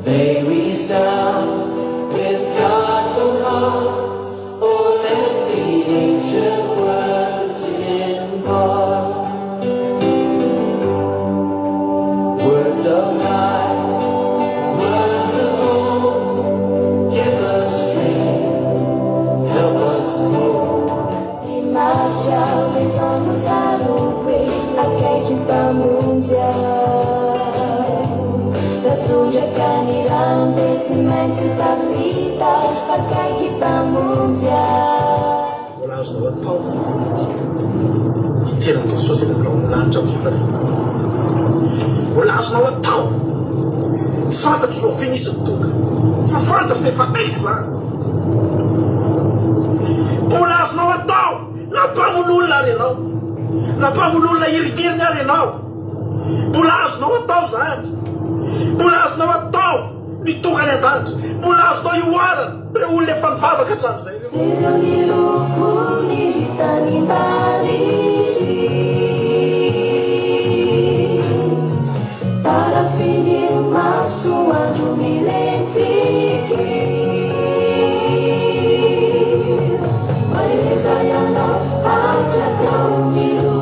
They resound with God's own heart. Oh, let the ancient words impart words of life, words of hope. Give us strength, help us hope. Imagine les hommes alloués à quelqu'un par mondial. Wala azonao atao hiteran'i Jesosy elalalao amin'ny lanitra fifaliana. Wala azonao atao fantatro zao finisy toka fa fantatro dia fataiky zany. Wala azonao atao nampamon'olona ary ianao, nampamon'olona iridirina ary ianao. Wala azonao atao zany. Wala azonao atao mitonga ny an-danitra. Wala azonao ioarana ireo olona efa mivavaka hatramin'izay. Sireo ny loko ny hitany mariry parafiny maso andro milentiky maeleza ianao hatraka ny lo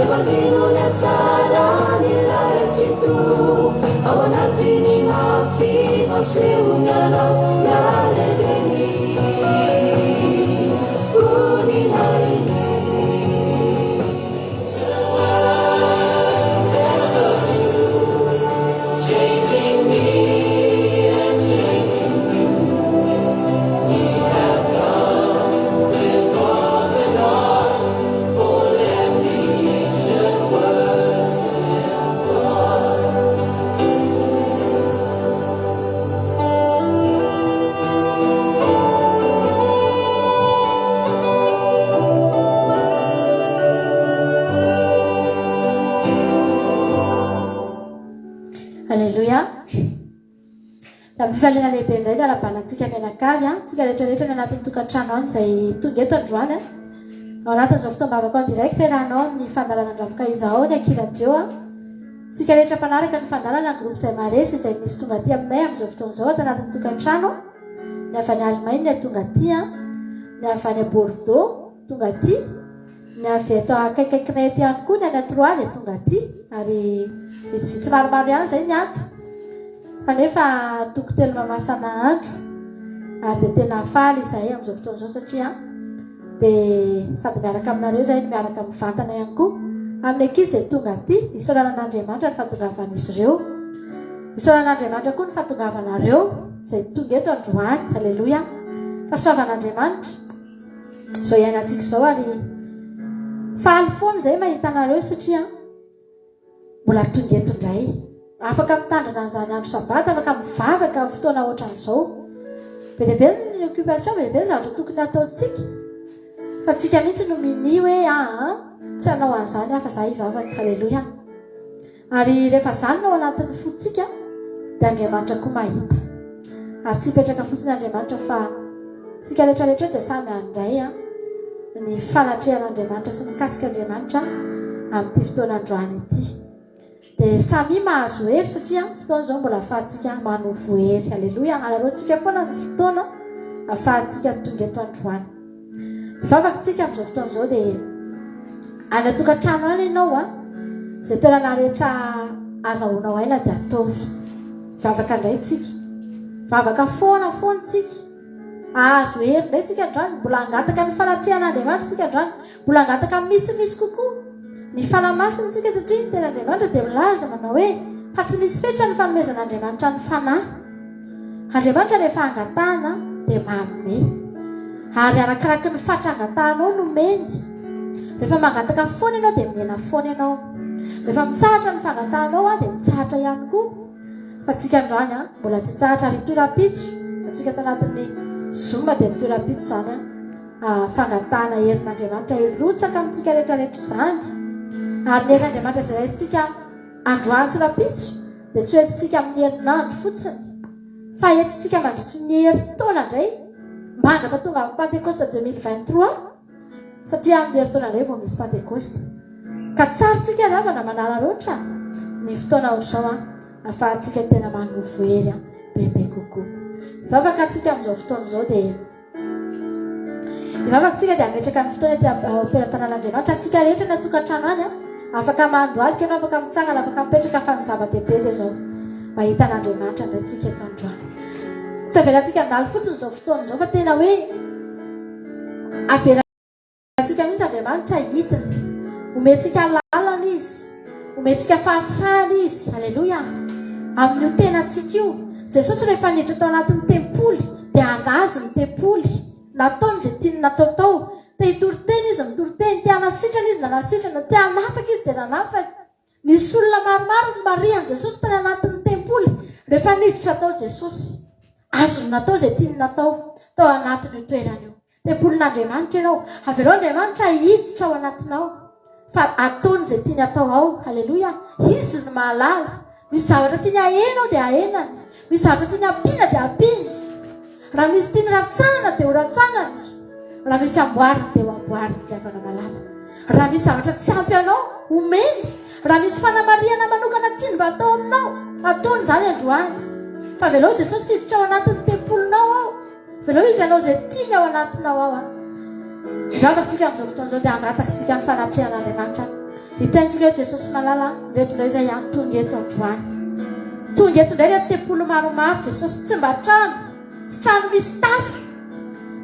evanjilo ny atsara ny laretito ao anatiny mafina seunanao laleleny Fifaliana lehibe indray ny alabanantsika mianakavy tsika rehetrarehetra ny anatin'ny tokantrano any izay tonga eto androany ao anatin'izao fotoam-bavaka ao direct rahanao amin'ny fandarana andramoka izao ny akiradio tsika rehetra mpanaraka ny fandarana groupe izay maresy izay misy tonga aty aminay amin'izao fotoan'izao ato anatin'ny tokantrano ny avy any Allemagne ny tonga aty ny avy any Bordeaux tonga aty ny avy eto akaikaikinay aty ihany koa ny any Troyes tonga aty ary vitsivitsy maromaro ihany izay ny ato. Fa nefa toko telo mamasana andro ary dia tena faly izahay amin'izao fotoan'izao satria dia sady miaraka aminareo izay miaraka mivantana ihany koa amin'ny ankizy izay tonga aty isaoranan'Andriamanitra ny fahatongavan'izy ireo, isaoran'Andriamanitra koa ny fahatongavanareo izay tonga eto androany. Halleloia. Fahasoavan'Andriamanitra izao iainantsika izao ary faly foana izay mahita anareo satria mbola tonga eto indray. Afaka mitandrina an'izany andro sabata, afaka mivavaka amin'ny fotoana ohatran'izao. Be lehibe ny occupation, be lehibe ny zavatra tokony ataontsika. Fa tsika mihitsy no mini hoe tsy hanao an'izany fa za hivavaka. Halleloia. Ary rehefa zany no ao anatin'ny fotsika dia Andriamanitra koa mahita. Ary tsy hipetraka fotsiny Andriamanitra fa tsika rehetrarehetra dia samy handray ny fanatrehan'Andriamanitra sy ny mikasika Andriamanitra amin'ity fotoana androany ity. Dia samy mahazo hery satria fotoana izao mbola ahafahantsika manovo hery. Halleloia. Alaroantsika foana ny fotoana ahafahantsika tonga eto androany. Mivavaka tsika amin'izao fotoana izao dia any atokantrano any ianao izay toerana rehetra azahoanao aina dia ataovy. Mivavaka indray tsika, mivavaka foana tsika, ahazo hery indray tsika androany. Mbola hangataka ny fanatrehan'Andriamanitra tsika androany, mbola hangataka misimisy kokoa ny fanamasintsika satria tena Andriamanitra dia milaza manao hoe fa tsy misy fetra ny fanomezan'Andriamanitra ny fanahy. Andriamanitra rehefa hangatahana dia manome ary arakaraky ny fatrangatahanao no meny. Rehefa mangataka foana ianao dia mena foana ianao, rehefa mitsahatra ny fangatahanao dia mitsahatra ihany koa. Fa tsika androany mbola tsy tsahatra ary toera-pitso. Atsika tanatin'ny zoma dia toera-pitso zany fangatahana herin'Andriamanitra hirotsaka amintsika rehetrarehetra izany. Ary ny herin'Andriamanitra izay raisitsika androany sy rapitso dia tsy hoentintsika amin'ny herinandro fotsiny fa entintsika mandritry ny herintaona indray mandrapa tonga amin'ny Pentecoste 2023 satria amin'ny herintaona indray vao misy Pentecoste. Ka tsara tsika raha manara roatra ny fotoana ohatr'izao afahantsika tena manovoery bebe kokoa. Ivavaka antsika amin'izao fotoana izao dia ivavaka antsika dia ametraka ny fotoana ety amperan-tanàn'Andriamanitra. Antsika rehetra ny atokantrano any afaka mandohalika ianao, afaka mitsangana, afaka mipetraka fa ny zava-dehibe dia izao mahita an'Andriamanitra indray tsika eto androany. Tsy avelantsika andalo fotsiny izao fotoana izao fa tena hoe avelantsika mihitsy Andriamanitra hitiny, omentsika lalana izy, omentsika fahafahana izy. Halleluja. Amin'io tenantsika io Jesosy rehefa niditra tao anatin'ny tempoly dia alazy ny tempoly, nataony izay tiany natao tao. Te hitory-teny izy mitory-teny, te hanasitrana izy nanasitrana, te hanafaka izy dia nanafaka. Nisy olona maromaro ny marian'i Jesosy tany anatin'ny tempoly. Rehefa niditra tao Jesosy, azo natao izay tiany natao tao anatin'io toerana io. Tempolin'Andriamanitra ianao, averao Andriamanitra hiditra ao anatinao fa ataony izay tiany atao ao. Halleluja. Izy ny mahalala. Misy zavatra tiany ahenao dia ahenany, misy zavatra tiany ampiana dia ampiny. Raha misy tiany ratsanana dia ho ratsanany, raha misy amboarina dia ho amboarina. Driavana malala. Raha misy zavatra tsy ampy anao omeny, raha misy fanamariana manokana tiany mba atao aminao, ataony izany androany. Fa velao Jesosy hiditra ao anatin'ny tempolinao ao, velao izy ianao izay tiany ao anatinao ao. Ivavakantsika amin'izao fotoana izao dia hangatakitsika ny fanatrehan'Andriamanitra. Hitaintsika hoe Jesosy malala reto indray izay ihany tonga eto androany. Tonga eto indray reto tempolo maromaro Jesosy, tsy mba trano, tsy trano misy tafo,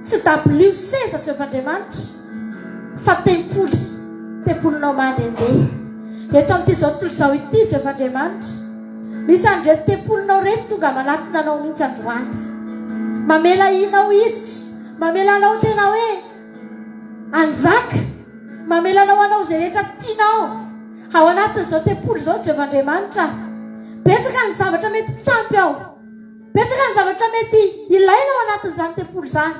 tsy dabilio seza Jehovahandriamanitra, fa tempoly, tempolinao mandehandeha. Eto amin'ity izao tontolo izao ity Jehovahandriamanitra, misy andreto tempolinao reto tonga manatona anao mihitsy androany, mamela inao hiditra, mamela anao tena hoe anjaka, mamela anao izay rehetra tianao ao anatin'izao tempoly izao Jehovahandriamanitra. Betsaka ny zavatra mety tsy ampy ao, betsaka ny zavatra mety ilaina ao anatin'izany tempoly izany.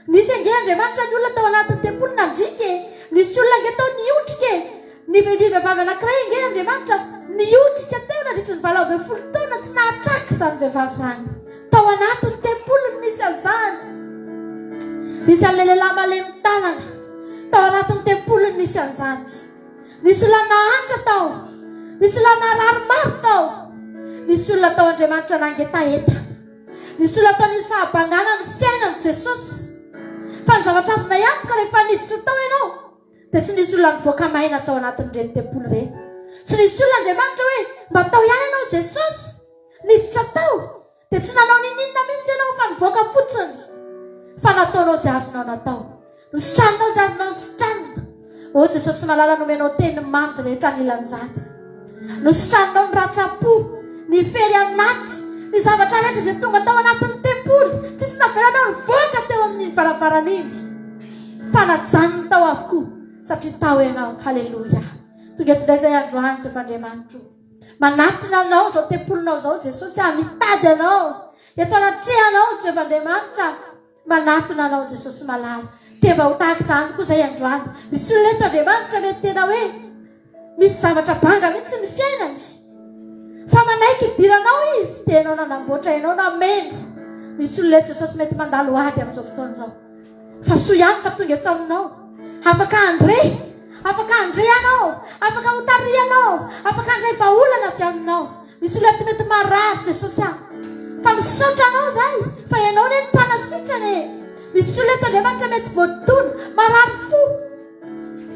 Nisy ange Andriamanitra ny olona tao anatin'ny tempoly nandrika, nisy olona ange tao niotrika, ny vehivavy anankiray ange Andriamanitra niotrika teo nandritra ny 20 taona tsy nahatraka izany vehivavy izany. Tao anatin'ny tempoly nisy an'izany. Nisy an'ilay lehilahy malemy tanana, tao anatin'ny tempoly nisy an'izany. Nisy olona nahantra tao, nisy olona nararomaro tao, nisy olona tao Andriamanitra nangetaheta, nisy olona tao nisy fahabangana ny fiainan'i Jesosy. Fa ny zavatra azona antoka rehefa niditra tao ianao dia tsy nisy olona nivoaka maina tao anatin'ireny tempoly ireny. Tsy nisy olona Andriamanitra hoe mba tao ihany ianao Jesosy niditra tao dia tsy nanao ninina mihitsy ianao fa nivoaka fotsiny. Fa nataonao izay azonao natao, nositraninao izay azonao nositranina. O Jesosy malala nomenao teny manja rehetra anilan'izany. Nositraninao ny ratram-po, ny fery anaty, ny zavatra rehetra izay tonga tao anatin'ny tempoly. Tsisy navelanao nivoaka teo amin'ny varavarana iny, fa najanona tao avokoa satria tao ianao. Halleluja. Tonga eto indray izay androany Jehovahandriamanitra, manatona anao izao tempolinao izao Jesosy, mitady anao eto anatrehanao Jehovahandriamanitra, manatona anao Jesosy malala. Temba ho tahaka izany koa izay androany. Misy olona eto Andriamanitra mety tena hoe misy zavatra banga mihitsy ny fiainany, fa manaiky idiranao izy dia ianao nanamboatra, ianao nameno. Misy olona eto Jesosy mety mandalo ady amin'izao fotoana izao, fa soa ihany fa tonga eto aminao, afaka andre, afaka andre ianao, afaka hotary ianao, afaka andray vaholana avy aminao. Misy olona eto mety marary Jesosy fa misaotra anao zay, fa ianao ne ny mpanasitrany. Misy olona eto Andriamanitra mety voatony marary fo,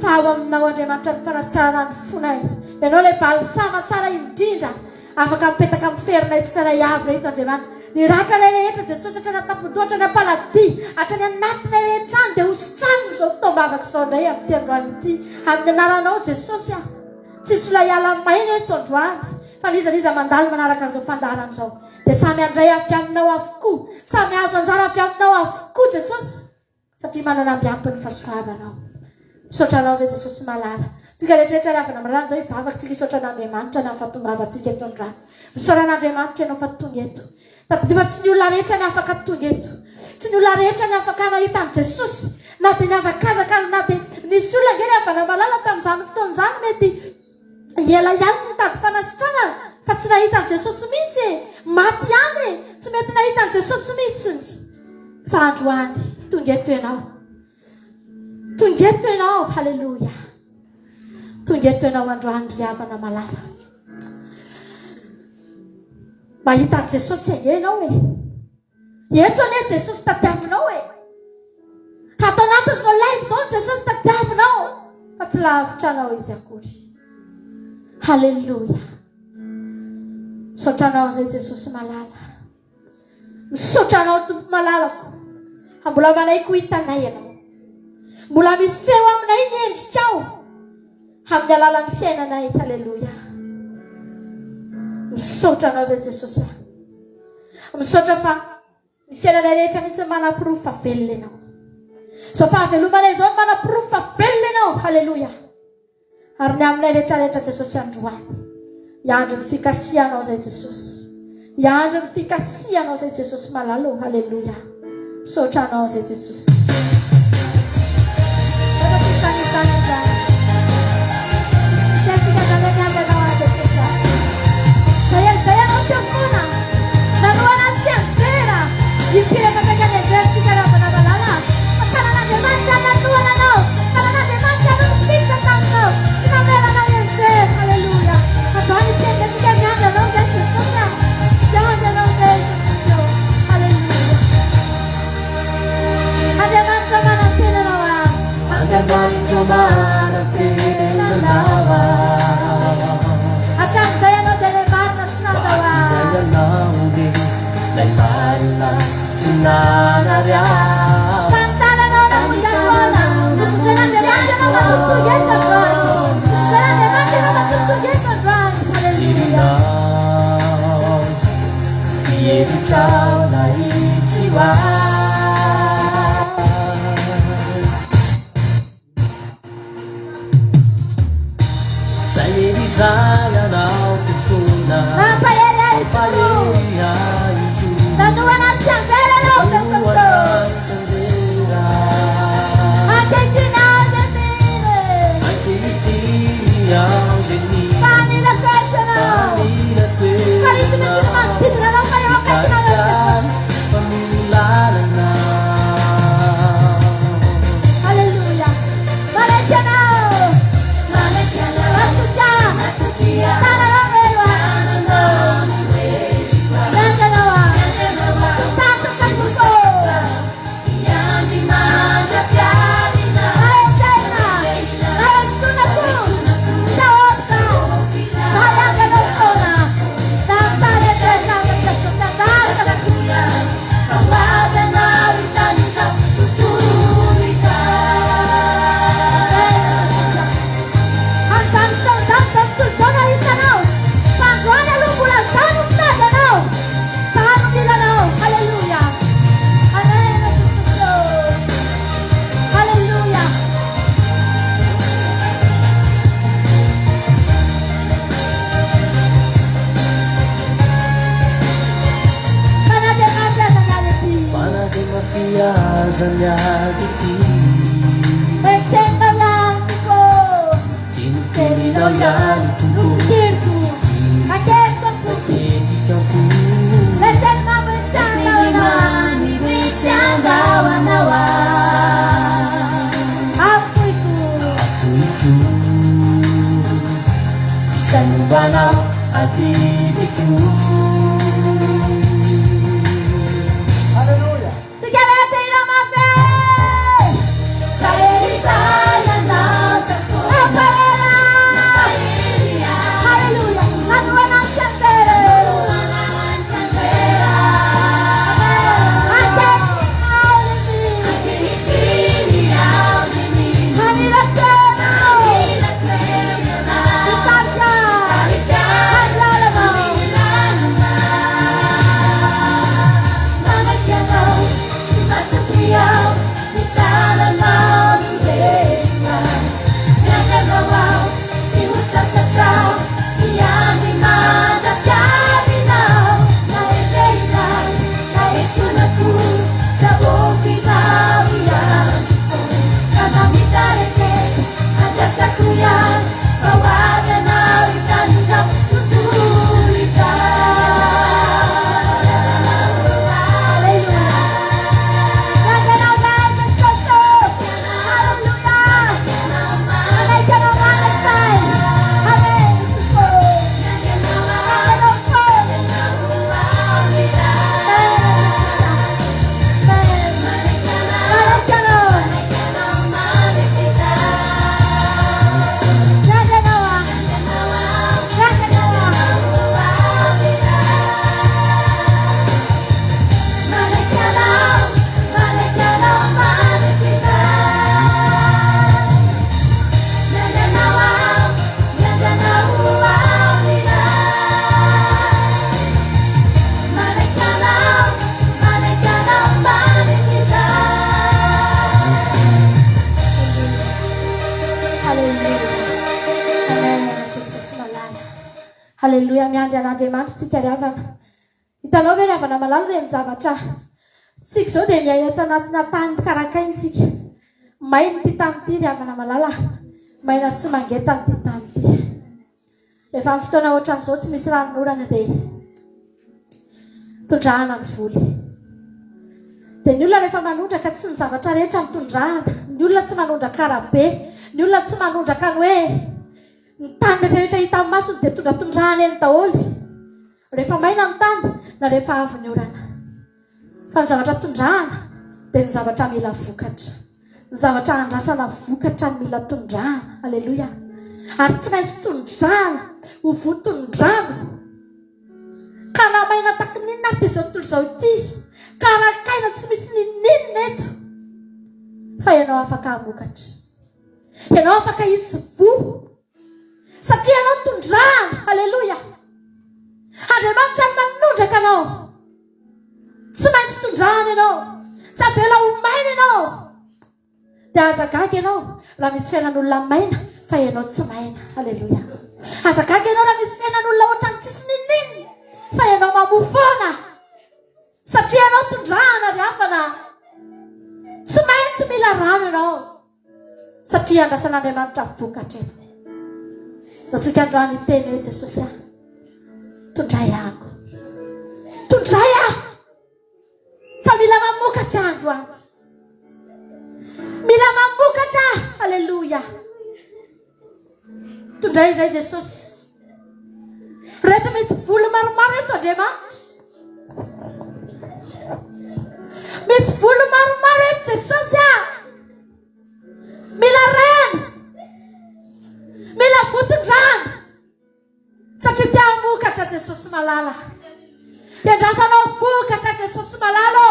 fa ao aminao Andriamanitra ny fanasitrahana ny fonay. Ianao ilay balsama tsara indrindra, afaka mipetaka amin'ny ferinay tsara avy rehetra Andriamanitra. Ny ratra ilay rehetra Jesosy hatrany an-tampondoha, hatrany am-paladia, hatrany anatinay rehetra any dia hositrany izao fotoam-bavaka izao indray amin'ity androany ity. Amin'ny anaranao Jesosy tsisy olona hiala maina eto androany, fa nizaniza mandalo manaraka an'izao fandaharana izao dia samy andray avy aminao avokoa, samy azo anjara avy aminao avokoa Jesosy, satria manana ambiampy ny fahasoavanao. Misaotra anao izay Jesosy malala. Tsika rehetrarehetra avana marana indao hivavakantsika hisaotra an'Andriamanitra ny afatongavantsika eto androany. Misaotra an'Andriamanitra ianao fa tonga eto. Tadidiva tsy ny olona rehetra ny afaka tonga eto, tsy ny olona rehetra ny afaka nahita an'i Jesosy, na dia niazakazaka azy, na dia nisy olona ngeny avana malala tamin'izany fotoan'izany mety ela ihany mitady fanasitrana, fa tsy nahita an'i Jesosy mihitsy, maty ihany, tsy mety nahita an'i Jesosy mihitsy. Fa androany tonga eto ianao, tonga eto ianao. Halleluja. Tonga eto ianao androany ry havana malala. mahita Jesosy enao hoe eto ane Jesosy tadiavinao hoe atao anatin'izao live zao Jesosy tadiavinao fa tsy lavitranao izy akory. Halleluja. Misaotranao zay Jesosy malala, misaotranao Tompo malalako, mbola malaiko hitanay ianao, mbola miseho aminay ny endrikao amin'ny alalan'ny fiainanay. Halleluja. Misaotranao zay Jesosy, misaotra fa ny fiainanay rehetra mihitsy manam-pirofo fa velona ianao. Zao fahavelomanay zao manam-pirofo fa velona ianao. Halleluja. Ary ny aminay rehetrarehetra Jesosy androany, iandro ny fikasianao zay Jesosy, iandro ny fikasianao zay Jesosy malalo. Halleluja. Misaotranao zay Jesosy. Hallelujah. Haleluya, miandry an'Andriamanitra tsika ry havana. Hitanao ve ry havana malalo reny zavatra. Tsika izao dia miaina eto anatina tany karakaintsika. Maina ty tany ity ry havana malala. Maina sy mangeta ty tany ity. Rehefa amin'ny fotoana ohatran'izao tsy misy ranorana dia tondrahana ny voly. Dia ny olona rehefa manondraka tsy ny zavatra rehetra mitondrahana. Ny olona tsy manondraka arabe. Ny olona tsy manondraka ny hoe ny tany rehetra hita amin'ny masony dia tondratondrahana eny daholo. Rehefa maina ny tany na rehefa avy ny orana. Fa ny zavatra tondrahana dia ny zavatra mila vokatra. Ny zavatra andrasana vokatra mila tondrahana. Haleluya. Ary tsy maintsy tondrahana ho votondrano. Ka na maina taky ninona ary dia izao tontolo izao ity. Karakaina tsy misy ninina eto. Fa ianao afaka hamokatra. Ianao afaka hisy voa. Satria ianao tondrahana. Haleluya. Andriamanitra ny manondraka anao. Tsy maintsy tondrahana ianao. Tsy avela ho maina ianao. Dia azagaga ianao raha misy fiainan'olona maina fa ianao tsy maina. Haleluya. Azagaga ianao raha misy fiainan'olona ohatrany tsisy ninina fa ianao mamofona. Satria ianao tondrahana ry havana. Tsy maintsy mila rano ianao. Satria andrasan'Andriamanitra vokatra ianao. Natsika androany teny hoe Jesosy tondray ako. Tondray aho. Fa mila mamokatra androany. Mila mamokatra. Haleluya. Tondray izay Jesosy. Rehetra misy voly maromaro eto Andriamanitra. Misy voly maromaro eto Jesosy. Mila rena. Mila votondrano. Satria tia hamokatra Jesosy malala. Iandrasanao vokatra Jesosy malala.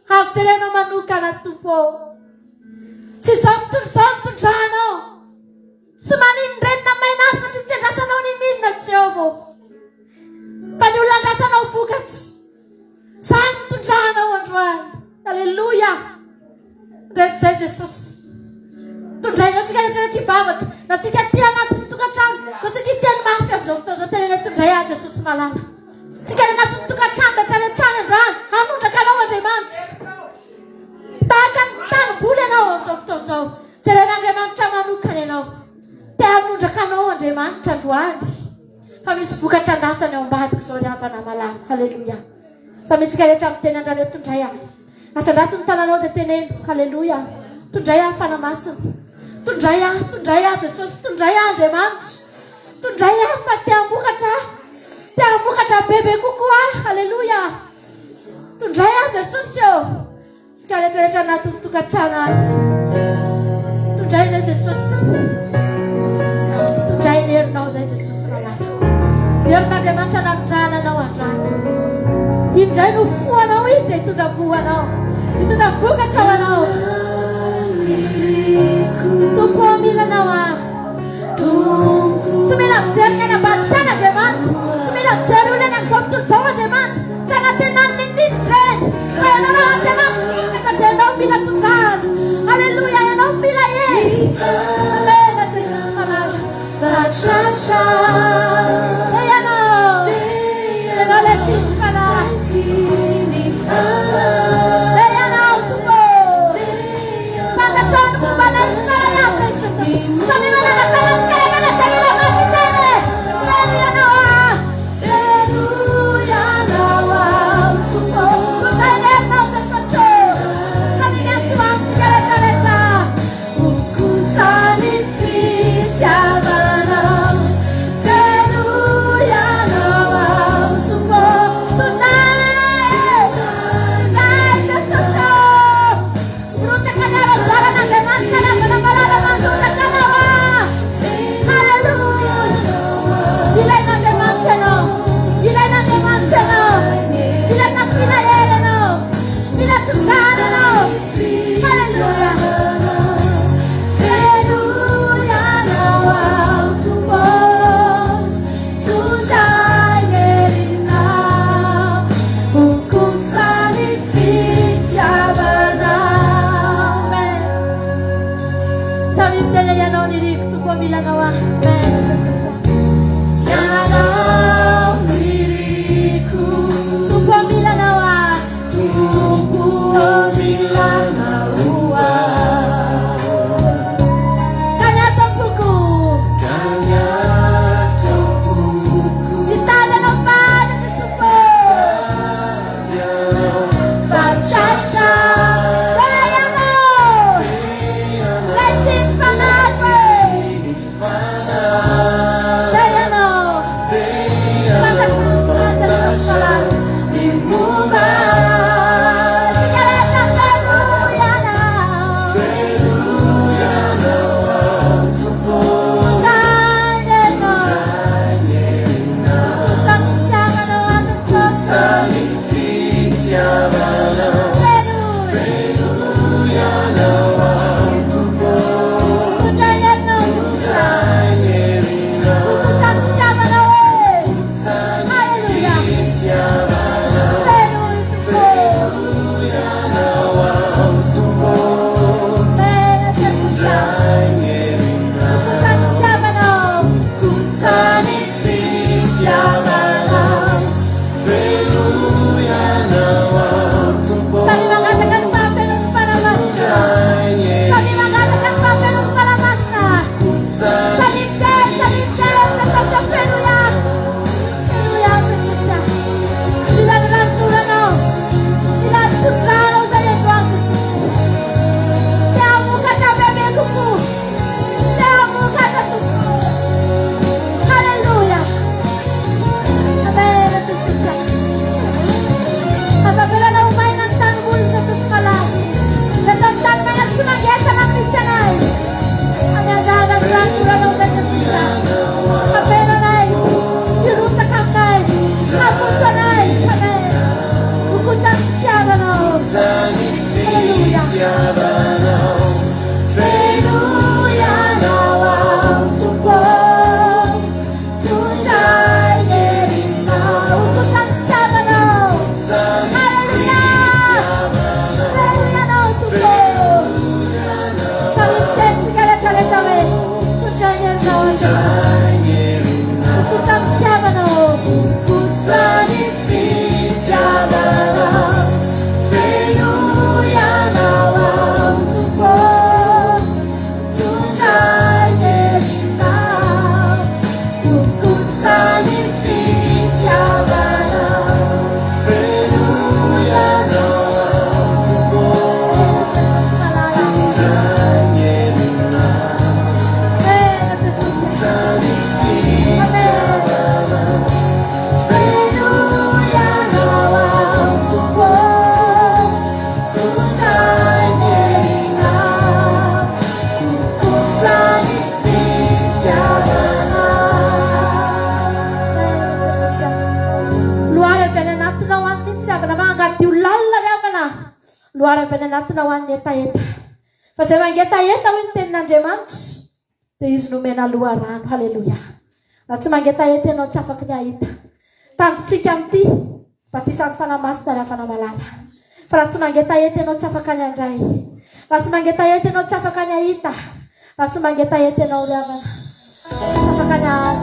Hajerenao manokana Tompo. Tsy izao tondrahanao. Tsy manindrenina maina satria tsy andrasanao ninina Jehova. Fa ny olona andrasanao vokatra. Izany tondrahanao androany. Haleluya. Rehetra izay Jesosy. Tondrainao tsika rehetrarehetra hivavaka. Na tsika tia anaty tokantrano. Na tsika tia ny mafy amin'izao fotoana tenenay tondray ahy Jesosy malala. Tsika anaty tokantrano rehetrarehetrany androany. Hanondraka anao Andriamanitra. Tahaka ny tanimboly ianao amin'izao fotoana izao. Jeren'Andriamanitra manokana ianao. Tia hanondraka anao Andriamanitra androany. Fa misy vokatra andasany ao ambadika izao ry havana malala. Haleluya. Samy tsika rehetra amin'ny teny androany tondray ahy. Asandrato ny tananao dia teneno. Haleluya. Tondray ahy fanamasina. Tondray ahy Jesosy. Tondray ahy Andriamanitra. Tondray ahy fa tia hamokatra. Tia hamokatra bebe kokoa. Haleluya. Tondray ahy Jesosy eo. Tsika rehetrarehetra anatin'ny tokantrano any. Tondray izay Jesosy. Tondray ny herinao izay Jesosy malala. Herin'Andriamanitra nanondrahana anao androany. Indray no foanao iny dia hitondra voanao. Hitondra vokatra ho anao. Tompo mila anao aho. Tsy mila mijery ny any ambany tany Andriamanitra. Tsy mila mijery olona any amin'izao tontolo izao Andriamanitra. Tsy anatenany ninina ireny. Fa ianao anatenany vokatra dia ianao mila tondrahana. Haleluya. Ianao mila Yesu. Amen. Jesosy malala. Dia ianao. Ianao ilay timpana. Dia ianao Tompo. Fantatrano momba anay tsara iaho Jesosy. Samy mananatana ny karakana tena makitene. Reny ianao aho. Ianao aho Tompo. Tondray ny herinao Jesosy. Samy miantso amintsika rehetrarehetra. Samy fitiavanao. Ianao aho Tompo. Tondray Kami mengatakan papelan para masa. Kami mengatakan papelan para masa. Salim sen, tetap penuya. Penuya Yesus. Bila ranturano. Bila tutrano saya doang. Kamu kata bebeku. Kamu kata tuku. Haleluya. Amen Yesus. Apabila na umay ng tanggol sa suskala, natagtan ka ng sumageta ng misyanay. Ang agagan lang kurang sa Yesusa. Apabila na'y dirusa kang na'y, hapon ka na'y, amen. Bukutang siyara no. Hallelujah. Hallelujah na ang tupong, tunay nyerin na. Bukutang siyara no. Luar vena natnawan yeta yeta. Pasema yeta yeta winten nanjemant. There is no mena luaran. Hallelujah. Natsema yeta yeta no chafaknya ita. Tan sikamti patisan fana master fana malala. Fratsema yeta yeta no chafakanya ndai. Natsema yeta yeta no chafakanya ita. Natsema yeta yeta no ulaman. Chafakanya.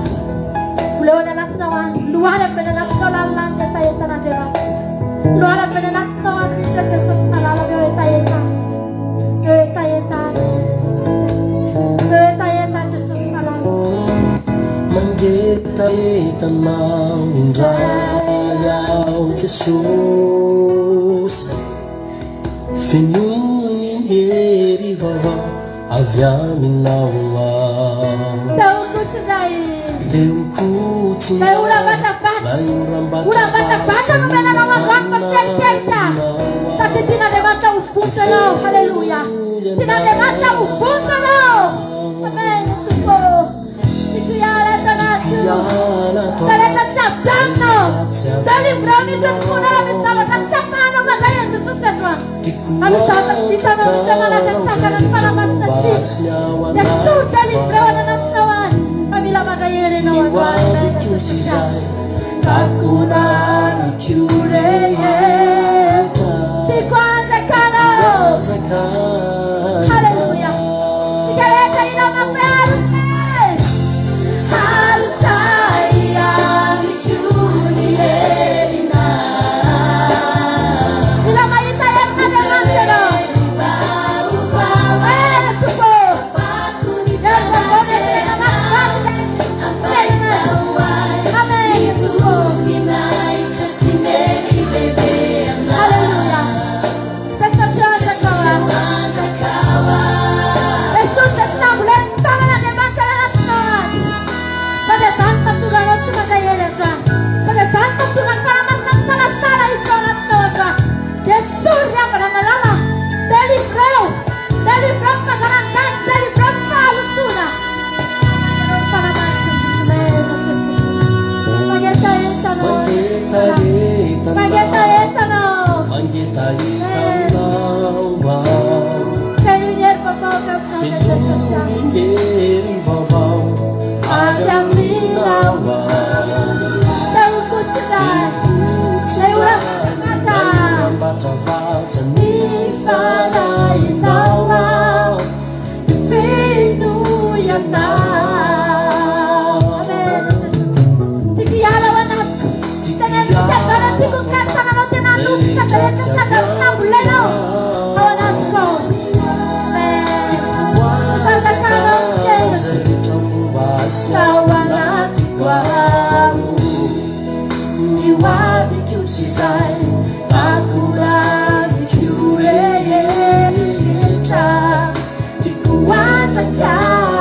Kulewana natnawan. Luar vena natnawan yeta yeta nanjemant. Luar vena natnawan Jesus malala yeta yeta. Yeta yeta. Yeta yeta Jesus malala. Manggeta mau rayau Jesus. Finuni heri vava aviaminawa. Tahu sedai. Deuku Saya udah baca baca nomena nama Bapa Setiaita. Sati tina de baca ufunta no. Haleluya. Tina de baca ufunta no. Amen. Tuko. Itu ya la tanasi. Saya tak no. Dali brami tan kuna kami sama tak sapano katanya Yesus sedang. Kami sama kita no jangan akan sakaran para masnasi. Yesus dali brawana nawan. Pamila magayere na wala Aku na mikureye Si kwanza kana Hallelujah Sikareta ina maperu Harutaya mikureye ina Bila maita ya mnade mantero Wena tupo Ya mwakone ina makwata Amen. tananao tena lokotra berehetra tandrambolaianao ao anatiko fanjakanao tena ao anatiko ao nihoaviko sy izay akoraviko rehetra tiako anjakana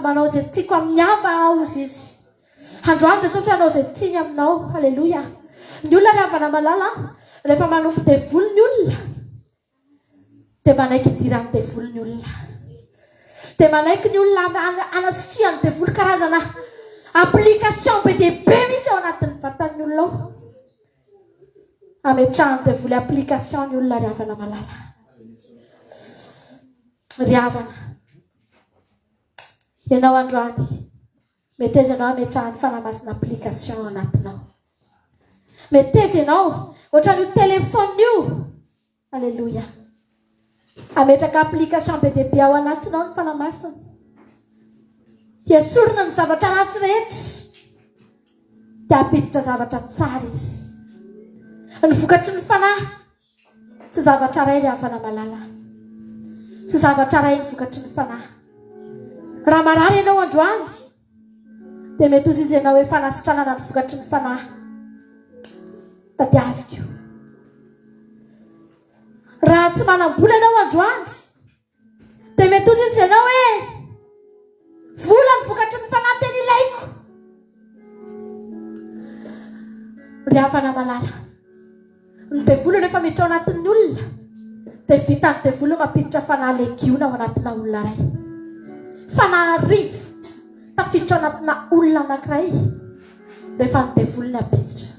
manao zay tiako amin'ny hava ao izy androany Jesosy anao zay tiany aminao halleloia ny olona ravana malala rehefa manompo devoly ny olona dia manaiky idirany devoly ny olona dia manaiky ny olona anasitrihany devoly karazana application be dia be mihitsy ao anatin'ny vatan'ny olona ao ametrahany devoly application ny olona ravana malala riavana ianao androany mety aiza ianao ametrahany fanamasina application anatinao mety aiza ianao ohatran'io telefone io alleloia ametraka application be dia be ao anatinao ny fanamasina hiasorona ny zavatra ratsy rehetra dia apiditra zavatra tsara izy ny vokatry ny fanahy tsy zavatra ray ry havana malala tsy zavatra ray ny vokatry ny fanahy raha marary ianao androany dia mety ozy izy ianao hoe fanasitranana ny vokatry ny fanahy tadiaviko raha tsy manam-bola ianao androany dia mety ozy izy ianao hoe vola ny vokatry ny fanahy teny ilaiko ry havana malala ny devoly rehefa miditra ao anatin'ny olona dia vitany devoly mampiditra fanahy legiona ao anatina olona ray fanahy rivo tafiditra ao anatina olona anankiray rehefa ny devoly ny apiditra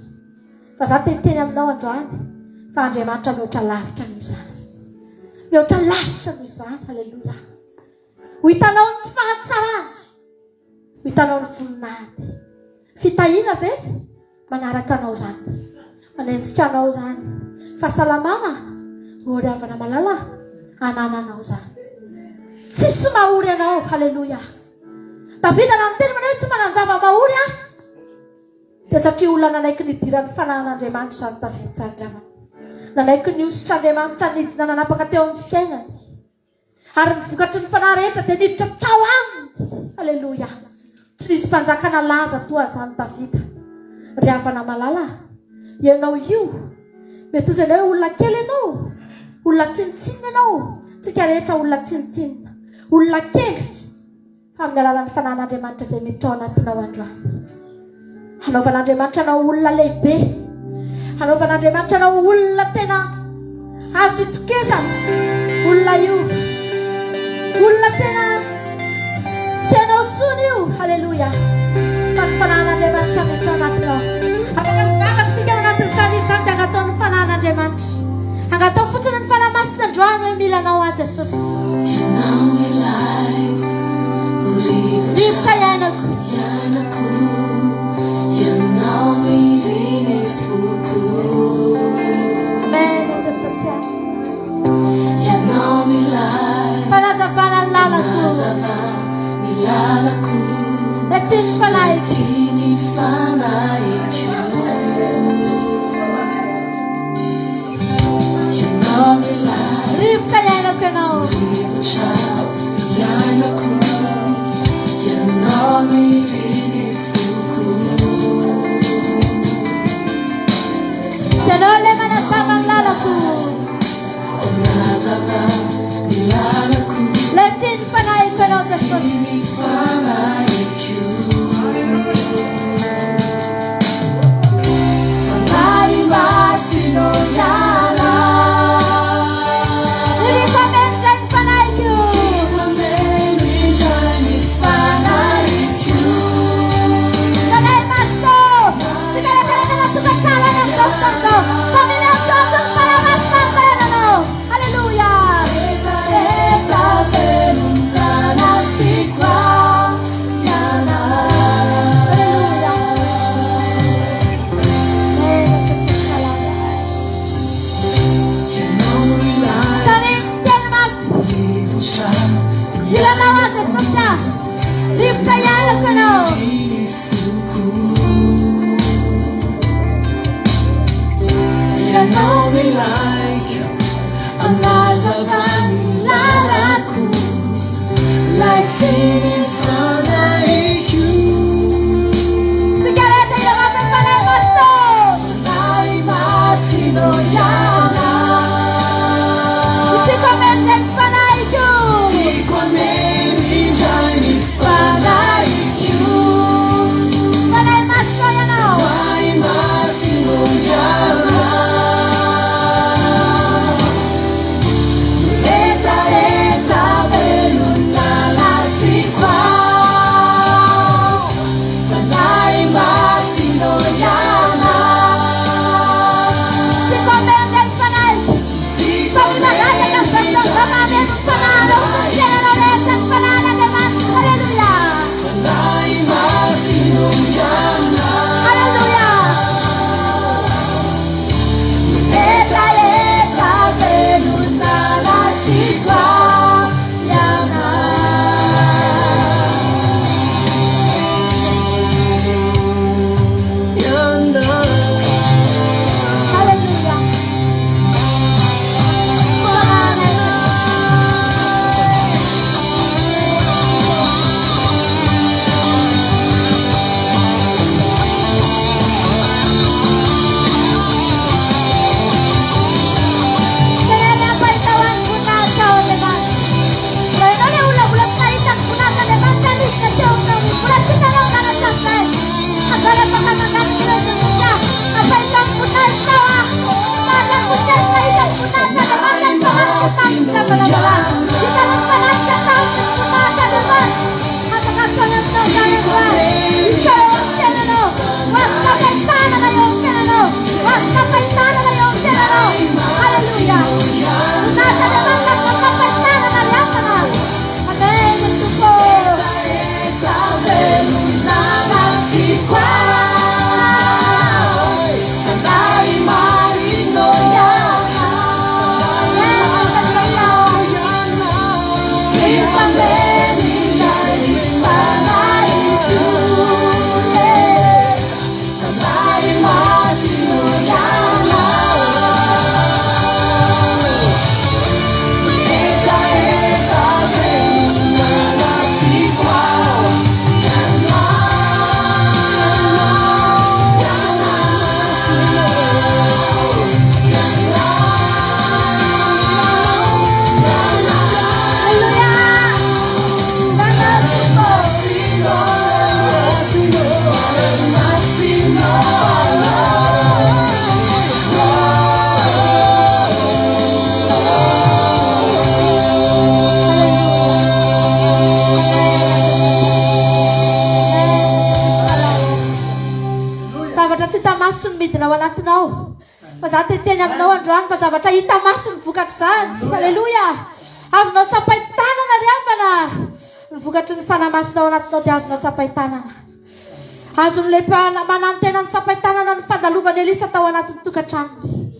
fa za teniteny aminao androany fa Andriamanitra mihoatra lavitra noho izany mihoatra lavitra noho izany halleloia ho hitanao ny fahatsarany ho hitanao ny voninahiny fitahiana ve manaraka anao zany manenjika anao zany fahasalamana ry havana malala anananao zany tsisy mahory anao halleloia Davida na miteny manao hoe tsy manana zava-mahory dia satria olona nanaiky nidirany fanan'Andriamanitra izany tafitsangana. Nanaiky ny ositr'Andriamanitra nidina nanapaka teo amin'ny fiainany. Ary nivokatry ny fanahy rehetra dia niditra tao aminy. Halleluja. Tsy nisy mpanjaka nalaza toa izany Davida. Ry havana malala, ianao io mety toy izay hoe olona kely ianao, olona tsinitsinina ianao, tsika rehetra olona tsinitsinina, olona kely fa amin'ny alalan'ny fanan'Andriamanitra izay miditra ao anatinao androany. Hanaovan'Andriamanitra anao olona lehibe, hanaovan'Andriamanitra anao olona tena azo itokezana, olona iova, olona tena tsy anao tsony io. Halleluja. Fa ny fanan'Andriamanitra miditra ao anatinao. Afaka mivavatsika ao anatin'izany izany dia angatao ny fanan'Andriamanitra, angatao fotsiny ny fanamasina androany hoe milanao a Jesosy. Rivotra iainako, ianao miriny foko. Amen Jesosy. Ianao milay, fanazavana ny lalako, letiny fanaiko. Ianao milay, rivotra iainako ianao, ianao miriny foko. Ianao le manazava ny lalako, letiny fanaiko ianao Jesosy. Fanahy masino iala, uricamente in fanaiko, fanahy maso, sigara-karaka na sukacala ng doktor, family of God, para mas mameno. Halleluja. Eta venunda natikwa yana. Halleluja. Sila nawa Jesosya, riptayala ko no. Ianao like ang nazavang lalako, like singing fanaiko. Sigareta yung ating panagpasto, fanay masino yana. Iti ko menden fanaiko, iti ko menden fanaiko. Fanay masino yana, fanay masino yana. Amen. maso ny midina ao anatinao. Fa za teteny aminao androany fa zavatra hita maso ny vokatra zany. Halleluja. Azonao tsapaitanana ry havana. Ny vokatry ny fanamasonao anatinao dia azonao tsapaitanana. Azon'le manantena ny tsapaitanana ny fandalovany Elisa tao anatin'ny tokantranony.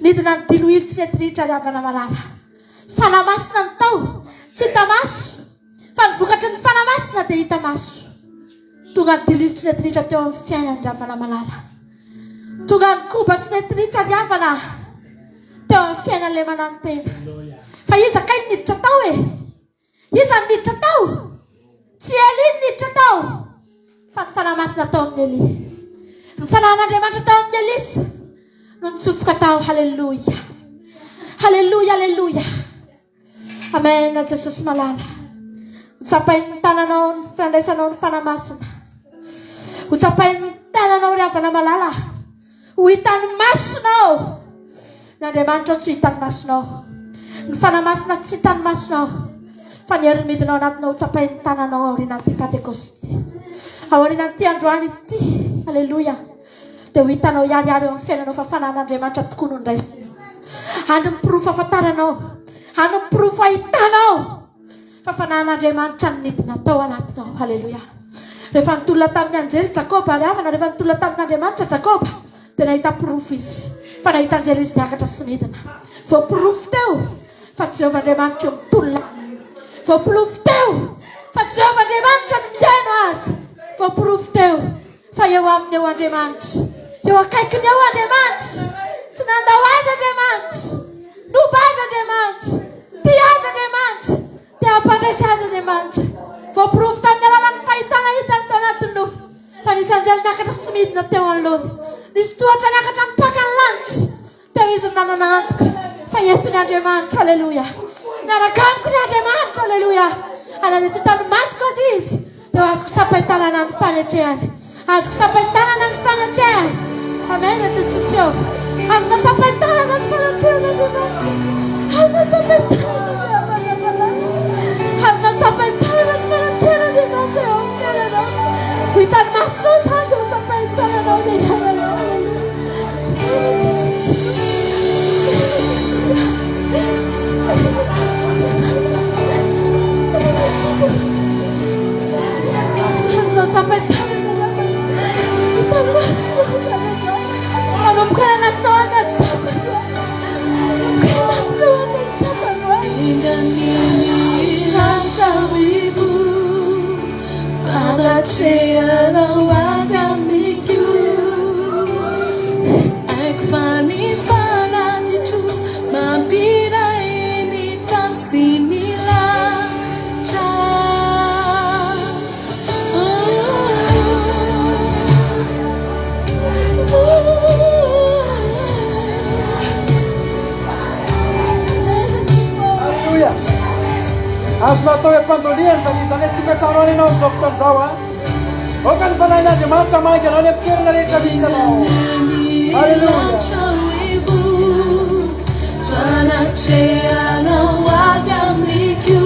Midina ny diloilo tsy netiritra ry havana malala. Fanamasina ny tao tsy hita maso. Fa ny vokatry ny fanamasina dia hita maso. Tonga ny diloilo tsy netiritra teo amin'ny fiainany ry havana malala. Tonga ny koba tsy netiritra ry havana teo amin'ny fiainan'le manantena. Fa iza kay niditra tao e? Iza niditra tao? Tsy Eli niditra tao. Fa ny fanamasina tao amin'ny Eli. Ny fanahin'Andriamanitra tao amin'ny Elisa no nitsofoka tao. Halleluja. Halleluja, halleluja. Amen. Jesosy malala. Hotsapain'ny tananao ny fandraisanao ny fanamasina. Hotsapain'ny tananao ry havana malala. Ho hitan'ny masonao. Ny Andriamanitra tsy hitan'ny masonao. Ny fanamasina tsy hitan'ny masonao. Fa ny hery midinao anatinao hotsapain'ny tananao aorianan'ity Pentekoste. Aorianan'ity androany ity. Halleluja. Dia ho hitanao iariary eo amin'ny fiainanao fa fanan'Andriamanitra tokoa no niraisina. Andro miporofo ahafantaranao. Andro miporofo ahitanao. Fa fanan'Andriamanitra ny nidina tao anatinao. Halleluja. Rehefa nitolona tamin'ny anjely Jakoba ry havana, rehefa nitolona tamin'Andriamanitra Jakoba, dia nahita porofo izy. Fa nahita anjely izy niakatra sy midina. Voaporofo teo fa Jehovahandriamanitra eo mitolona. Voaporofo teo fa Jehovahandriamanitra no miaino azy. Voaporofo teo fa eo aminy eo Andriamanitra. Eo akaikiny eo Andriamanitra. Tsy nandao azy Andriamanitra. Noba azy Andriamanitra. Tia azy Andriamanitra. Dia hampandraisa azy Andriamanitra. Voaporofo tamin'ny alalan'ny fahitana hitany tao anatin'ny nofo. Fa nisy anjely niakatra sy midina teo anoloana. Nisy tohatra niakatra mipakany lanitra. Teo izy nanana antoka. Fa entony Andriamanitra. Halleluja. Niaraka amiko ny Andriamanitra. Halleluja. Alany tsy hitany masoko azy izy. Dia azoko tsapaitanana ny fanetrehany. Azoko tsapaitanana ny fanetrehany. Amen. Jesosy eo. Azoko tsapaitanana ny fanetrehany Andriamanitra. Azoko tsapaitanana. Azoko tsapaitanana ny fanetrehany Andriamanitra eo amin'ny fiainanao. Ho hitany masonao izany dia ho tsapaitananao dia iananao. Jesosy. Azonao tsapaitanana. Hitany masonao. Manomboka aminao anaty sapano. Manomboka aminao anaty sapano. Inganirantrawivu fanatrehanao avy amiko. Aikfany fanatitro mampiray ny tasy ny latra. Halleluja. Azonao atao am-pandoliana izany hoe tokantrano any ianao amin'izao fotoan'izao a. Oka ny fanahin'Andriamanitra mainka anao ny am-toerana rehetra misy anao. Halleluja. Fanatrehanao avy amiko.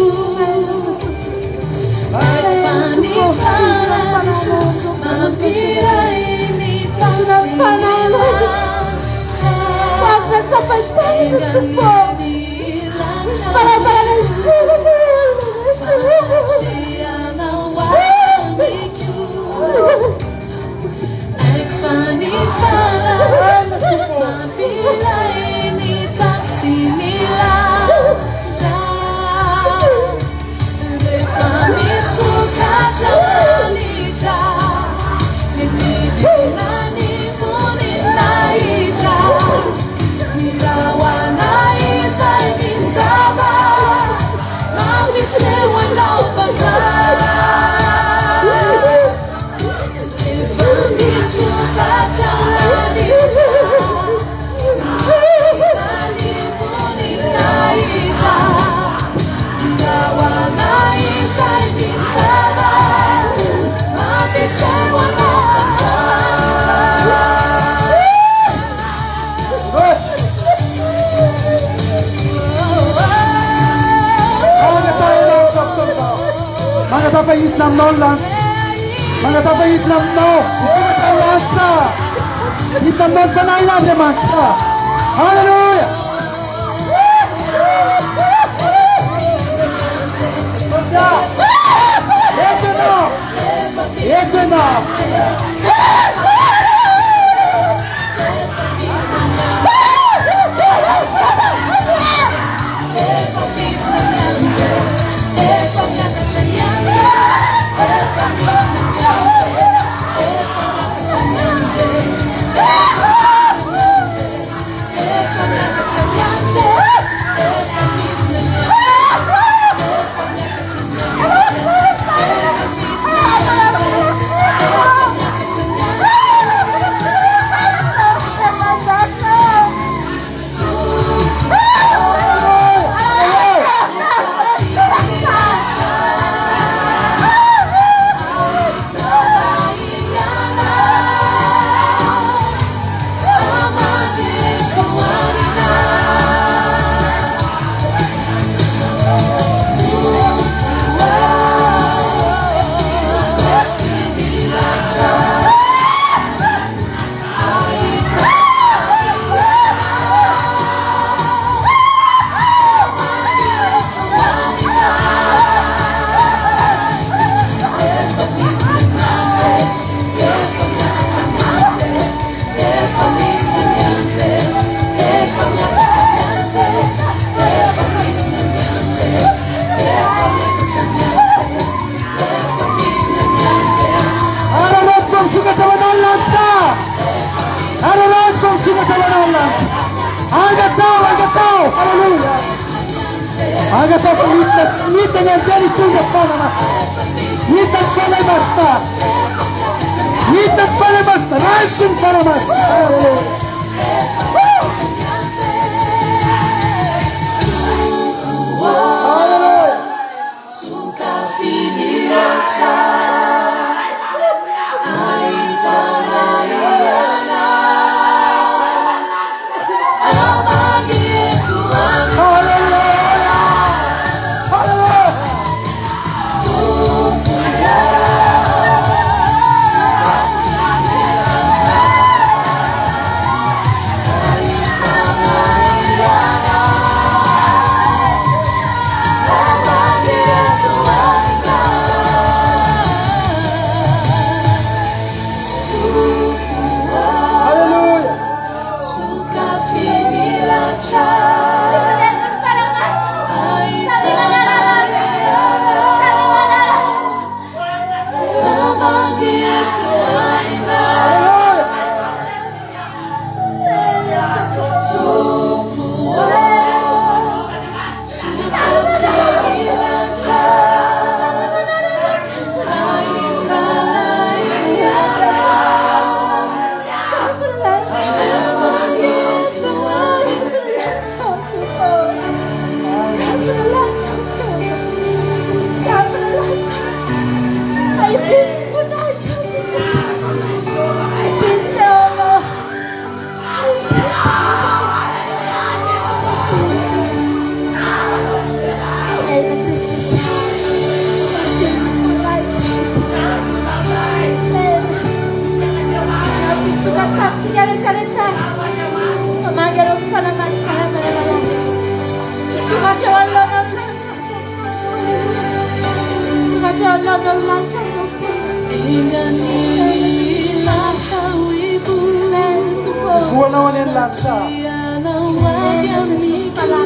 Aikfany fanatitro mampiray ny tasy ny latra. Mangatapahit ng lancha. Mangatapahit ng no. Isipit ang lancha. Itamban sana ina de mancha. Hallelujah. Agata lite nyanjani tunga fana. Lite fana basta. Lite fana basta. Rashin fana basta. Hallelujah.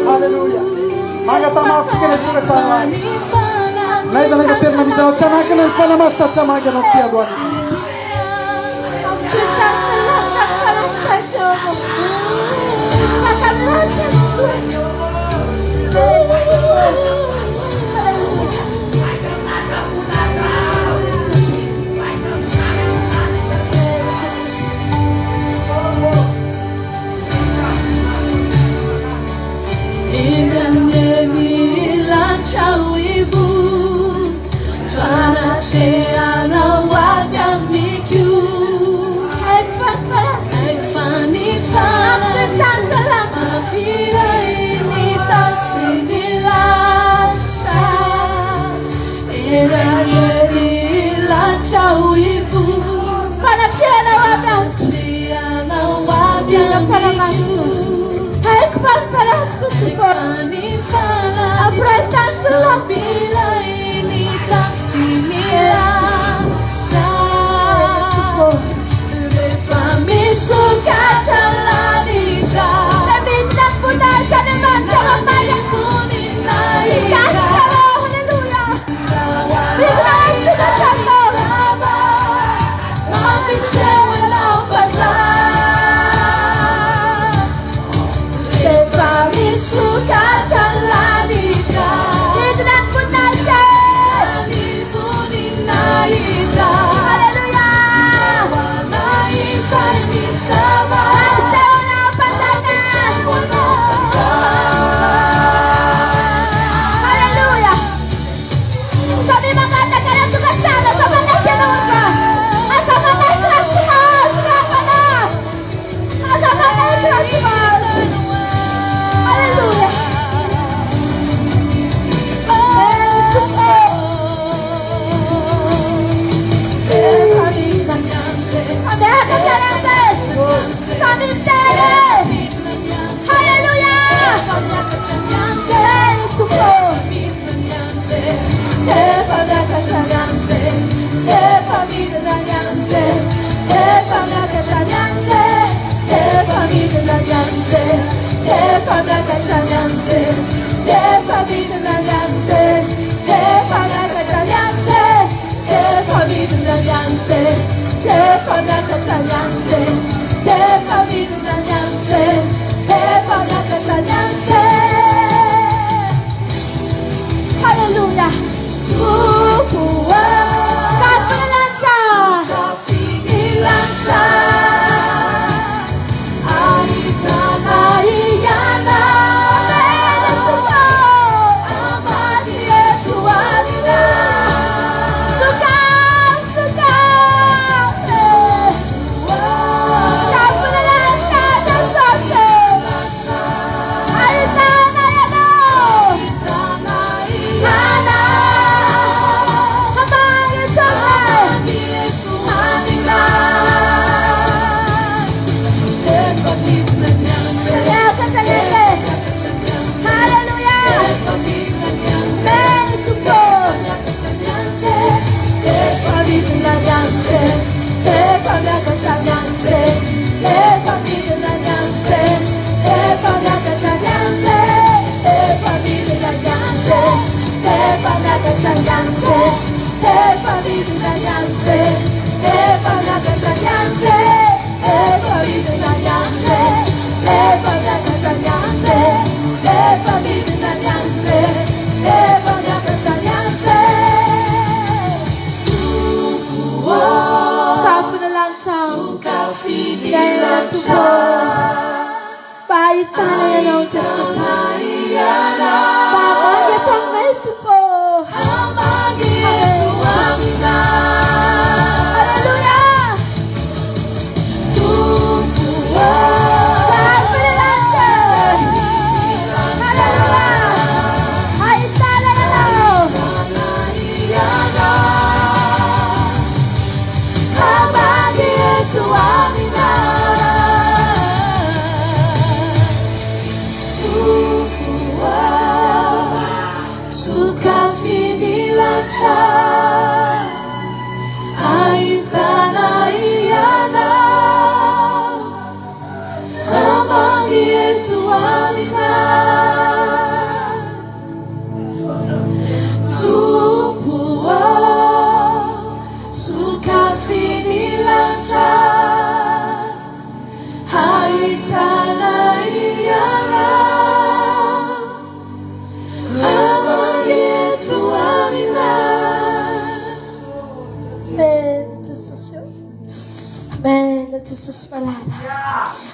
Hallelujah. Magata mafika na tuka sana. Naweza tena misa sana kana mfana masta chama gano kia Bwana. Pana tena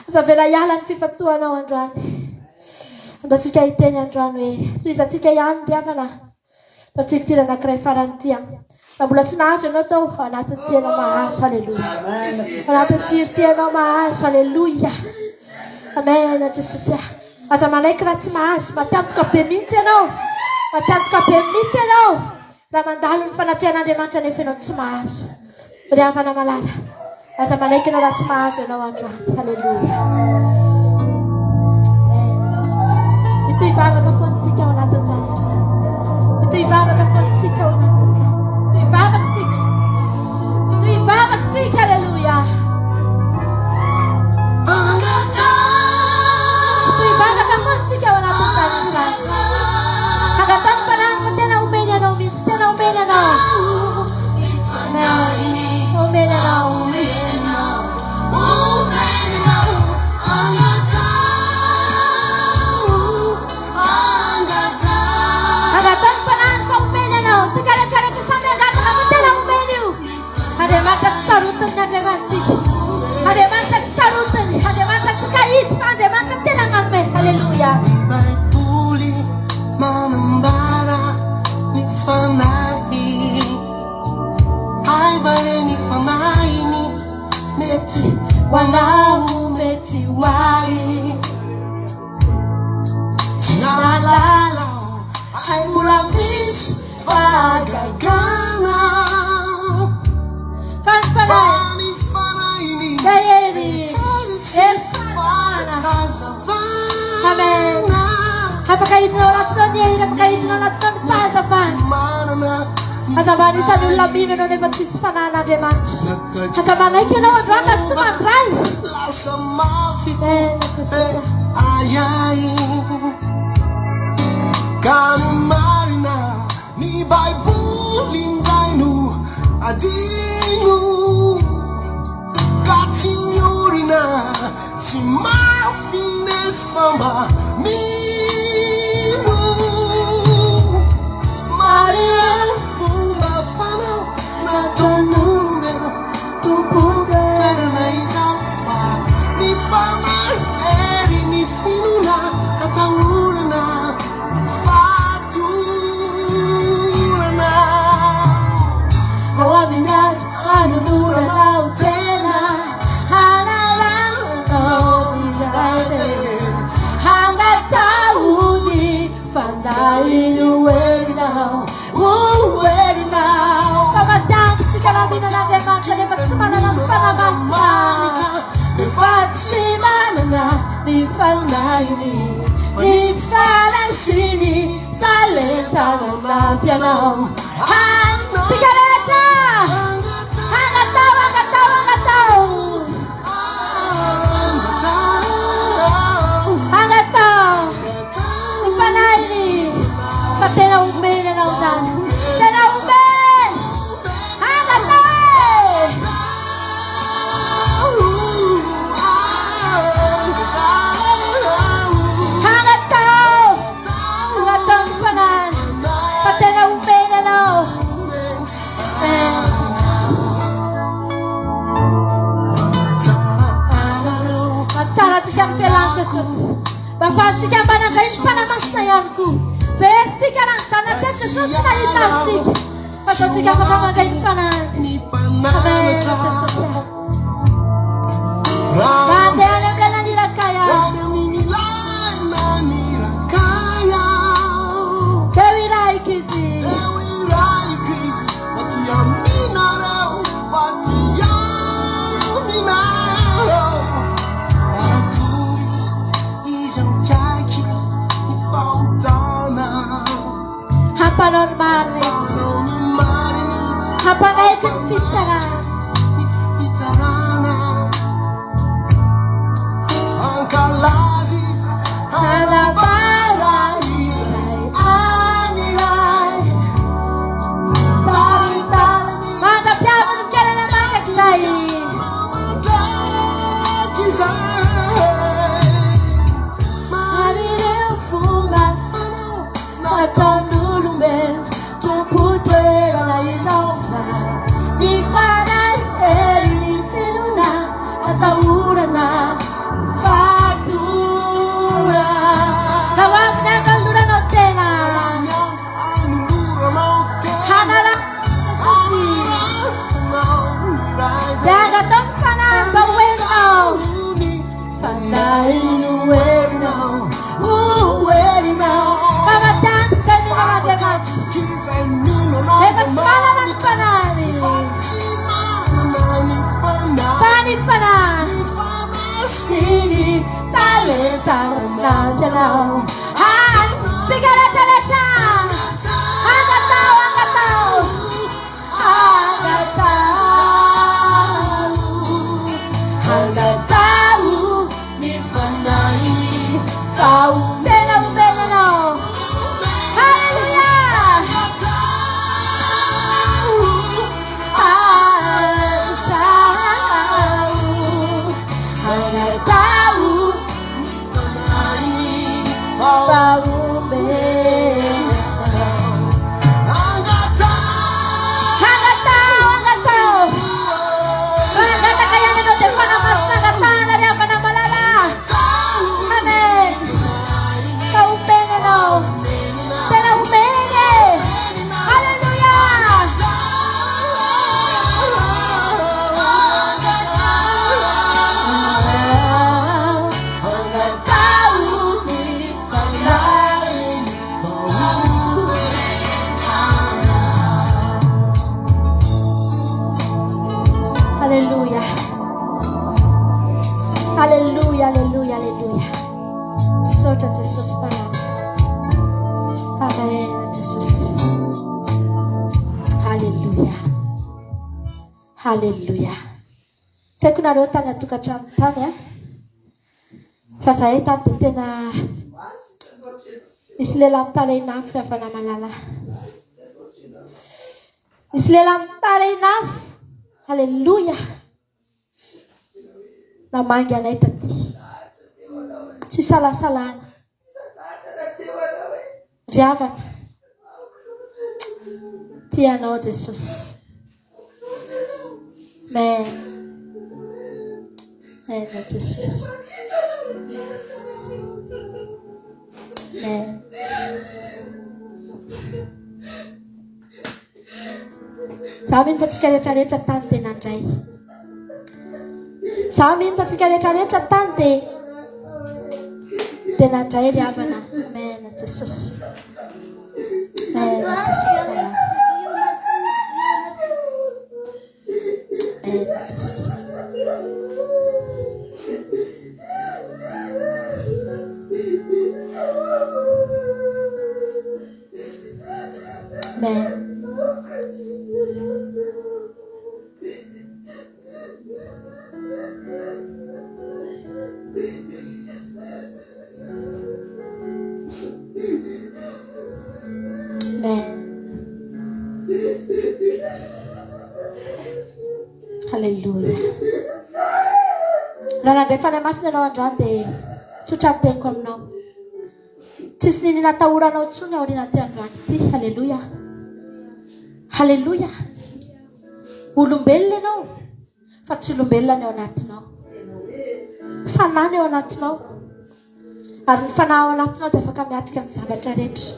Zavela iala ny fifatoanao androany. Andatsika iteny androany hoe toizatsika ihany ndiavana. Tatsika tira anankiray farany tia. Na mbola tsy nahazo ianao tao anatin'ny tianao mahazo. Halleluja. Anatin'ny tianao mahazo. Halleluja. Amen. Jesosy. Aza manaiky raha tsy mahazo. Matiantoka be mihitsy ianao. Matiantoka be mihitsy ianao. Raha mandalo ny fanatrian'Andriamanitra nefa ianao tsy mahazo. Riavana malala. Aza manaiky ianao raha tsy mahazo ianao androany. Halleluja. Amen. Ito ivavaka foantsika ao anatin'izany izany. Ito ivavaka foantsika ao anatin'izany. Ito ivavakantsika. Ito ivavakantsika, aleluia. Ito ivavaka foantsika ao anatin'izany izany. Hagatany fanahiny fa tena omeny anao mihitsy, tena omeny anao. Amen. Omeny anao. Hagatany fanahiny fa omeny anao. Tsika rehetrarehetra samy agatana fa tena omeny io. Andriamanitra tsy sarotiny ny Andriamantsika. Andriamanitra tsy sarotiny. Andriamanitra tsy kahity fa Andriamanitra tena manome. Haleluia. Puli manambara ni fanahi hai bare ni fanahi ni meti wanau meti wai tinalala hai mulamis fagagana fani fanahi ni Dayeri. Amen. Hapakahidina ao anatinao ny ahira, hapakahidina ao anatinao ny fahazavana. Hazavana isan'ny olona mino ianao nefa tsisy fanahin'Andriamanitra. Hazavana aiky ianao androany tsy mandray. lasa mafy Tena Jesosy. ayay kanu marina ni baibuli ndainu adinu katinyorina ti mafi nel fama minu marina fumba fana na tonumero tupuga karena izafa ni fama eri ni finuna atangurana ni faturana Mawabinyat anudura na utena. Hanalano ijarate. Hangatawuni fandainu wedi now. Wedi now. Pamatang sikarabina na Andriamanitra nefa tsy manana ny fanamasina. Tsy manana ny fanainy. Ny fanasiny talenta manampy anao. Sigaretra! Hangatao, hangatao, hangatao! Hangatao! Ny fanainy. Fa tena umeny anao zany. Tena umeny! Hangatao! Hangatao! Hangatao ny fanainy. Fa tena umeny anao. Matsaratsika amin'ny fialan'ny Jesosy. Mahafahantsika manangay ny fanamasina ihany koa. Versika raha nijanona teny Jesosy na hitantsika. Fataontsika afaka mangay ny fanahy. Amen, Jesosy. Mandeha any amin'ny nanilakaya. Dewi raika izy. Hampanon maris. Hampanaikin fitsaran. Sini talenta na Haleluya. Saya kuna rota na tukatrano tany fa zahay tany dia tena misy lehilahy mitala inafo rehefa namalala. Misy lehilahy mitala inafo. Haleluya. Namangy anay taty. Tsy salasalana. Riavana. Tianao Jesosy. Men Jesús. Men. Sabi pa tsika rehetra tany dia nandray. Sabi pa tsika rehetra tany dia nandray ry havana. Men Jesús. Men Jesús. Haleluya. Raha nandray fanamasina anao androany dia tsotra teniko aminao. Tsisy natahoranao intsony ao aoriana ty androany ty. Haleluya. Haleluya. Olombelona ianao fa tsy olombelona ny ao anatinao. Fanahy ny ao anatinao. Ary ny fanahy ao anatinao dia afaka miatrika ny zavatra rehetra.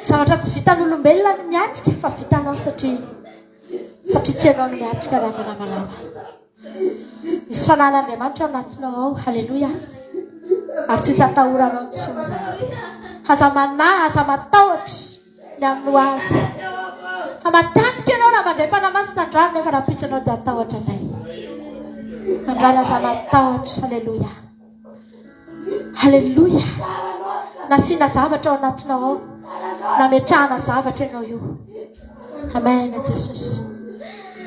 Zavatra tsy vitan'ny olombelona ny miatrika fa vitanao satria tsy ianao no miatrika raha namalala. Misy fanan'Andriamanitra ao anatinao ao. Haleluya. Ary tsisy atahoranao intsony izany. Aza manahy, aza matahotra ny amin'ny ho avy. Hamatandika ianao raha mandray fanamasina androany nefa raha pitso anao dia atahotra anay. Androany aza matahotra. Haleluya. Haleluya. Nasiana zavatra ao anatinao ao. Nametrahana zavatra ianao io. Amen Jesosy.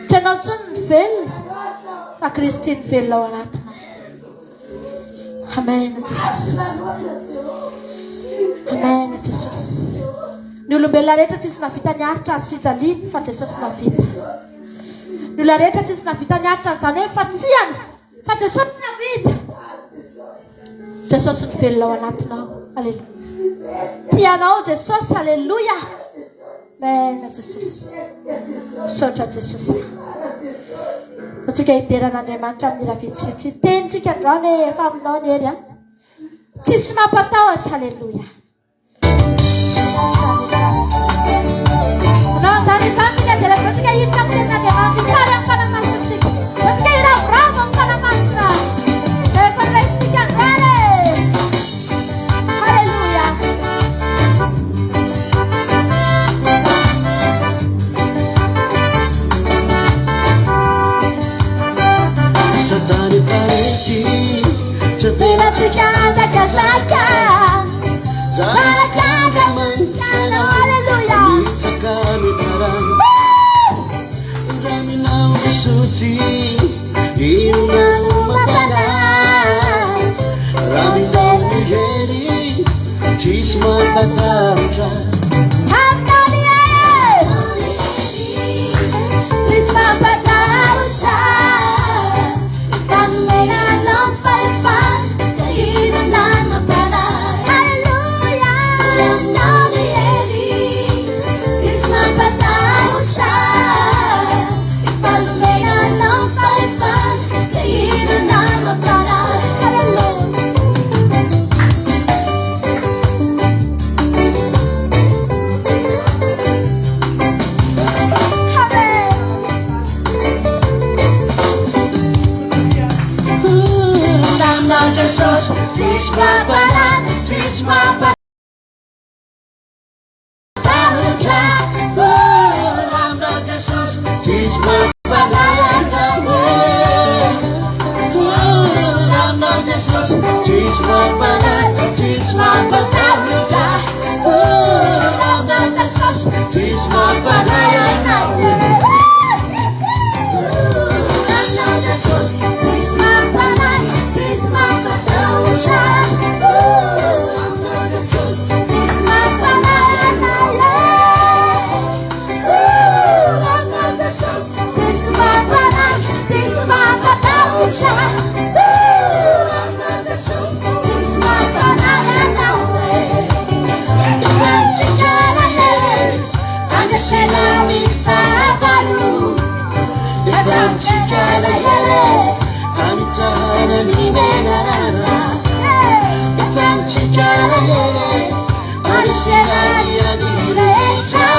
Tsy ianao intsony ny velona fa Kristy ny velona ao anatinao. Amen Jesosy. Amen Jesosy. Ny olombelona rehetra tsisy navita niaritra azy fijaliana fa Jesosy navita. Ny olona rehetra tsisy navita niaritra an'izany hoe fatsiana fa Jesosy navita. Jesosy ny velona ao anatinao. Haleluya. Tianao Jesosy. Haleluya. Amen Jesosy. Misaotra Jesosy. Atsika hideran'Andriamanitra amin'ny raha vitsivitsy. Tenitsika androany hoe efa aminao ny hery. Tsisy mampatahotra. Haleluya. Anao izany tsika dia rehefa tsika hiditra amin'ny tenin'Andriamanitra tsara amin'ny fanamasintsika. Atsika hiravoravo amin'ny fanamasina. Rehefa raisitsika androany. Haleluya. Satany pareci, Vila tsika anjakazaka. Zaraka mampatahotra Sisy mampatahotra Fanomena anao fahefana Ka ino na mampalahelo Halleluja Aminao ny hery Sisy mampatahotra Fanomena anao fahefana Ka ino na mampalahelo Aminao Jesosy Sisy mampalahelo Sisy mampatahotra Aminao Jesosy Sisy mampalahelo Aminao Jesosy Sisy mampalahelo Sisy mampatahotra Aminao Jesosy Sisy mampalahelo Aminao Jesosy Sisy mampalahelo Sisy mampatahotra Aminao Jesosy Sisy mampalahelo Aminao Jesosy Sisy mampalahelo Sisy mampatahotra Aminao Jesosy Sisy mampalahelo Angasela ny fahavalo Efa mitsikalaele Anitsahana ny menarana Efa mitsikalaele Anisena ny adirehetra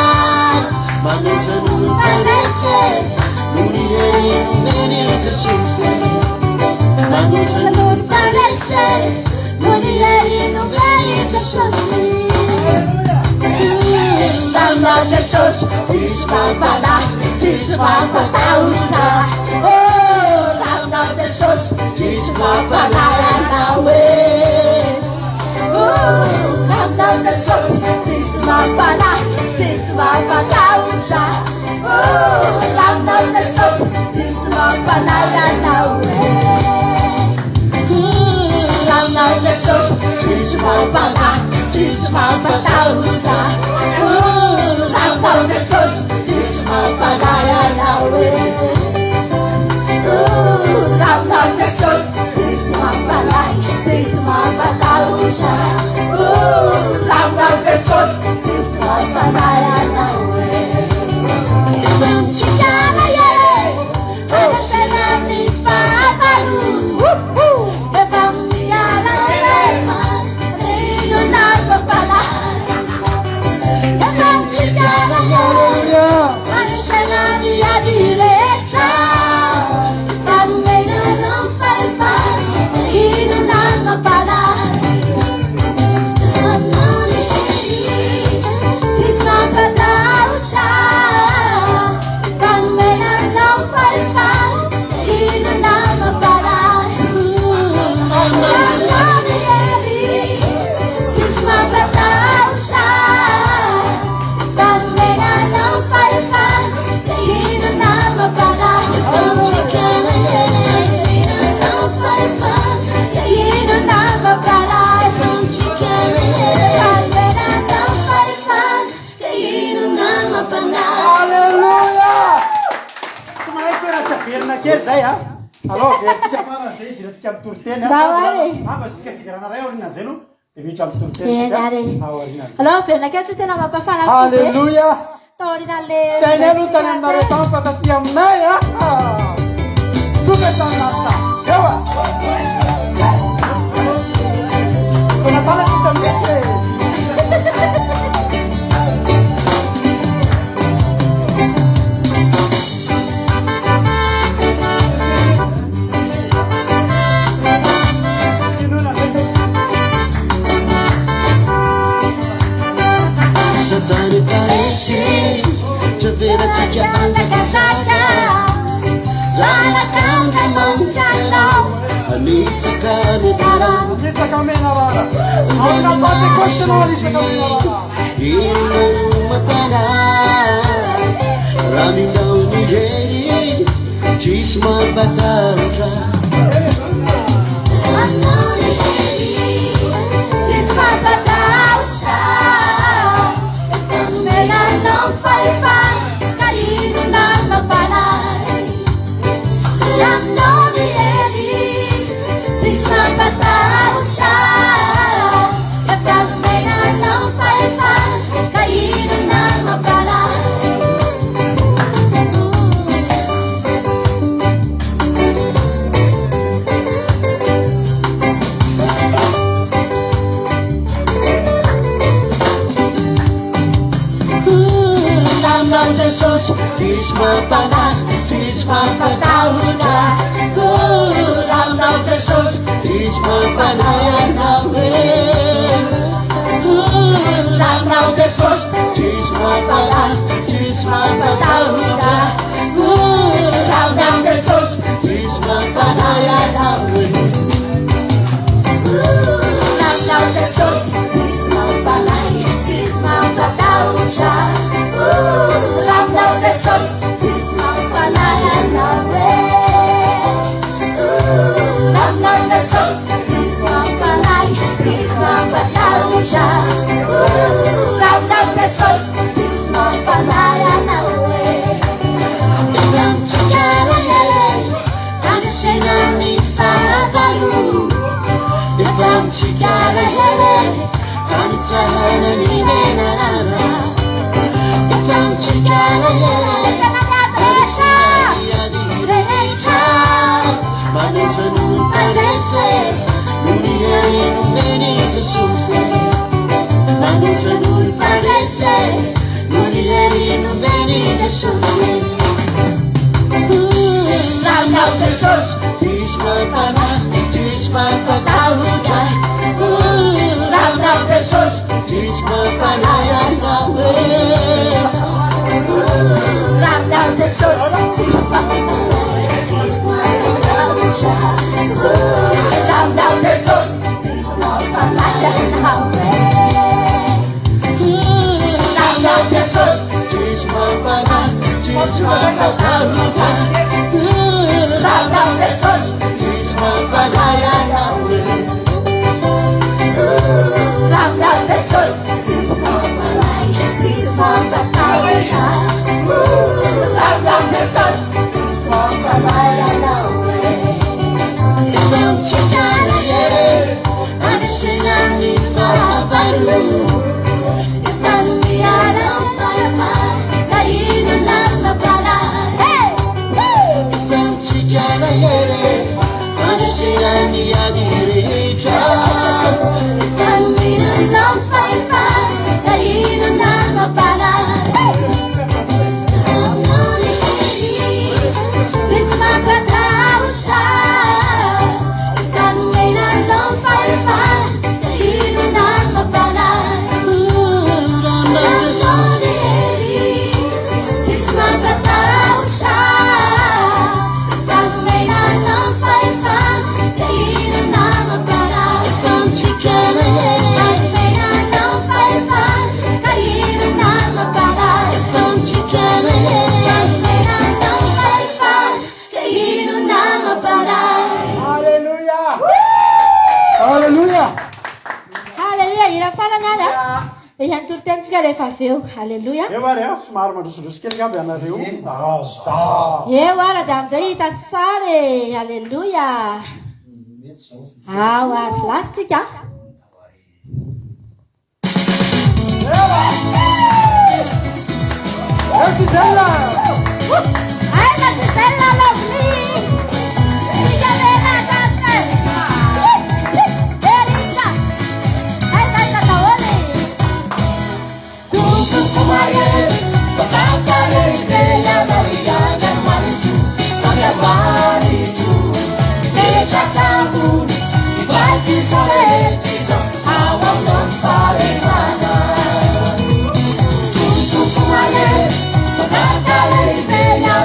Manosa no mpanese No ny herimeny Jesosy Manosa no mpanese No ny herimeny Jesosy Aminao Jesosy Sisy mampalahelo Sisy mampatahotra Aminao Jesosy Sisy mampalahelo Aminao Jesosy Sisy mampalahelo Sisy mampatahotra Aminao Jesosy Sisy mampalahelo Aminao Jesosy Sisy mampalahelo Sisy mampatahotra Aminao Jesosy Sisy mampalahelo Aminao Jesosy Sisy mampalahelo Sisy mampatahotra Aminao Jesosy Sisy mampalahelo Efa mitsikalaele Angasela ny fahavalo Efa mialaele Ino na mampalahelo Efa mitsikalaele Angasela ny adirehetra Fanomena anao fahefana Ino na mampalahelo Aminao ny hery Sisy mampatahotra Fanomena anao fahefana Ino na mampalahelo Aminao ny hery Sisy mampatahotra Fanomena anao fahefana Ino na mampalahelo Efa mitsikalaele Anao fahefana Ino na mampalahelo Efa mitsikalaele Fanomena anao fahefana Ino na mampalahelo Alleluja! Tsy mahaitsy hoe raha tsy averina kely zay a alors veritsika farany zay idirantsika amin'ny toriteny ava sika fidirana ray aoriana zay no dia mihitra amin'ny toriteny aoriana zay Alors verina kely tsy tena mampafana Alleluja! taorian'le Zay ny aloha tany aminareo tampataty aminay a soka tanata eo a tonatana hita misy Satany paretsy Tsy veratsika anjakazaka Zanak'andro mampisanao Anitsaka menarana Anitsaka menarana Aona Pentecostenao anitsaka menarana Ino mapana Raha minao ny hery Tsisy mampatahotra Aminao ny hery Sisy mampatahotra tsisy mampana tsisy mampatahotra ravinao Jesosy tsisy mampana ianao ravinao Jesosy tsisy mampana tsisy mampatahotra ravinao Jesosy tsisy mampana ianao ravinao Jesosy tsisy mampana tsisy mampatahotra ravinao Jesosy tsisy mampana ianao ravinao Jesosy tsisy mampana tsisy mampatahotra ravinao Jesosy tsisy mampana ianao Anashenani favalu Ifam chikara hele Anitsahana ni menarana Ifam chikara hele Anashenani adirecha Manusa nun parese Nuniari numeni Jesuse Manusa nun parese Nuniari numeni Jesuse Ravinao Jesosy tsisy mampana tsisy mampatahotra ravinao Jesosy tsisy mampana ianao ravinao Jesosy tsisy mampana tsisy mampatahotra ravinao Jesosy tsisy mampana ianao ravinao Jesosy tsisy mampana tsisy mampatahotra ravinao Jesosy tsisy mampana ianao ravinao Jesosy tsisy mampana tsisy mampatahotra ravinao Jesosy tsisy mampana ianao Ifam chikara hele Anashenani favalu Ifamiana fayafay Kaino na mapala Ifam chikara hele Anashenani adirecha Ifamiana fayafay Kaino na mapala Sis mapatahotra Ifamiana fayafay Kaino na mapala Sis mapatahotra Ifamiana fayafay Kaino na mapala Ifam chikara hele Ifamiana fayafay Kaino na mapala Ifam chikara hele Ifamiana fayafay Kaino na mapala Haleluya Haleluya Haleluya, irafana nada. Ihan tortentsika rehefa avy eo. Haleluya. eo ary a somary mandrosondroso kely aby ianareo aza Eo ara dia amin'izay hita tsara e. Haleluya. Ao ary lasitsika. Ecitella Ai, ma si bella lovely! Mica bella tante! Erika! Ai, tanta taole! Tuku kumaye, pachakare ideya mariana marichu, kaya marichu. Deja kabuni, ibaki saletiza, awang non fare mana. Tuku kumaye, pachakare ideya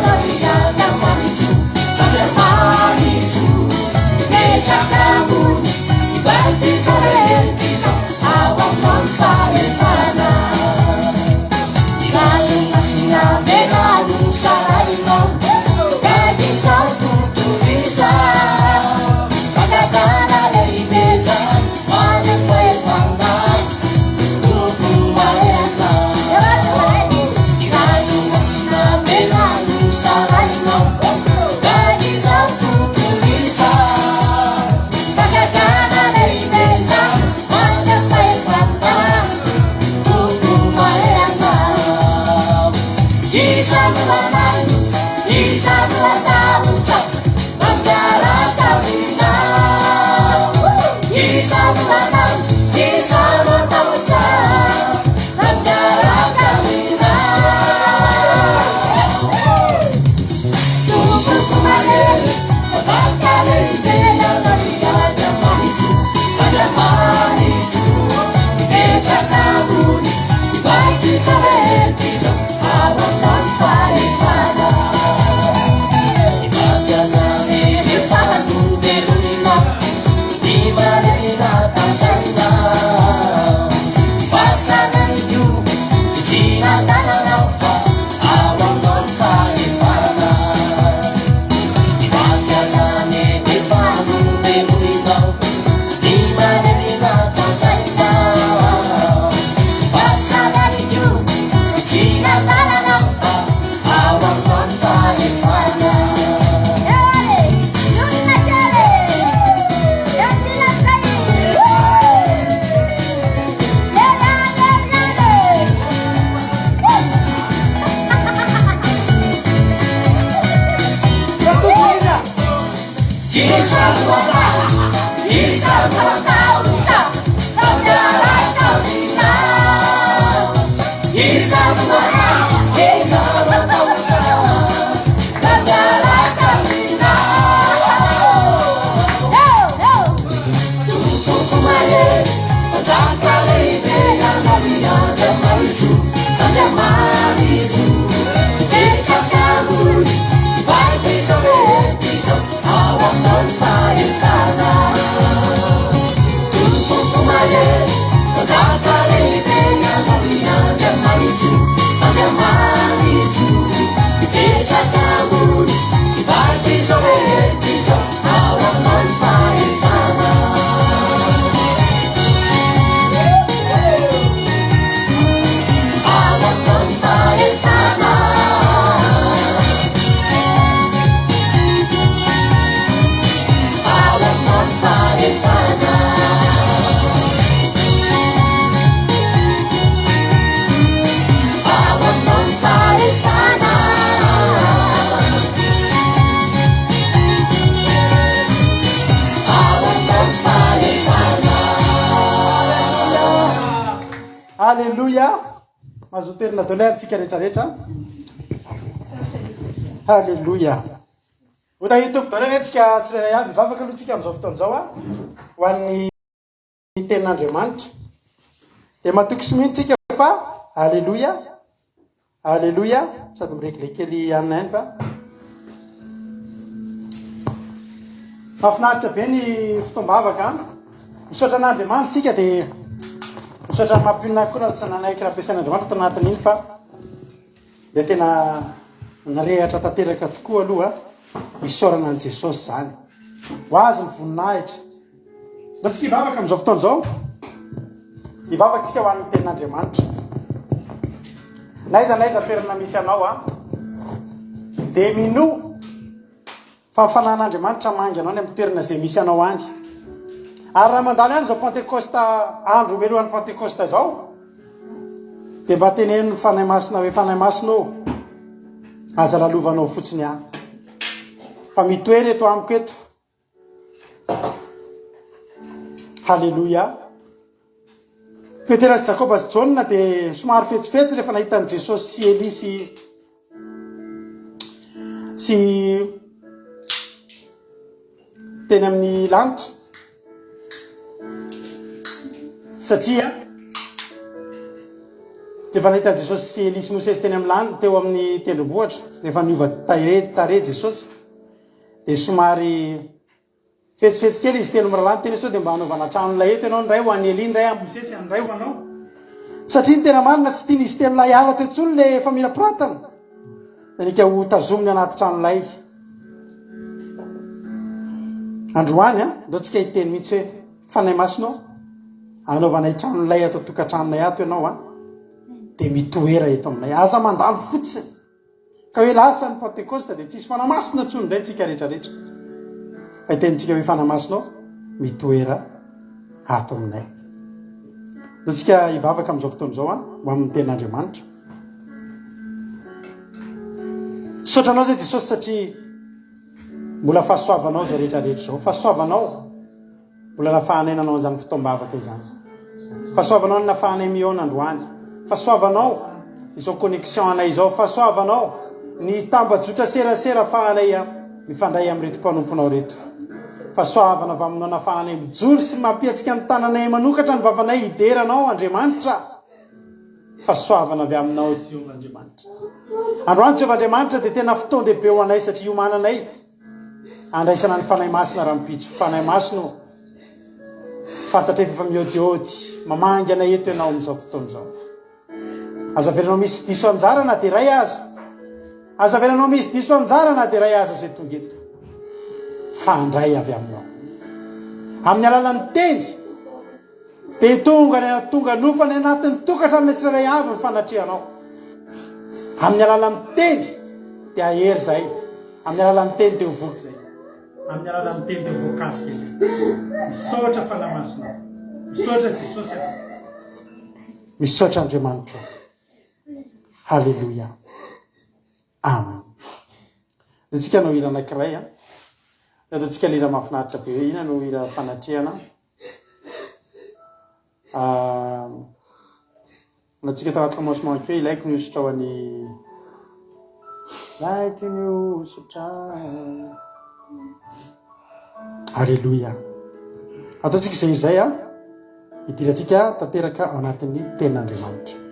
Alléluia. Mazoterina donneur tsika rehetrarehetra. Alléluia. Ota hitovy donneur tsika tsirairay avy vavaka aloha tsika amin'izao fotoana izao ho an'ny tenin'Andriamanitra. Dia matoky siminty tsika fa alléluia. Alléluia. Sady miregley kely amina ihany fa mahafinaritra be ny fotoam-bavaka. Misaotra an'Andriamanitra tsika dia misaotra ny mampinona koa tsy nanaiky raha ampiasain'Andriamanitra tao anatin'iny fa dia tena narehatra tanteraka tokoa aloha isaorana an' Jesosy zany. Ho azy ny voninahitra. Da tsika hivavaka amin'izao fotoana izao. Hivavaka tsika ho an'ny tenin'Andriamanitra. Naiza toerana misy anao dia mino fa fanan'Andriamanitra mangy anao ny amin'ny toerana izay misy anao any. Ary raha mandalo ihany izao Pentecoste andro melohan'ny Pentecoste izao dia mba teneno ny fanahy masina hoe fanahy masina aza lalovanao fotsiny any. Fa mitoery eto amiko eto. Halleluja. Petera sy Jakoba sy Jona dia somary fetsifetsy rehefa nahitan'i Jesosy sy Elia sy teny amin'ny lanitra. Satria rehefa nahitan'i Jesosy sy Elia sy Mosesy teny amin'ny lanitra teo amin'ny tendrombohitra rehefa niova tare Jesosy dia somary fetsifetsy kely izy teny miralany teny sao dia mba hanaovana tranon'ilay eto ianao ndray ho an'ny Elia ndray amin'ny Mosesy andray ho anao. Satria ny tena marina tsy tiany izy teny ilay ala teo intsony le famirapiratana da nika ho tazominy anaty tranon'ilay. Androany ndao tsika hiteny mihitsy hoe fanahy masina anaovanay tranon'ilay atao tokantranonay ato ianao dia mitoera eto aminay. Aza mandalo fotsiny ka hoe lasa ny Pentecoste dia tsisy fanahy masina intsony indray tsika rehetrarehetra. Fa hitenitsika hoe fanahy masina mitoera ato aminay. Ndao tsika hivavaka amin'izao fotoana izao ho amin'ny tenin'Andriamanitra. Saotranao zay Jesosy satria mbola fahasoavanao zao rehetrarehetra zao. Fahasoavanao mbola nafahanay nanao an'izany fotoam-bavaka izany. Fahasoavanao ny nafahanay mihaona androany. Fahasoavanao izao connexion anay izao. Fahasoavanao ny tambajotra serasera afahanay mifandray amin'reto mpanomponao reto. Fahasoavana avy aminao nafahanay mijory sy mampiatsika amin'ny tananay manokatra ny vavanay hideranao Andriamanitra. Fahasoavana avy aminao Jehovah Andriamanitra. Androany Jehovah Andriamanitra dia tena fotoan-dehibe ho anay satria iomananay andraisana ny fanahy masina raha mipitso. Fanahy masina fantatra efa miodiody mamangy anay eto ianao amin'izao fotoana izao. Aza velanao misy diso anjara na dia ray aza. Aza velanao misy diso anjara na dia ray aza izay tonga eto. Fandray avy aminao amin'ny alalan'ny teny dia tonga nofany anatin'ny tokantrano tsirairay avy ny fanatrehanao. Amin'ny alalan'ny teny dia ahery zay. Amin'ny alalan'ny teny dia hovoky zay. Amin'ny alalan'ny teny dia voakasika izay. Misaotra fanahy masina. Misaotra Jesosy. Misaotra Andriamanitra. Halleluja. Amen. Dia tsika hanao hira anankiray ataontsika lira mahafinaritra be hoe ina no ira fanatrehana natsika tao anaty commencement que ilaiko ny osotra ho an'ny laiky ny osotra alleluia ataontsika izay izay a idirantsika tanteraka ao anatin'ny ten'Andriamanitra.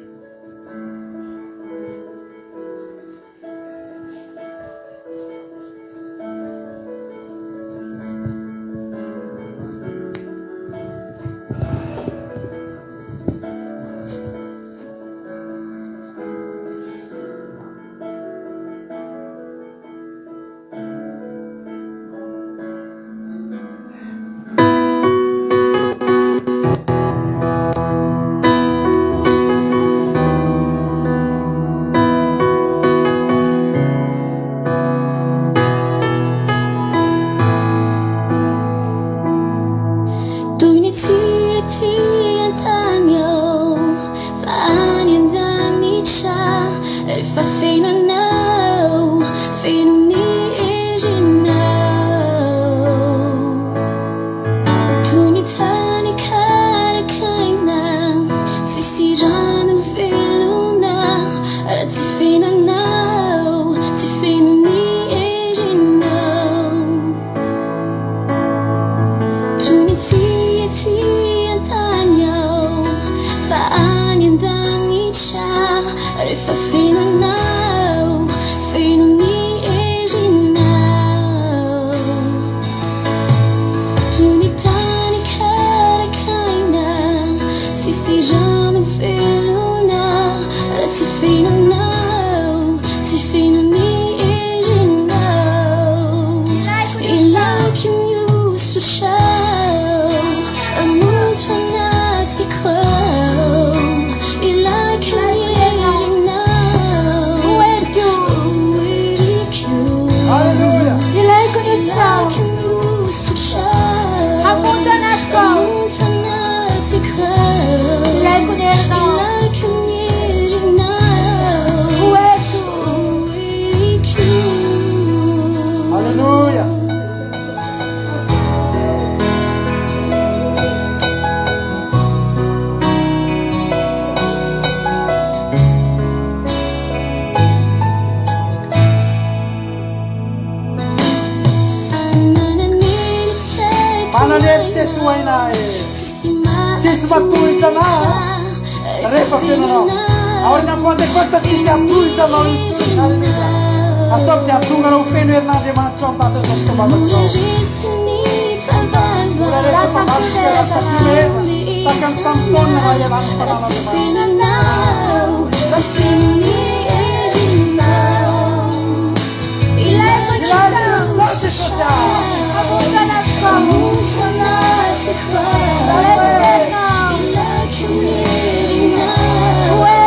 Away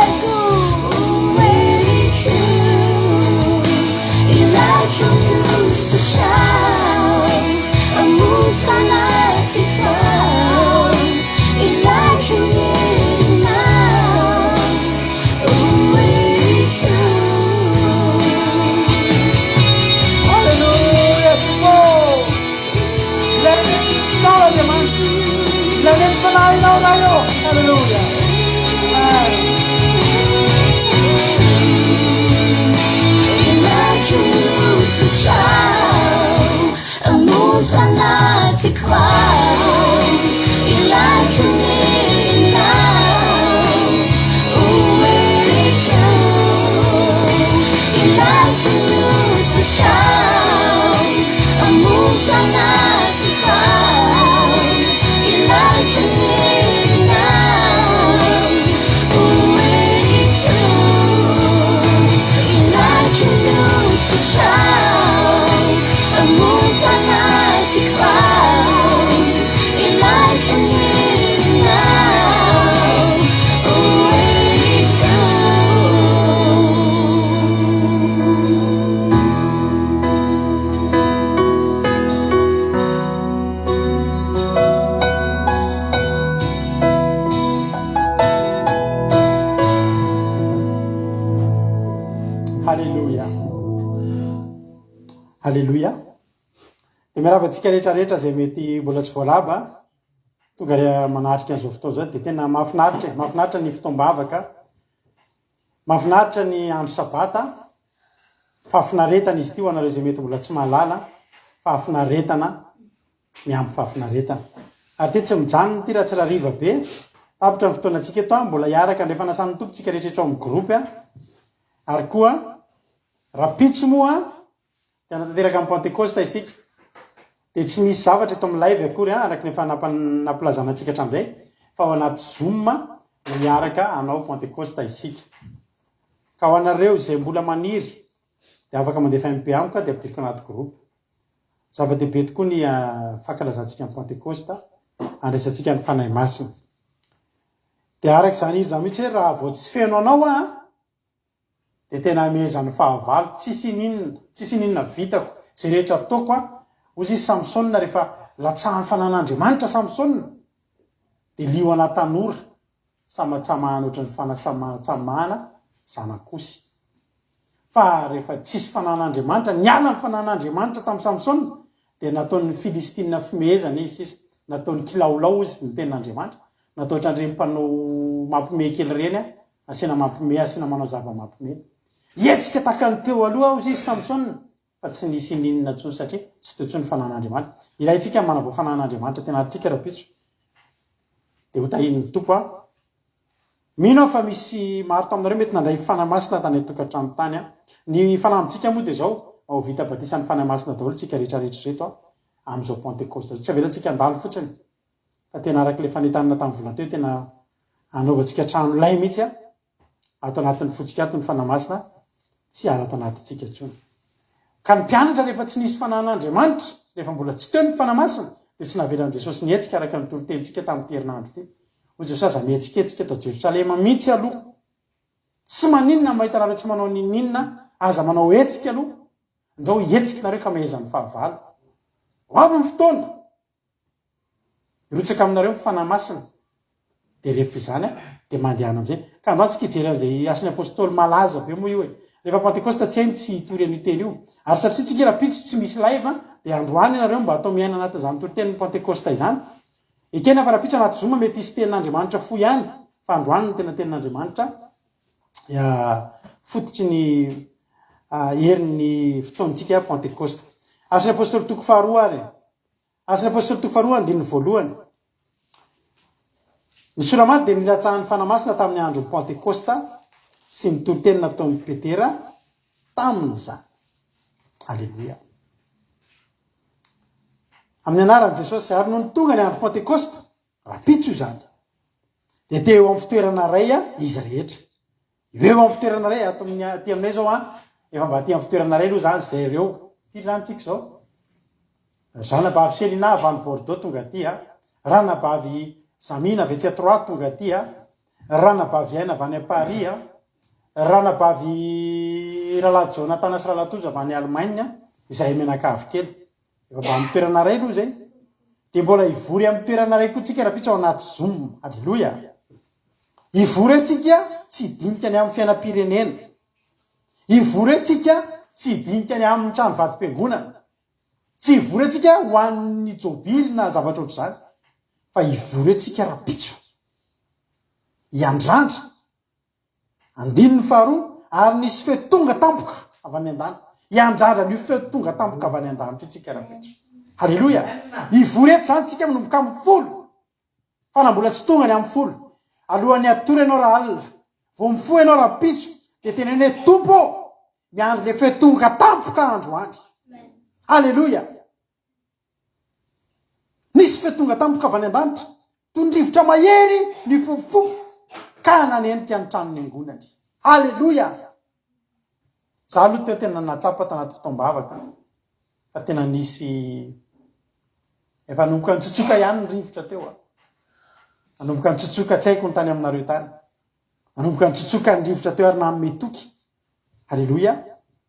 miaravantsika rehetrarehetra zay mety mbola tsy voalaba tonga re manatrika an'izao fotoa zao de tena mahafinaritra ny fitombavaka, mahafinaritra ny andro sabata, fahafinaretana izy ty ho anareo zay mety mbola tsy mahalala, fahafinaretana miampy fahafinaretana. Ary ty tsy mijanona ty raha tsy raha riva be tapitra ny fotoana antsika eto mbola hiaraka andre fanasan'ny tompontsika rehetrarehetra ao amin'ny groupe ary koa rapitso moa dia natanteraka amin'ny pentecoste isika dia tsy misy zavatra eto amin'ny live akory araka nefa nampilazana antsika hatramin'izay fa ao anaty zoom no hiaraka anao pentecoste isika. Ka ho anareo izay mbola maniry dia afaka mandefa MP amiko dia ampidiriko anaty groupe. Zava-dehibe tokoa ny fankalazantsika amin'ny pentecoste, andraisantsika ny fanahy masina. Dia araka izany izy mihitsy hoe raha vao tsy feno anao dia tena amezan'ny fahavalo, tsisy ninona vitako zay rehetra ataoko hozy izy Samsona rehefa latsahan'ny fanan'Andriamanitra Samsona dia lio anaty tanora samatsamahana ohatran'ny fanatsamahana zanakosy. Fa rehefa tsisy fanan'Andriamanitra, niala ny fanan'Andriamanitra tamin'ny Samsona dia nataon'ny Filistina fimehezana izy, nataon'ny kilaolao izy ny tenin'Andriamanitra, natao ohatran'ireny mpanao mampime kely reny asina mampime, asina manao zava-mampime. Etsika tahaka ny teo aloha hozy izy Samsona fa tsy nisy ninona tsony satria tsy teo tsony fanan'Andriamanitra. Ilay tsika manavo fanan'Andriamanitra tena atsika rapitso. Dia ho tahin'ny tompo mino fa misy maro taminareo mety nandray fanahy masina tany tokantrano tany ny fanamitsika moa dia zao ao vita batisan'ny fanahy masina daholo tsika rehetrarehetra reto amin'izao pentecoste. Tsy avelantsika andalo fotsiny fa tena araka le fanentanana tamin'ny volan teo tena anaovantsika trano lay mihitsy ato anatin'ny fotsikatony fanahy masina tsy ary ato anatintsika intsony. Ka ny mpianatra rehefa tsy nisy fanan'Andriamanitra, rehefa mbola tsy teo ny fanahy masina dia tsy navelan'i Jesosy nietsika araka ny torotentsika tamin'ny herinandro ty. Hoy Jesosy aza mihetsiketsika eto Jerosalema mihitsy aloha. Tsy maninona mahita nareo tsy manao ninona, aza manao hetsika aloha. Ndao hetsika nareo ka mehezan'ny fahavalo. Ho avy ny fotoana. Irotsaka aminareo ny fanahy masina. Dia rehefa izany dia mandehana amin'izay. Ka andao antsika hijery an'izay asan'ny apôstôly malaza be moa io e. Rehefa pentecoste tsy hainy tsy hitory an'io teny io. Ary satria tsika rapitso tsy misy live dia androany nareo mba atao miaina anaty izany toritenin'ny pentecoste izany. Ekena fa rapitso anaty zoma mety isy tenin'Andriamanitra fo ihany fa androany ny tena tenin'Andriamanitra fototry ny herin'ny fotoantsika pentecoste. Asan'ny apôstôly toko faharoa ary. Asan'ny apôstôly toko faharoa andininy voalohany. Ny soramary dia nilatsahan'ny fanahy masina tamin'ny andro pentecoste sy ny toriteny nataon'ny Petera tamin'izany. Alleluia. Amin'ny anaran'i Jesosy ary noho ny tonga ny andro pentecoste rapitso izany dia teo eo amin'ny fitoerana ray izy rehetra. Eo amin'ny fitoerana ray ato aty aminay zao efa mba aty amin'ny fitoerana ray aloha zany zay ireo firy zany tsika zao zanabavy Selina avy any Bordeaux tonga aty ranabavy Zamina avy etsy Troyes tonga aty ranabavy Aina avy any Paris ranabavy Rala Jonathan sy Rala Toza avy any Allemagne izay menakavy kely efa mba amin'ny toerana ray aloha zay dia mbola hivory amin'ny toerana ray koa tsika rapitso ao anaty zoom. Alleluia. Hivory antsika tsy hidinika ny amin'ny fiainam-pirenena, hivory antsika tsy hidinika ny amin'ny trano vatim-piangonana, tsy hivory antsika ho an'ny jobily na zavatra ohatr'izany fa hivory antsika rapitso hiandrandra andininy faharoa ary nisy fety tonga tampoka avy any an-dany. Hiandrandra ny fety tonga tampoka avy any an-danitra tsika rapitso. Halleluia. Hivory eto zany tsika manomboka amin'ny folo fa na mbola tsy tonga ny amin'ny folo alohan'ny atory ianao raha alina vao mifoha ianao rapitso dia tenene tompo miandry le fety tonga tampoka androany. Halleluia. Nisy fety tonga tampoka avy any an-danitra toy ny rivotra mahery ny fofofofo ka nanenika ny tranony angonany. Halleluia. Za aloha teo tena natsapa tanaty fotoam-bavaka fa tena nisy efa nomboka nitsotsoka ihany ny rivotra teo nanomboka nitsotsoka tsy haiko ny tany aminareo tany nanomboka nitsotsoka ny rivotra teo ary na metoky. Halleluia.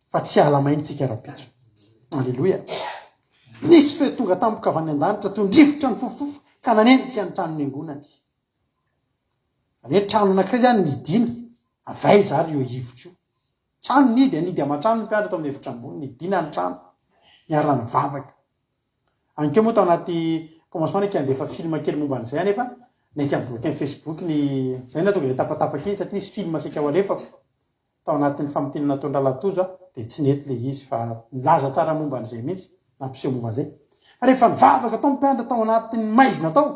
Fa tsy alamaintsika rapitso. Halleluia. Nisy fe tonga tampoka avy any an-danitra toy ny rivotra ny fofofofo ka nanenika ny tranony angonany. Ane trano anankiray zany nidina avay zary eo hivotro trano nidy ama-trano ny mpianatra tao amin'ny efitra ambony nidina ny trano niarany vavaka ankeo moa tao anaty commencement neka andefa film kely momba an'izay anefa neka bloqué Facebook ny zay na tonga le tapatapaka iny satria nisy film asika ho alefako tao anatin'ny famitenana tondralatojo dia tsy nety le izy fa milaza tsara momba an'izay mihitsy nampiseho momba an'izay rehefa nivavaka tao mpiandra tao anatin'ny maizina tao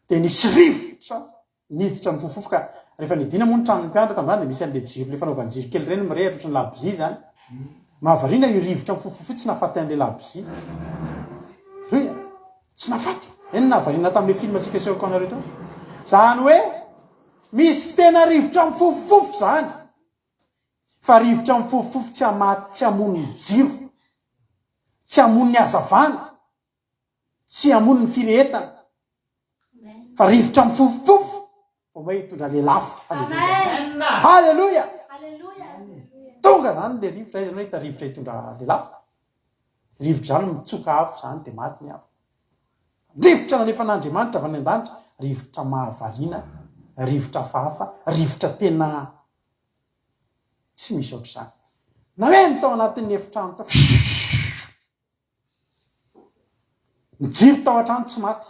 dia nisy rivotra niditra mifofofoka ka rehefa nidina moa ny tranon'ny mpiandra tam'izany dia misy an'le jiro le fanaovanjiro kely reny mirehatra ny labozia zany mahavariana io rivotra mifofofo tsy nafaty an'le labozia tsy nafaty eny nahavariana tamin'le film atsika sehoko anareo tao zany hoe misy tena rivotra mifofofofo zany fa rivotra mifofofofo tsy amaty tsy amony ny jiro tsy amony ny azavana tsy amony ny firehetana fa rivotra mifofofofo fa hoe hitondra le lafo halleloia tonga zany le rivotra izy anao hita rivotra hitondra le lafo rivotra zany mitsoka afo zany dia maty ny afo rivotra nalefa n'Andriamanitra avy any an-danitra rivotra mahavariana rivotra fahafa rivotra tena tsy misy ohatr'izany na hoe tao anatin'ny efitrano tao mijiro tao an-trano tsy maty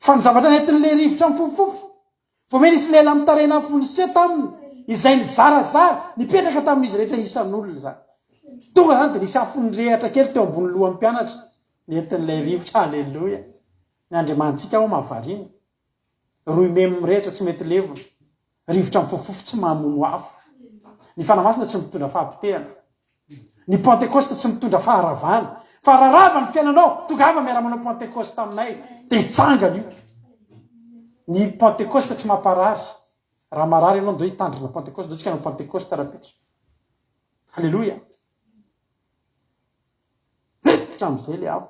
fa ny zavatra nentin'le rivotra mifofofofo vo me nisy lela mitarena folisy taminy izay ny zarazara nipetraka tamin'izy rehetra isan'olona zany tonga zany dia nisy afony rehatra kely teo ambony lohan'ny mpianatra nentin'ilay rivotra alleloia ny Andriamanitsika ao mahavariana roy memy mirehitra tsy mety levona rivotra mifofofofo tsy mahamono afo ny fanamasina tsy mitondra fahampitehana ny pentekoste tsy mitondra faharavana fa raharava ny fiainanao tongava miara-manao pentekoste aminay dia hitsangana io ny pentekoste tsy mamparary raha marary ianao ndo hitandrina pentekoste do tsika nao pentekoste rapitso halleloia rehetra am'izay le avo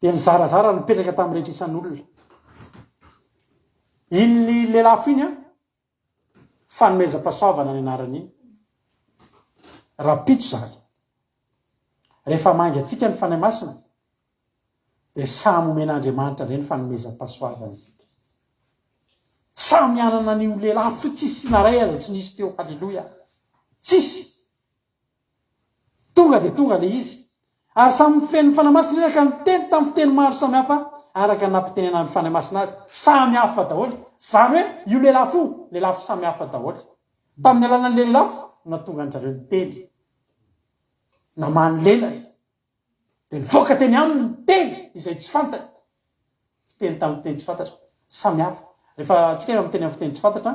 dia ny zarazara nipetraka tamin'ny rehetra isan'olona inny lelafo iny a fanomezam-pasoavana ny anaran'iny rapitso zany rehefa mangy atsika ny fanahy masina dia samy omen'Andriamanitra reny fanomezam-pasoavana isika samy anana n'io lelafo tsisy naray aza tsy nisy teo halleloia tsisy tonga dia tonga le izy ary samy fen'ny fanahy masina reraka nyteny tamin'ny fiteny maro samy hafa araka nampitenena ny fanahy masina azy samy hafa daholo zany hoe io lelafo samy hafa daholo tamin'ny alanan'le lelafo natonga ny zareo ny teny namany lelany dia nivoaka teny aminy ny teny izay tsy fantany fiteny tamin'ny teny tsy fantatra samy hafa rehefa atsika eo miteny amin'ny fiteny tsy fantatra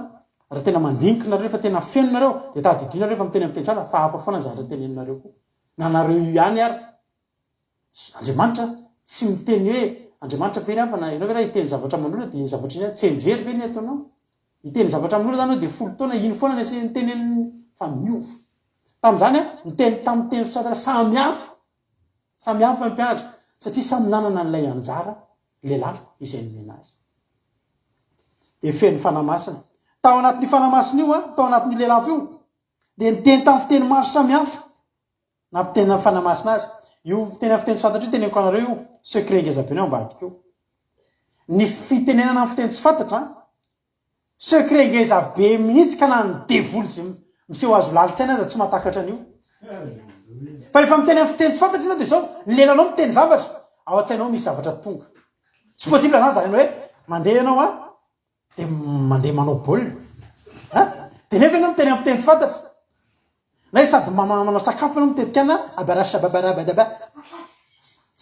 raha tena mandinikinareo rehefa tena fenonareo dia tadidinareo rehefa miteny amin'ny teny tsara fa hafa foana zavatra tenenareo koa nanareo io ihany ary Andriamanitra tsy miteny hoe Andriamanitra very avana ianao raha hiteny zavatra amin'olona dia iny zavatra iny tsy enjery ve ny ataonao hiteny zavatra amin'olona zany dia folo taona iny foana ny teneniny fa miova tamin'izany a miteny tamin'ny teny satra samy hafa mpianatra satria samy nanana n'ilay anjara lelafo izay nomena azy dia feny fanamasina tao anatin'ny fanamasina io a tao anatin'ny lelafo io dia niteny tamin'ny fiteny maro samy hafa nampitenina fanamasina azy io tena fiteny tsy fantatra io teneniko anareo io secret ngezabe ny ao ambadika io ny fitenenana amin'ny fiteny tsy fantatra secret ngezabe mihitsy ka na ny devoly zay miseho azo lalitsaina aza tsy mahatakatra an'io fa rehefa miteny amin'ny fiteny tsy fantatra ianao dia zao ny lelanao miteny zavatra ao an-tsainao misy zavatra tonga tsy possible zany zany hoe mandeha ianao a dia mandeha manao baolina dia nefa ianao miteny amin'ny fiteny tsy fantatra na sady manao sakafo ianao mitetikana abarasababarabadaba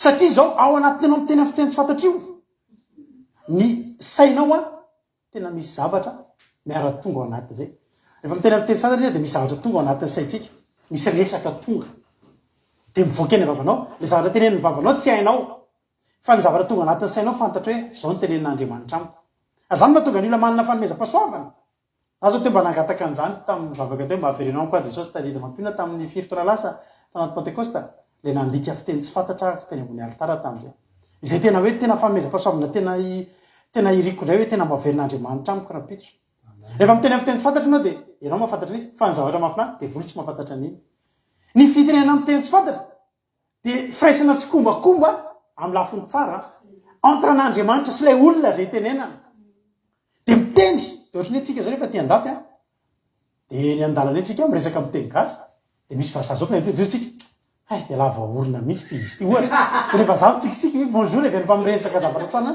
satria zao ao anatin ianao miteny amin'ny fiteny tsy fantatra io ny sainao a tena misy zavatra miara-tonga ao anaty zay rehefa miteny amin'ny fiteny tsy fantatra dia misy zavatra tonga ao anatin'ny saintsika misy resaka tonga dia mivoaka eny vavanao le zavatra teneniny vavanao tsy hainao fa ny zavatra tonga anatin'ny sainao fantatra hoe zao ny tenenin'Andriamanitra amiko azany mahatonga ny olona manana fanomezam-pasoavana azo teo mba nangataka an'izany tamin'ny vavaka teo mba haverenao ankoa Jesosy tadida mampina tamin'ny firy taona lasa tanaty pentekosta le nandika fiteny tsy fantatra fiteny ambony alitara tamin'izay izay tena hoe tena fanomezam-pasoavana tena iriko indray hoe tena mahaverin'Andriamanitra amiko rapitso rehefa miteny amin'ny fiteny tsy fantatra ianao dia ianao mahafantatra izy fa ny zavatra mafina dia voly tsy mahafantatra an'iny ny fitenena amin'ny teny tsy fantatra dia firaisana tsy kombakomba amin'ny lafiny tsara entre an'Andriamanitra sy ilay olona zay tenenana dia mitendry dia ohatrany atsika zao rehefa ti-andafy dia ny an-dalana eny tsika miresaka miteny gasy dia misy vazaha zao fa tsika ay de lava orona mihitsy ty izy ty ohatra rehefa zaho tsikitsiky hoe bonjour rehefa miresaka zavatra tsana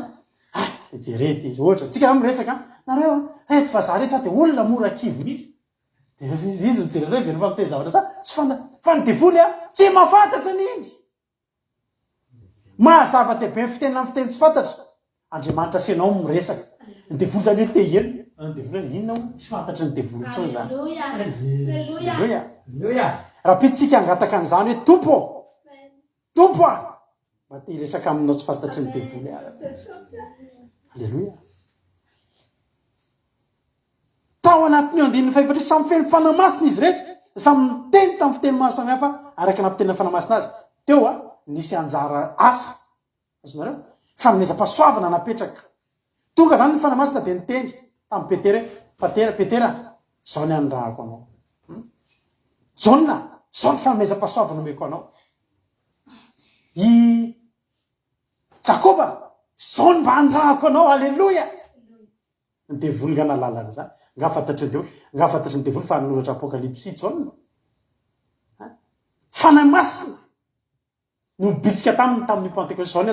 jerety izy ohatra tsika miresaka nareo reto fa za rehetra de olona mora kivo mihitsy de izy mijerere rehefa miteny zavatra tsana tsy fa ny devoly a tsy mahafantatra n'iny mahazava-dehibe ny fitenina amin'ny fiteny tsy fantatra Andriamanitra senao miresaka ny devoly zany hoe te eny ny devoly inona tsy fantatry ny devoly tsony zany raha pitsika angataka an'izany hoe tompo a mba te hiresaka aminao tsy fantatry ny devoly alleloia tao anatin'ny andininy fahefatry samy feny fanamasina izy rehetra samy miteny tamin'ny fiteny maro samihafa araka nampitenina fanamasina azy teo a nisy anjara asa azonareo fanomezam-pahasoavana napetraka tonga zany ny fanamasina de niteny tamin'ny petera zao ny andrahako anao jauna zao ny fanomezam-pahasoavana omeko anao i Jakoba zao ny mba andrahako anao alleloia ny devoly nga nalalana zany nga fantatry ny devoly fa noratra apokalipsy jauna fanamasina no bitsika tamin'ny pentecoste zao ny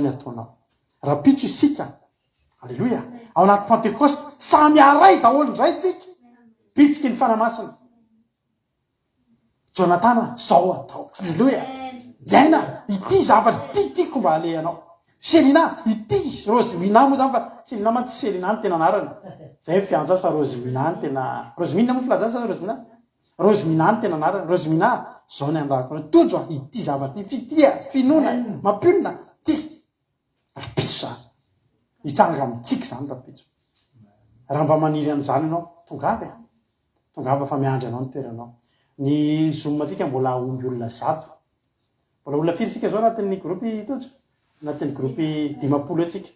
ataonao raha pitso isika alleloia ao anaty pentecoste samy aray daholo ndray tsika pitsiky ny fanamasina Jonatana zao atao alleloia iaina ity zavatra tiako mba ale anao Selina ity Rosemina moa zany fa Selina mantsy Selina ny tena anarana zay fiantso azy fa Rosemina ny tena Rosemina moa filaza sa Rosemina ny tena anarana Rosemina zao ny andrako tojo ity zavatra fitia finona mampionina ty rapitso zany hitsanga amintsika zany rapitso raha mba maniry an'izany anao tongava fa miandry anao ny toeranao ny zomatsika mbola omby olona 100 mbola olona firy tsika zao anatin'ny groupe tojo anatin'ny groupe 10 atsika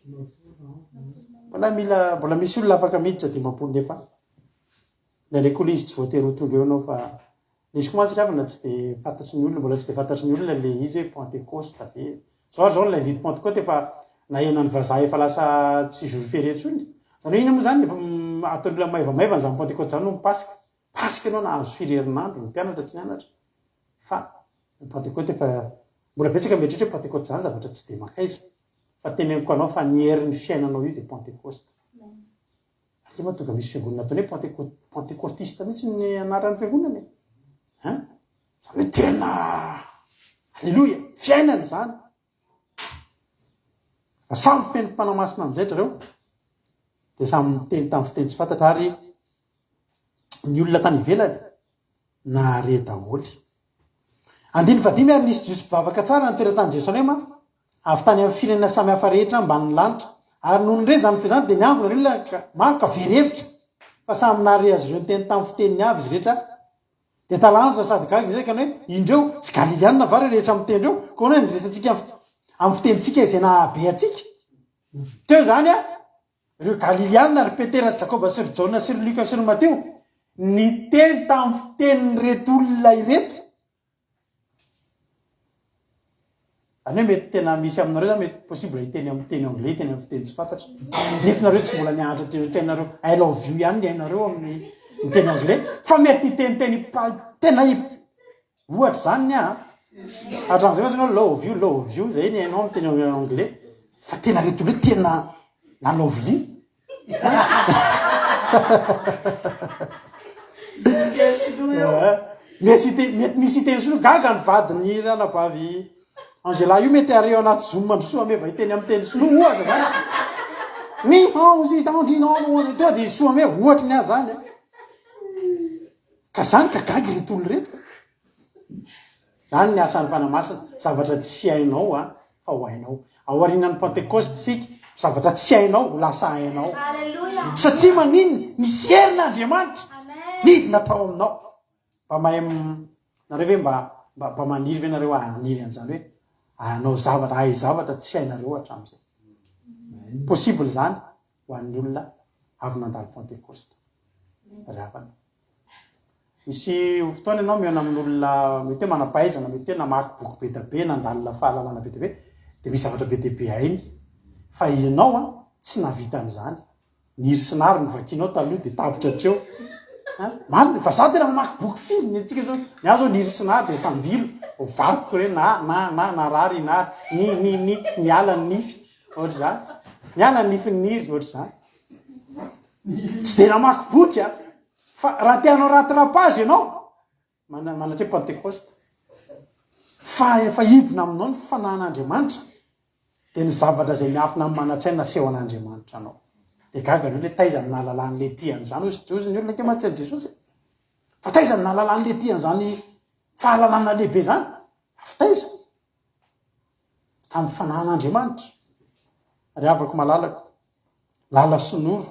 mbola misy olona afaka miditra 10 nefa ndraiky izy tsy voatery ho tonga eo anao fa nisy koa mantsy ravana tsy de fantatry ny olona mbola tsy de fantatry ny olona le izy hoe pentecoste ve zao le andito pentecoste efa nahena ny vazaha efa lasa tsy jour férié tsony zany hoe ina moa zany efa ataon'olona maivamaivana zany pentecoste zany no mipasika pasika anao nahazo firerinandro ny mpianatra tsy nianatra fa ny pentecoste efa mbola betsaka mieritritra hoe pentecoste zany zavatra tsy de makaiza fa teneniko anao fa ny herin'ny fiainanao io de pentecoste ake mahatonga misy fiangonana ataony hoe pentecostiste mihitsy ny anaran'ny fiangonana zany hoe tena alleloia fiainana zany samy feny mpanamasina amizay reo de samy miteny tamin'ny fiteny tsy fantatra ary ny olona tany ivelany nahare daholy andiny vadimy ary nisy jiosy mpivavaka tsara ny toeratany Jerosalema avy tany amin'ny firenena samy hafa rehetra ambany lanitra ary noho nire zany fezany de niangona ny olona maro ka verevitra fa samy nahare azy ireo niteny tamin'ny fiteniny avy izy rehetra de talanjo sady gaga zay ka hoe indreo tsy galilianina vary rehetra mitendreo ko hoe niresantsika amin'ny fitenitsika izay nahabe atsika teo zany a ireo galilianina ry Petera sy Jakoba sy ry Jona sy ry Luka sy ry Mateo niteny tamin'ny fiteniny reto olona ireto any hoe mety tena misy aminareo zany mety possible hiteny amin'ny teny anglais teny amin'ny fiteny tsy fantatra nefinareo tsy mbola nianatra tenareo I love you ihany niainareo amin'ny teny anglais fa mety hiteniteny tena ohatra zany hatram'izay zany love you zay niainao amin'ny teny anglais fa tena reto hoe tena na lovely mety misy teny soa gaga ny vadiny ranabavy Angela io mety areo anaty zoom mandrosoa me va hiteny amin'ny teny sinoa ohatra zany ni haozy tandrinao to de soa me ohatra ny azy zany ka zany ka gaga reto olo reto zany ny asan'ny fanamasina zavatra tsy hainao fa ho hainao ao arinan'ny pentecoste sika zavatra tsy hainao lasa hainao satria maniny nisy herin'Andriamanitra midina natao aminao mba mahay nareo hoe mba maniry ve nareo aniry an'izany hoe anao zavatra hay zavatra tsy hainareo hatram'izay possible zany ho an'ny olona avy nandalo pentecoste ravana misy fotoana ianao miona amin'olona mety hoe manampahaizana mety hoe namaky boky be dabe nandalina fahalalana be dabe de misy zavatra be dehibe hainy fa ianao tsy navita an'izany niry sinary novakinao taloha de tapitra hatreo marina fa za tena mamaky boky filmy atsika zao miazo nirisina de sambilo ovakoko re na rary na miala ny nify ohatra zany miala ny nify niry ohatra zany tsy de namaky boky a fa raha tianao ratirapazy ianao manatrea pentecoste fa hidina aminao ny fanahin'Andriamanitra de ny zavatra zay miafina amin'ny manatsaina seho an'Andriamanitra anao de gaga le taiza ny nahalalany le tiany zany ozy ny olona ke mahatsiany Jesosy fa taiza ny nahalalany le tiany zany fahalalana lehibe zany fa taiza tamin'ny fanahin'Andriamanitra ary avako malalako lala sonoro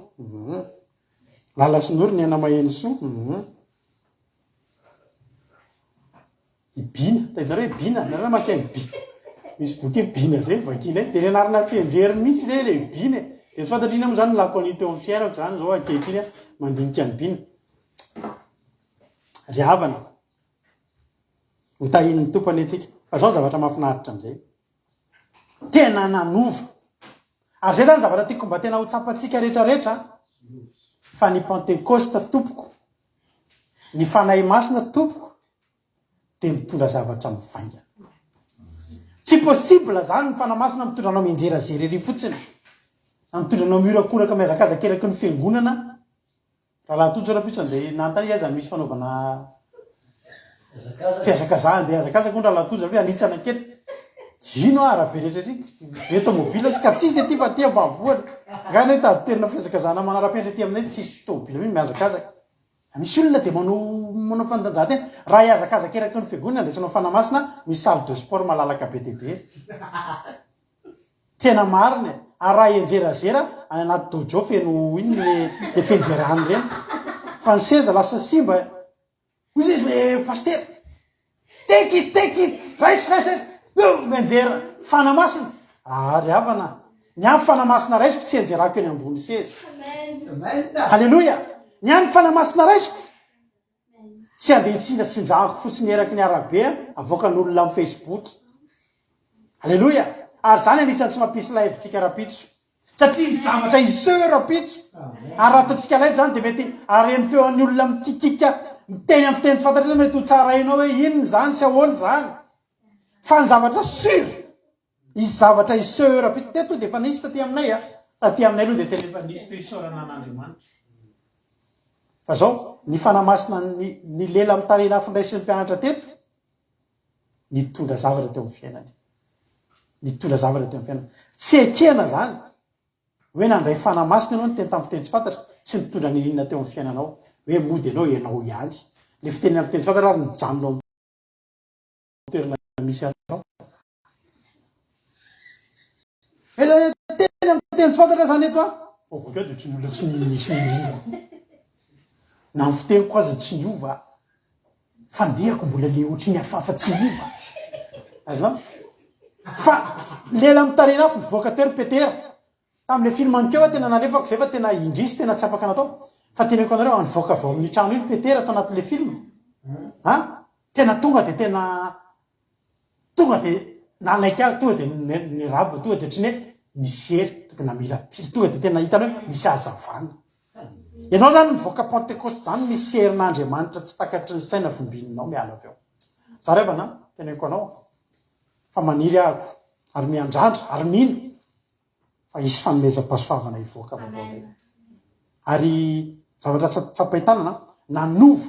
lala sonoro ny ena maheny so ibina tainareo ibina nareo makeny bina misy boky bina zay vakina de nenarina tsenjery mihitsy le bina de tsy fantatriny amo zany lakoni teo amin'ny fiainako zany zao ankehitriny mandinika ny bina ry havana hotahin'ny tompany atsika fa zao zavatra mahafinaritra am'izay tena nanova ary zay zany zavatra tiako mba tena ho tsapatsika rehetrarehetra fa ny pentecoste tompoko ny fanahy masina tompoko de mitondra zavatra mivaingana tsy possible zany ny fanahy masina mitondranao mienjerajery ery fotsiny na mitondranao miorakoraka miazakazaky eraky ny fiangonana raha lahatojo rapitso de nantany aza misy fanaovana fiazakazahany de azakazaka ondra lahatojo hoe anitsana kely ino arabe rehetrareky be tomobile tsy ka tsisy aty fa ty ambavoany gany hoe tady toerina fiazakazahana manara-pentra ty aminay tsisy tomobile miny miazakazaka misy olona de manao fantanjahantena raha iazakazaka eraky ny fiangonana andresanao fanahy masina misy salle de sport malalaka be deabe tena marina ary raha enjerazera any anaty dojo feno iny le fienjerany reny fa ny seza lasa simba ozy izy le paster teky raisy menjera fanahy masina ary avana ny any fanahy masina raisiko tsy enjerako eny ambony seza halleloia ny any fanahy masina raisiko tsy andeha itsinjatsinjahako fotsiny eraky ny arabe avoakan'olona amin'ny facebook halleloia ary zany anisany tsy mampisy laivitsika rapitso satria zavatra iseo rapitso ary raha ataotsika laivo zany de mety areny feo an'ny olona mikikika miteny amin'ny fiteny fantatra mety ho tsarainao hoe inony zany sy ahoany zany fa ny zavatra sur izy zavatra iseo rapitso teto de efa nisy taty aminay taty aminay aloha de tena efa nisy to isaorana an'Andriamanitra fa zao ny fanahy masina ny lela mitarina afindraisin'ny mpianatra teto nitondra zavatra teo amin'ny fiainany nitondra zavatra teo amin'ny fiainany tsy ekena zany hoe nandray fanahy masina ianao ny teny tamin'ny fiteny tsy fantatra tsy nitondra ny inona teo amin'ny fiainanao hoe mody anao ianao ihany le fiteny amin'ny fiteny tsy fantatra ary mijanonao toerana misy anao teny amin'ny fiteny tsy fantatra zany eto bokeo de tsy ny olona tsy misy indrindra na ny fiteniko azy tsy niova fandehako mbola le ohatry ny afafa tsy niova azonao fa lela mitarina afo vocateur Petera tamin'le film ankeo tena nalefako zay fa tena indrisy tena tsapaka natao fa teneko anareo anivoaka avao amin'ny trano io Petera atao anatin'le film tena tonga de nanaiky ahy tonga de ny rabo tonga de tsy ne misery tokony namilapily tonga de tena hitany hoe misy azavana ianao zany mivoaka pentecoste zany misy herin'Andriamanitra tsy takatry ny saina fombininao miala avy eo za revana teneko anao fa maniry ahako ary miandrandra ary mino fa isy fanomezam-pahasoavana hivoaka vavaolena ary zavatra tsapaitanana nanova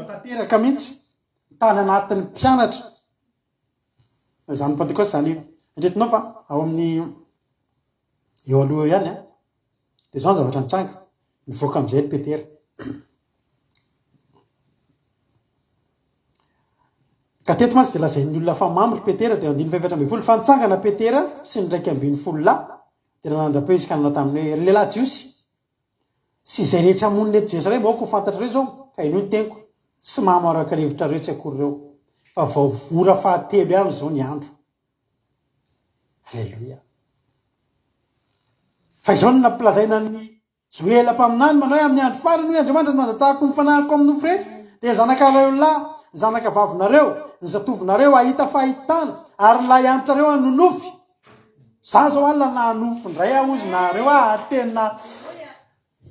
tanteraka mihitsy tany anatin'ny mpianatra zany pentecoste zany endretinao fa ao amin'ny eo aloha ihany de zao ny zavatra nitsanga mivoaka am'izay ny Petera ka teto mantsy de lazain'ny olona fa mamry Petera de 9:20 fa nitsangana Petera sy ny 1:20 lahy de nanandra-peo izy ka nanao tamin'ny hoe lehilahy jiosy sy izay rehetra monina eto Jesoray mba aoko ho fantatrareo zao ka ino ny teniko tsy mahamaraka revitra reo tsy akory reo fa vaovora fahatelo ihany zao ny andro halleloia fa izao ny nampilazaina ny Joela mpaminany manao hoe amin'ny andro farany hoe Andriamanitra mandatsahako ny fanahiko amin'ny nofo rehetra de zanakalahy lahy zanaka vavinareo ny zatovinareo ahita fahitana ary ny lahy antrareo hanonofy za zao alina na hanofo ndray aho ozy nareo tena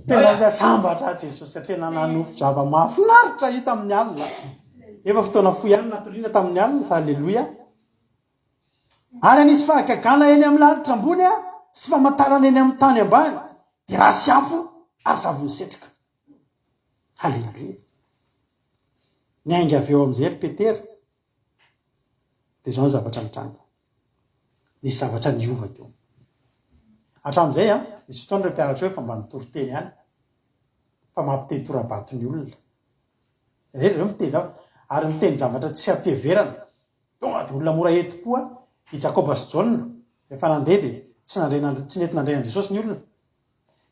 tena za sambatra jesosy tena nanofo zava mahafinaritra io tamin'ny alina efa fotoana fo ihany natoriana tamin'ny alina halleloia ary anisy fahagagana eny amin'ny lanitra ambony a sy famantarana eny amin'ny tany ambany de raha sy afo ary zavony setroka halleloia ny ainga avy eo am'izay ry petera de zao ny zavatra mitranga nisy zavatra niova teo hatramin'izay a misy fotoana reo mpianatra hoe fa mba nitoriteny ihany fa mampiteny tora-bato ny olona reo miteny ary miteny zavatra tsy ampiheverana tonga de olona mora eto koa i Jakoba sy Jona rehefa nandeha de tsy nety nandray an Jesosy ny olona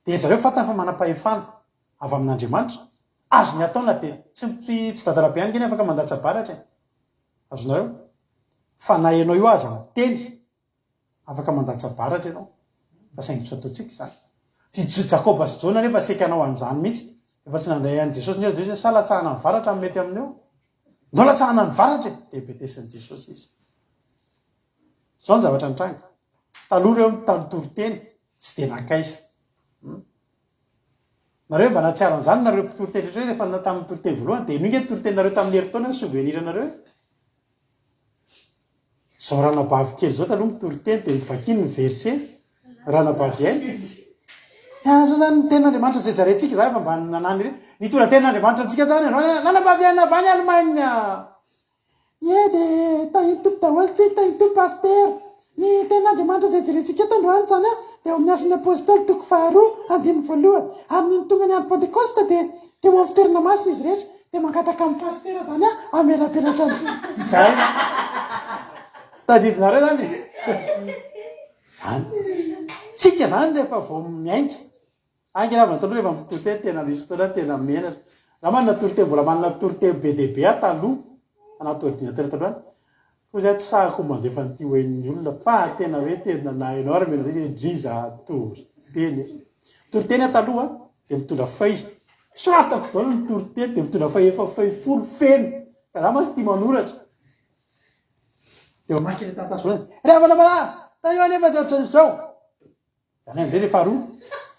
de zareo fatany fa manam-pahefana avy amin'Andriamanitra azo ny ataona de tsy dadarabe ihany keny afaka mandatsa baratra azonareo fa na ianao io aza miteny afaka mandatsa baratra ianao fa saingy tsy ataotsika zany sy Jakoba sy Jona nefa seka anao an'izany mihitsy efa tsy nandray an Jesosy ny de sa latsahana ny varatra mety amineo no latsahana ny varatra de betesin'i Jesosy izy zao ny zavatra nitranga taloha reo mitanotory-teny tsy de nakaiza nareo mba natsiaro an'izany nareo mpitory-teny rehetra rehefa tamin'ny tory-teny voalohany de inonge tory-tenynareo tamin'ny herintaona ny souvenir anareo zao ranabavy kely zao taloha mitory-teny de mivakiny ny verset ranabavy ainy zao zany ny tenin'Andriamanitra zay zarentsika za efa mba nanany re nitoran-tenin'Andriamanitra antsika zany ranabavy aina avy any Allemagne de tahiny tompo daholo tsy tahiny tompo paster ny tenin'Andriamanitra zay jerentsika eto androany zany a de ao amin'ny asin'ny apôstôly toko 2 andiny voalohany ary ny tonga ny andro pentecoste de eo amin'ny fitoerana masina izy rehetra de mangataka amin'ny paster zany a amelaperatra zay tadidinareo zany zany tsika zany rehefa vao miainga angenavana taloha rehefa mitory-teny tena misy fotoana tena menatra za manana tory-teny mbola manana tory-teny be deaibe a taloha anaty ordinateur taloha fo zay tsy sahako mandefa nyty hoen'ny olona fa tena hoe tena na ianao ary mena zay driza tory-teny tory-teny ataloha de mitondra feuille soratako daholo ny tory-teny de mitondra feuille efa feuille folo feno ka za masy tia manoratra de mamaky le tantasy ry havana malala taio anefa de ohatrany zao zany am'le le faharoa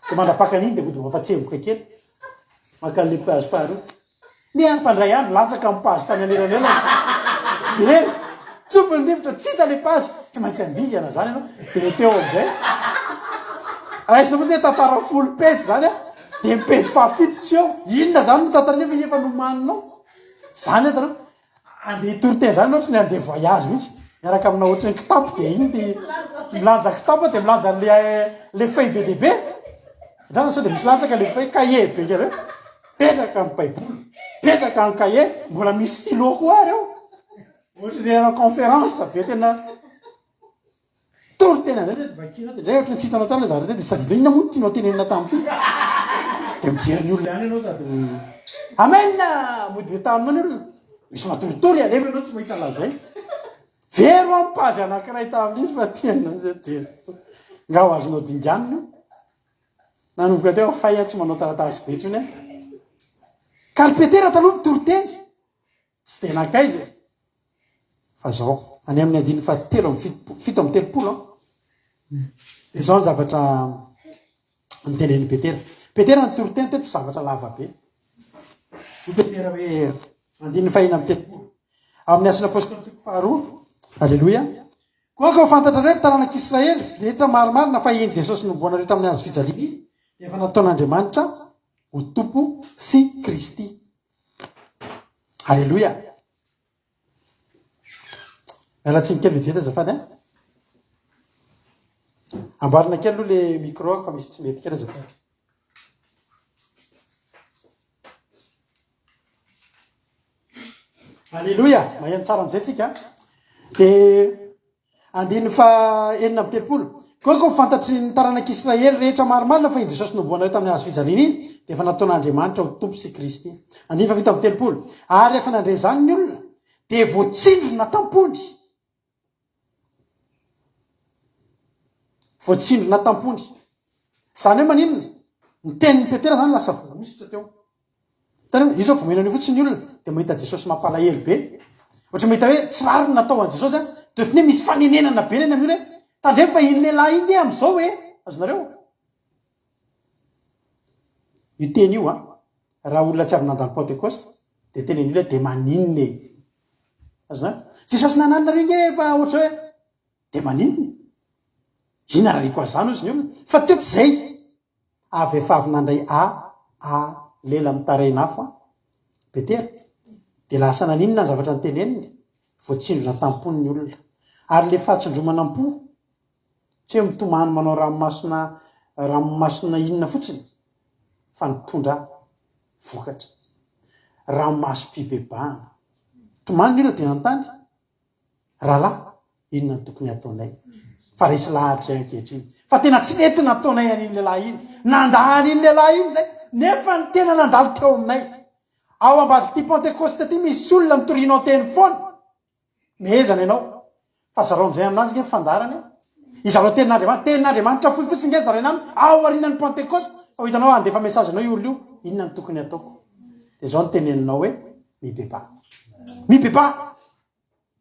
de mandrapaka an'iny de mody mafatsemboka kely maka le page faharoa ny any fandray andro latsaka amin'ny page tany anelanelana very tsopy ny rivotra tsy hita le page tsy maintsy andingana zany ianao de teo am'izay raisina fotsy hoe tantara folo pejy zany a de mipejy fahafito tsy eo inona zany no tantaraneo efa nomaninao zany etanao andeha tory-teny zany ohatry ny andeha voyage mihitsy miaraka amina ohatry ny kitapo de iny de milanja kitapo de milanja le feuille be deaibe ndrana sao de misy latsaka le feuille cahier be kely reo petraka amin'ny baiboly petraka amin'ny cahier mbola misy stylo koa reo ohatry ny ana conférence be tena tory-tena zay de vakina de ndray ohatry ny tsy hitanao tany le zavatra de sady inona moa tianao tenenina tamity de mijery olona any ianao sady amena mody vetanina ny olona misy matoritory alefa ianao tsy mahita lazay vero amin'ny page anankiray tamin'izy fa tiana zay jery nga ho azonao dinganina nanomboka teo faya tsy manao taratasy be tsony a karpetera taloha mitory-teny tsy de nakaiza fa zao any amin'ny andiny fahatelo fito amin'ny telopolo de zao ny zavatra nitenen'ny petera nitory-teny te tsy zavatra lava be io petera hoe andiny fahina amin'ny telopolo amin'ny asin'ny apôstôly toko faharoa halleloia koa ka ho fantatra reo ry taranak'Israely rehetra marimarina fa iny Jesosy nomboanareo tamin'ny hazo fijaliana efa nataon'Andriamanitra ho tompo sy Kristy halleloia mialatsiny kely vetivety azafady a amboarina kely aloha le micro fa misy tsy mety kely azafady halleloia maheno tsara am'izay tsika de andiny fa enina amin'ny telopolo koa ka ho fantatry ny taranak'Israely rehetra marimarina fa iny Jesosy nomboanareo tamin'ny hazo fijaliana iny de efa nataon'Andriamanitra ho tompo sy Kristy andiny fa fito amin'ny telopolo ary efa nandray zany ny olona de voatsindrona tampondry voatsindrona tampondry zany hoe maninona ny tenin'ny petera zany lasa voamisitra teo tana izy ao vomenao fotsiny ny olona de mahita Jesosy mampalahelo be ohatra mahita hoe tsy rary ny natao an Jesosy a de ohatry hoe misy fanenenana be neny amin'io hoe tandremo fa iny lehilahy iny am'izao hoe azonareo io teny io raha olona tsy avy nandalo pentecoste de teny an'io le de maninona azona jesosy nananina reny fa ohatra hoe de maninona ina raha riko azany ozy ny olona fa teo tsy zay avy efa avy nandray lela mitarena afo Petera de lasa naninona ny zavatra nyteneniny voatsindrona tampon'ny olona ary le fahatsindromanam-po tsy hoe mitomany manao ranomasina inona fotsiny fa nitondra vokatra ranomasom-pibebahana tomany ny olona dia nantany rahalahy inona ny tokony ataonay fa resy lahatra ankehitriny fa tena tsy nety nataonay an'iny lehilahy iny nandany iny lehilahy iny zay nefa ny tena nandalo teo aminay ao ambadiky ty pentecoste ty misy olona nitorinao teny foana mehezana ianao fa zareo am'izay aminazy nge fandarany izareo tenin'andriamanitra foy fotsiny nge zareo aminy ao arinan'ny pentecoste fa ho hitanao andefa mesazy anao io olona io inona ny tokony ataoko de zao ny teneninao hoe mibeba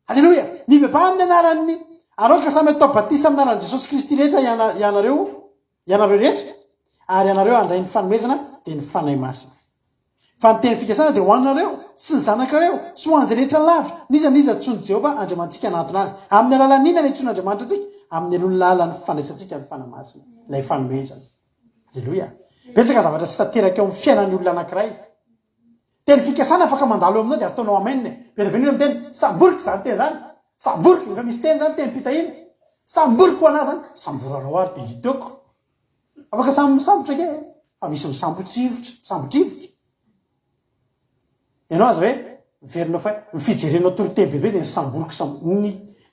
alleloia mibeba amin'ny anaran'ny anao ka samy atao batisa amin'ny anaran'i Jesosy Kristy rehetra ianareo rehetra ary ianareo andray ny fanomezana de ny fanahy masina fa ny teny fikasana de hoaninareo sy ny zanakareo sy ho an'izay rehetra lavitra niza tsony Jehova andriamantsika anatona azy amin'ny alalan'ina ny tson'andriamanitra atsika amin'ny alohan'ny lalan'ny fandraisantsika ny fanahy masina ilay fanomezana alleloia betsaka zavatra tsy tanteraka eo amin'ny fiainan'ny olona anankiray teny fikasana afaka mandalo eo aminao de ataonao amene betabe ny miteny samborika zany teny zany samborika efa misy teny zany teny pitahina samborika ho anazy zany samboranao ary de hiteko afaka sambotra ke fa misy misambotrivotra ianao azy hoe miverinao fa mifijerenao toroteny bebe de ny samborika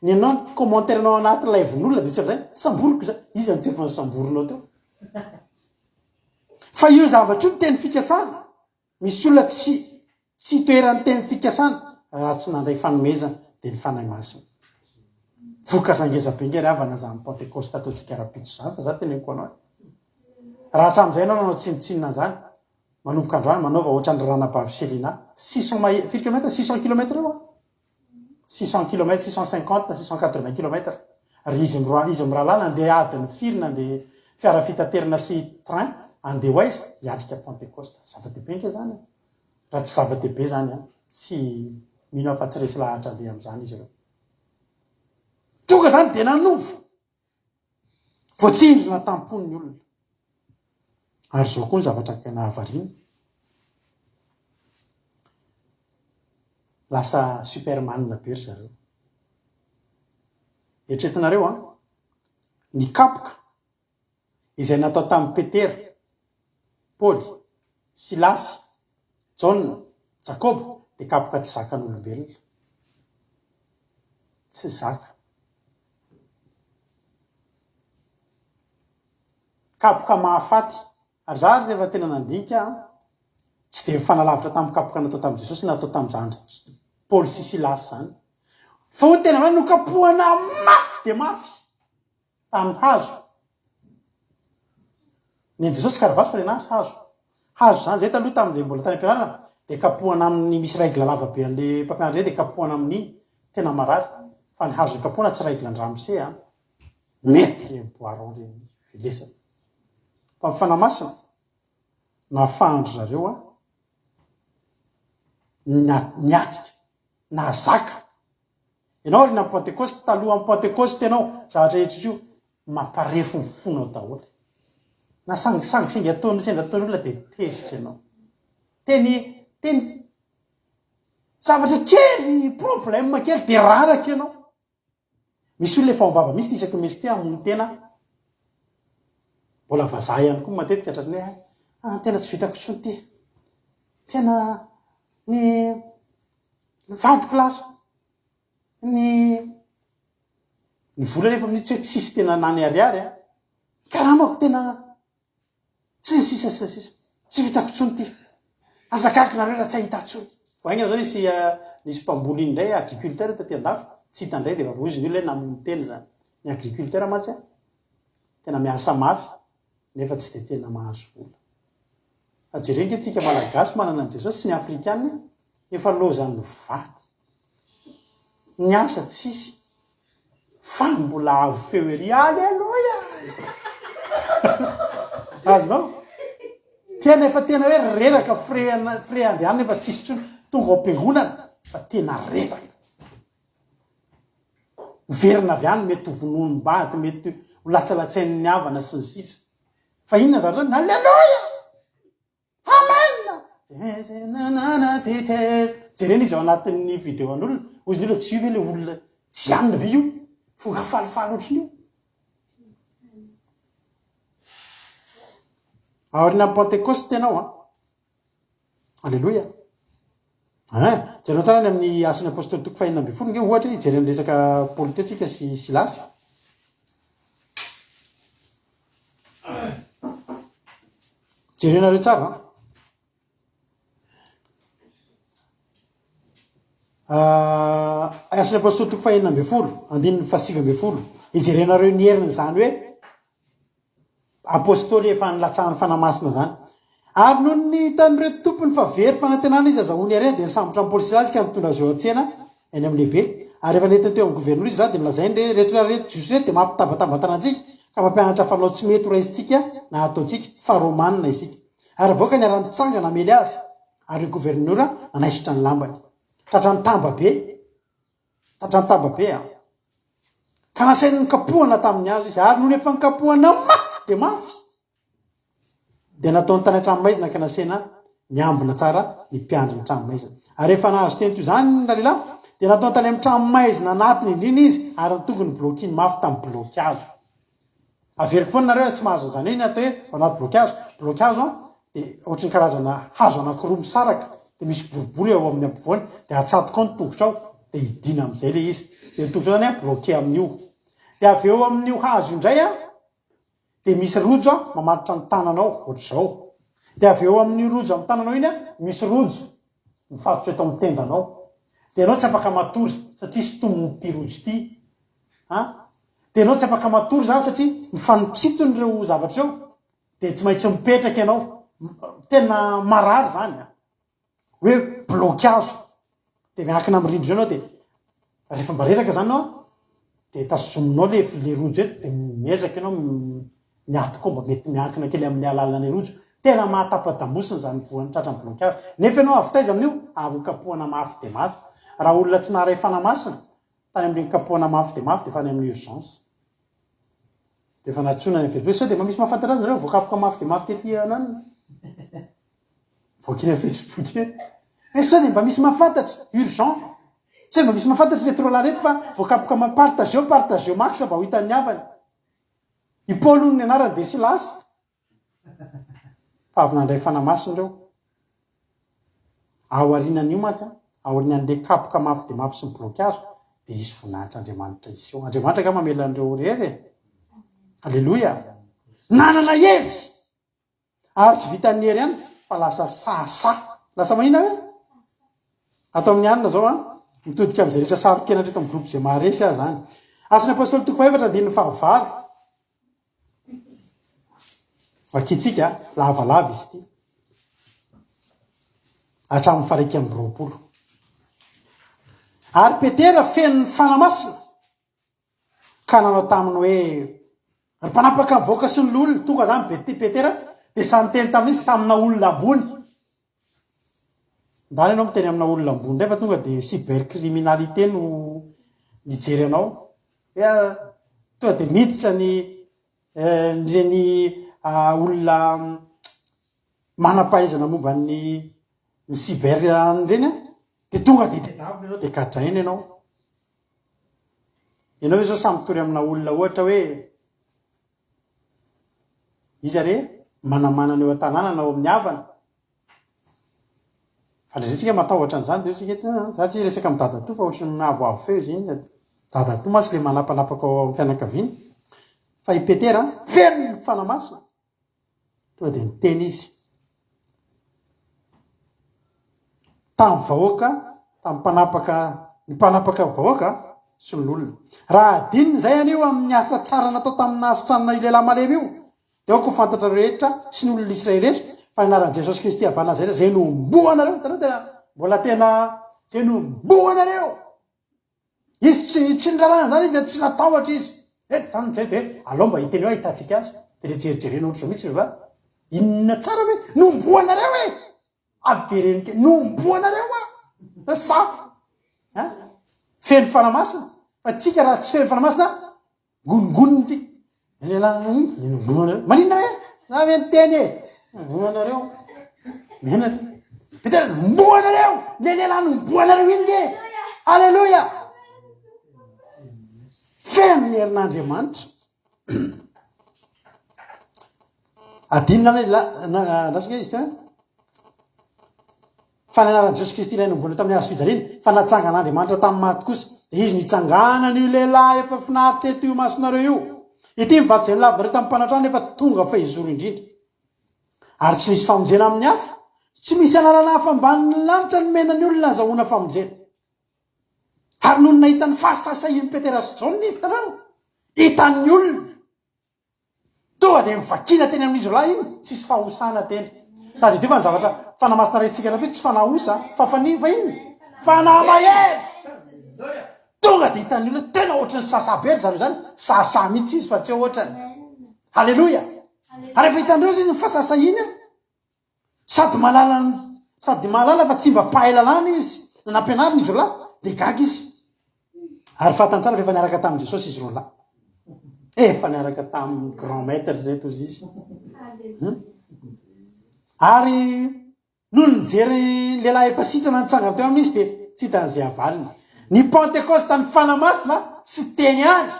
ny anao ny commentaire anao anaty live-n'olona de tsy zay samboriko zay izy any tsy efa ny samborinao teo fa io zavatra io ny teny fikasana misy olona tsy toeran'ny teny fikasana raha tsy nandray fanomezana de ny fanahy masina vokatra ngeza-be nge ry avana zany pentecoste ataotsika rapito zany fa za teneniko anao raha hatramin'izay anao nanao tsinitsinina zany manomboka androany manaova ohatra ny ranabavy-selina 600 km 600 km eo 600 km 650 680 km ry izy mirahalahy nandeha adiny firy nandeha fiara fitaterina sy train andeha ho aiza hiatrika pentecoste zava-dehibe nke zany raha tsy zava-dehibe zany tsy mino afa tsy resy lahatra andeha am'izany izy ireo tonga zany de nanovo voatsindrona tampon'ny olona ary zao koa ny zavatra nahavarina lasa supermanina be ry zareo eritreretinareo ny kapoka izay natao tamin'ny Petera Paoly Silasy Jaona Jakoba de kapoka tsy zakan'olombelona tsy zaka kapoka mahafaty ary za rehefa tena nandinika tsy de mifanalavitra tamin'ny kapoka natao tamin'i Jesosy natao tamin'izany Paoly sy Silasy zany fa ho tena hoe nokapohana mafy de mafy tamin'ny hazo ny Jesosy karavasy fa lenazy hazo zany zay taloha tamin'izay mbola tany am-pianarana de kapohana amin'ny misy règle lavabe an'le mpampianatra zay de kapohana amin'iny tena marary fa ny hazo kapohana tsy règle andramose mety reny boiron reny vilesana fa mifanahy masina nafahandro zareo niatrika nazaka ianao rina amin'ny pentecoste taloha amin'ny pentecoste ianao zavatra rehetra io mamparefo ny fonao daholo na sangisangisingy ataony sendra ataony olona de tezitra ianao teny zavatra kely problème kely de raraka ianao misy olona efa ombava misy isaky misy ty amony tena mbola vazaha ihany koa matetika hatrany hoe tena tsy vitako tsony ty tena ny vadiko lasa ny vola rehefa minitsy hoe tsisy tena nany ariary karamako tena tsy vitako tsony ty azakako nareo raha tsy ahita tsony vaingana zao nisy mpamboly iny ndray agriculteur taty andafy tsy hitandray de vavozy ny olo hoe namony teny zany ny agriculteur matsy tena miasa mafy nefa tsy de tena mahazo vola fa jereny ke tsika malagasy manana an' Jesosy sy ny afrikana efa lozan'ny vaty ny asa tsisy fa mbola avo feo ery aleloia azonao tena efa tena hoe reraka fre andehanana efa tsisy tsony tonga ao am-piangonana fa tena reraka verina avy any mety hovononym-bady mety ho latsalatsain'ny havana sy ny sisa fa inona zany zany halleloia amen jerena izy ao anatin'ny video an'olona ozy ny olo tsy io ve le olona tsy anina ve io fonga falifaly ohatriny io aorina amin'ny pentecoste ianao alleloia jereo tsara ny amin'ny asany apôstôly toko fahinana amby folo nge ohatra ijereny resaka paoly teo tsika sy silasy jerenareo tsara asany apôstôly toko fahinana amby folo andininy fasivy amby folo ijerenareo ny herinany zany hoe apôstôly efa nilatsahany fanamasina zany ary noho ny hitan'ireo tompony fa very fanantenana izy azahoany areny dia nisambotra amin'ny pôlisilasy ka mitondra azy eo an-tsena eny amin'ny lehibe ary efa nentiny teo amin'ny gouvernoura izy raha dia milazainy re retroreto jiosy reto dia mampitabatambatana antsika ka mampianatra fanao tsy mety raisitsika na ataontsika fa romanina isika ary avoaka ny arantsangana mely azy ary io gouvernoura nanaisitra ny lambany tratrany tamba be ka nasainy nikapohana tamin'ny azo izy ary noho efa nikapohana mafy dia mafy dia nataony tany an-tranomaizina ka nasena miambina tsara ny mpiandry ny tranomaizina ary efa nahazo teny toy zany ny lalehilahy dia nataony tany amin'ny tranomaizina anatiny indrina izy ary nitongony blokiny mafy tamin'ny blokazo averiko foana nareo tsy mahazo zany iny atao hoe anaty blokazo dia ohatrany karazana hazo anankiroa misaraka dia misy boribory eo amin'ny ampovoany dia atsatoka ao ny tongotra ao dia hidina amin'izay le izy dia tongotra zany bloke amin'io dia avy eo amin'io hazo indray dia misy rojo mamatitra ny tananao ohatr'izao dia avy eo amin'ny rojo amin'ny tananao iny misy rojo mifatotra eto amin'ny tendanao dia ianao tsy afaka matory satria sy tomon'ity rojo ity dia ianao tsy afaka matory zany satria mifanotsitony ireo zavatra eo dia tsy maintsy mipetraka ianao tena marary zany hoe blokazo dia miankina amin'ny rindro ianao dia rehefa mba reraka zany anao dia tasojominao le rojo eto dia miezaka ianao miatoka mba mety miankina kely amin'ny alalany rojo tena mahatapadambosina zany voan'ny tratrany blokazo nefa ianao avy taiza amin'io avy kapohana mafy dia mafy raha olona tsy naharay fanamasina tany amin'ny kapohana mafy dia mafy dia fa any amin'ny urgence dia efa natsona ny Facebook sao dia mba misy mahafantatra azy nareo voakapoka mafy dia mafy tetỳ ananina voakiny Facebook sao dia mba misy mahafantatra urgent tsy mba misy mahafantatra retrola reto fa voakapoka partageo max mba ho hitan'ny havany i Paoly hono ny anarany dia Silasy fa avy nandray fanamasina ireo ao arinan'io mantsy ao arinan'le kapoka mafy dia mafy sy ny blokazo dia izy vonahitr'Andriamanitra izy eo Andriamanitra ka mamela an'ireo rery alleloia nanana hery ary tsy vitan'ny hery ihany fa lasa sasa lasa manina hoe atao amin'ny anina zao mitodika amin'izay rehetra sarokena reto amin'ny groupe zay maharesy azy zany asany apôstôly toko faefatra andininy fahavalo vakitsika lavalava izy ity hatramin'ny faraiky amby roapolo ary Petera fenony fanamasina ka nanao taminy hoe ry mpanapaka mivoaka sy ny olona tonga zany Petera dia samy teny tamin'izy tamina olona ambony ndany ianao miteny amina olona ambony ndray fa tonga dia cybercriminalité no mijery anao hoe tonga dia miditra nyreny olona manampahaizana momba ny cyber reny dia tonga dia tedavina ianao dia kadraina ianao hoe zao samy tory amina olona ohatra hoe izy are manamanana eo an-tanàna nao amin'ny havana fa ndraintsika matahotra an'izany dia tsika za tsy resaka amin'ny dadatoa fa ohatrany avoavo feo izy iny dadatoa masy le manapalapaka ao amin'ny fianakaviany fa i Petera feno ny fanamasina tonga dia niteny izy tamin'ny vahoaka tamin'ny mpanapaka vahoaka sy ny olona raha adininy zay anio amin'ny asa tsara natao tamin'ny asitranona io lehilahy malemy io dia aoko fantatra rehetra sy ny olona Israely rehetra fa naran'i Jesosy Kristy avy Nazareta zay no mboanareo tanao tena mbola tena zay no mboanareo izy tsy nirarana zany izy tsy natahotra izy eto zany zay dia alao mba hiteny hoe ahitantsika azy dia le jerijerena ohatra zao mihitsy raha inona tsara hoe nomboanareo e averenike nomboanareo a sa feno fanamasina fa tsika raha tsy feno fanamasina gongoniny tsika manina hoe na ve nyteny e anareo menatra petera nomboanareo le lehilahy nomboanareo iny ke alleloia feno ny herin'andriamanitra adinina lasonge izy ty fananaran' Jesosy Kristy ilay nomboana tamin'ny hazo fijaliana fa natsangan'andriamanitra tamin'ny maty kosa izy nitsangana io lehilahy efa finaritra eto io masonareo io ity mivato zay nylavinareo tamin'ny mpanatrano nefa tonga fa izoro indrindra ary tsy misy famonjena amin'ny hafa tsy misy anarana hafa ambaniny lanitra ny menany olona zahoana famonjena ary noho ny nahitany fahasasainy Petera sy Jaona izy tanao hitan'ny olona tonga dia mivakina teny amin'izy lahy iny tsisy fahosana teny tady dio fa ny zavatra fanamasina raisitsika rabe tsy fanahosa fa faniva iny fanamahery tonga dia hitan'ny olona tena ohatrany sasabery zareo zany sasa mihitsy izy fa tsy ohatrany halleloia ary efa hitandreo izy ny fasasahiny sady malala fa tsy mba mpahay lalàna izy nampianariny izy lahy dia gaga izy ary fatany tsara fa efa niaraka tamin'i Jesosy izy roalahy efa niaraka tamin'ny grand maître reto izy izy ary noho nijery lehilahy efa sitrana nitsangana teo amin'izy dia tsy hitan'izay avalina ny pentecoste ny fanamasina sy teny andry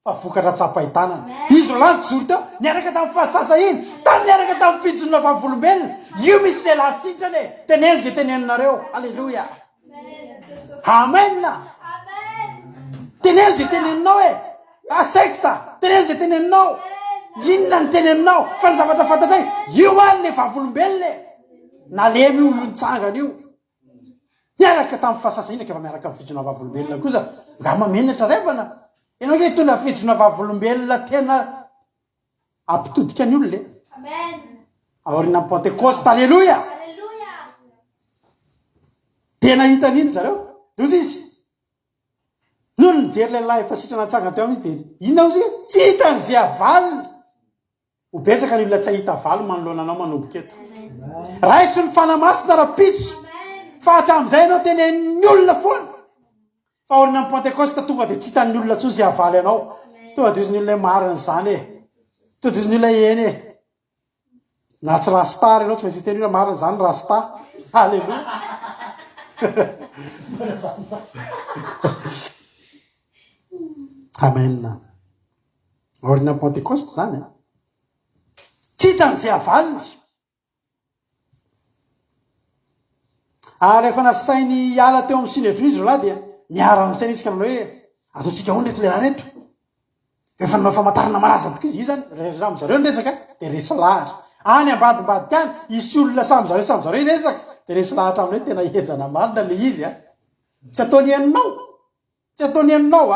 fa vokatra tsapahitanana izy roalahy nijoro teo niaraka tamin'ny fahasasa iny niaraka tamin'ny fijoroana vavolombelona io misy lehilahy sitrany e teneny zay teneninareo alleloia amena teneny zay teneninao e asekta teneny zay teneninao inona ny teneninao fa ny zavatra fantatray io any le vavolombelona e nalemy io olonitsangana io miaraka tamin'ny fahasasa iny efa miaraka amin'ny fijoroana vavolombelona kosa nga mamenatra revana ianao ke tona fijoroana vavolombelona tena ampitodika ny olona e aorina amin'ny pentecoste alleloia tena hitan'iny zareo loza izy noho ny nijery lehilahy efa sitrana nitsangana teo amin'izy dia inona ozy tsy hitan'izay avaliny ho betsaka ny olona tsy hahita avaly manoloana anao manomboka eto raiso ny fanamasina rapitso fa hatramin'izay ianao tenen'ny olona foana fa aorina amin'ny pentecoste tonga dia tsy hitan'ny olona tsoa zay avaly anao tonga dia izy ny olona marina zany e tonga dia izy ny olona eny e na tsy rasta ianao tsy maintsy teny olona marina zany rasta alleloia amen aorina amin'ny pentecoste zany tsy hitan'izay avaliny ary efa nasainy hiala teo amin'ny sinedro izy roalahy dia niarana saina izy ka nanao hoe ataontsika ho nreto lehilahy reto efa nanao famantarana malaza tokoa izy zany samy zareo nyresaka dia resy lahatra any ambadimbadika any isy olona samy zareo resaka dia resy lahatra aminy hoe tena enjana marina le izy tsy ataony eninao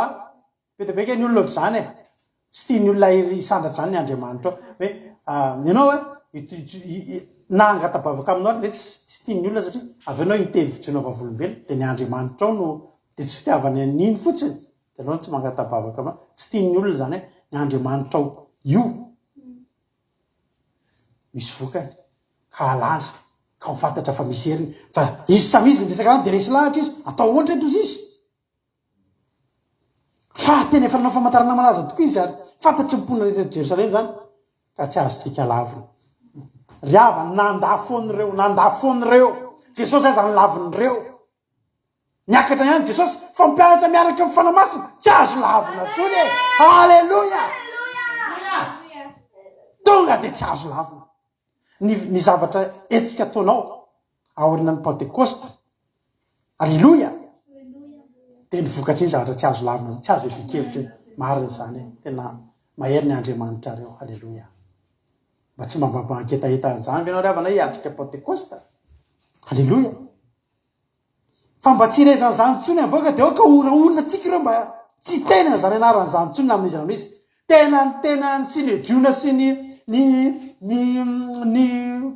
betabeka ny olona zany e tsy tiany olona isandratra zany ny Andriamanitra hoe ianao nangatabavaka aminao le tsy tiany olona satria avy anao inteny fijona vavolombelona dia ny Andriamanitra ao no dia tsy fitiavany an'iny fotsiny dia anao tsy mangatabavaka aminao tsy tiany olona zany hoe ny Andriamanitra ao io misy vokany ka alaza ka mifantatra fa misy heriny fa izy samizy ny resaka any dia resy lahatra izy atao ohatra eto izy fa tena efa nanao famantarana malaza tokoa izy ary fantatry mipona rehetra Jerosalema zany ka tsy azontsika lavina riava nandafon'ireo Jesosy aza ny lavin'ireo niakatra ihany Jesosy fa mpianatra miaraka amin'ny fanamasina tsy azo lavina tsony e alleloia tonga dia tsy azo lavina ny zavatra etsika ataonao aorina ny pentecoste alleloia dia ny vokatra iny zavatra tsy azo lavina tsy azo efikevitra marina zany tena mahery ny Andriamanitra reo alleloia mba tsy mambamanketahetanyzany ianao riavana hiatrika pentecoste alleloia fa mba tsy irezan'izany tsony avoaka dia aoka oraorina tsika ireo mba tsy tenana zany anaran'izany tsony amin'izy amin'izy tena ny sinedriona sy ny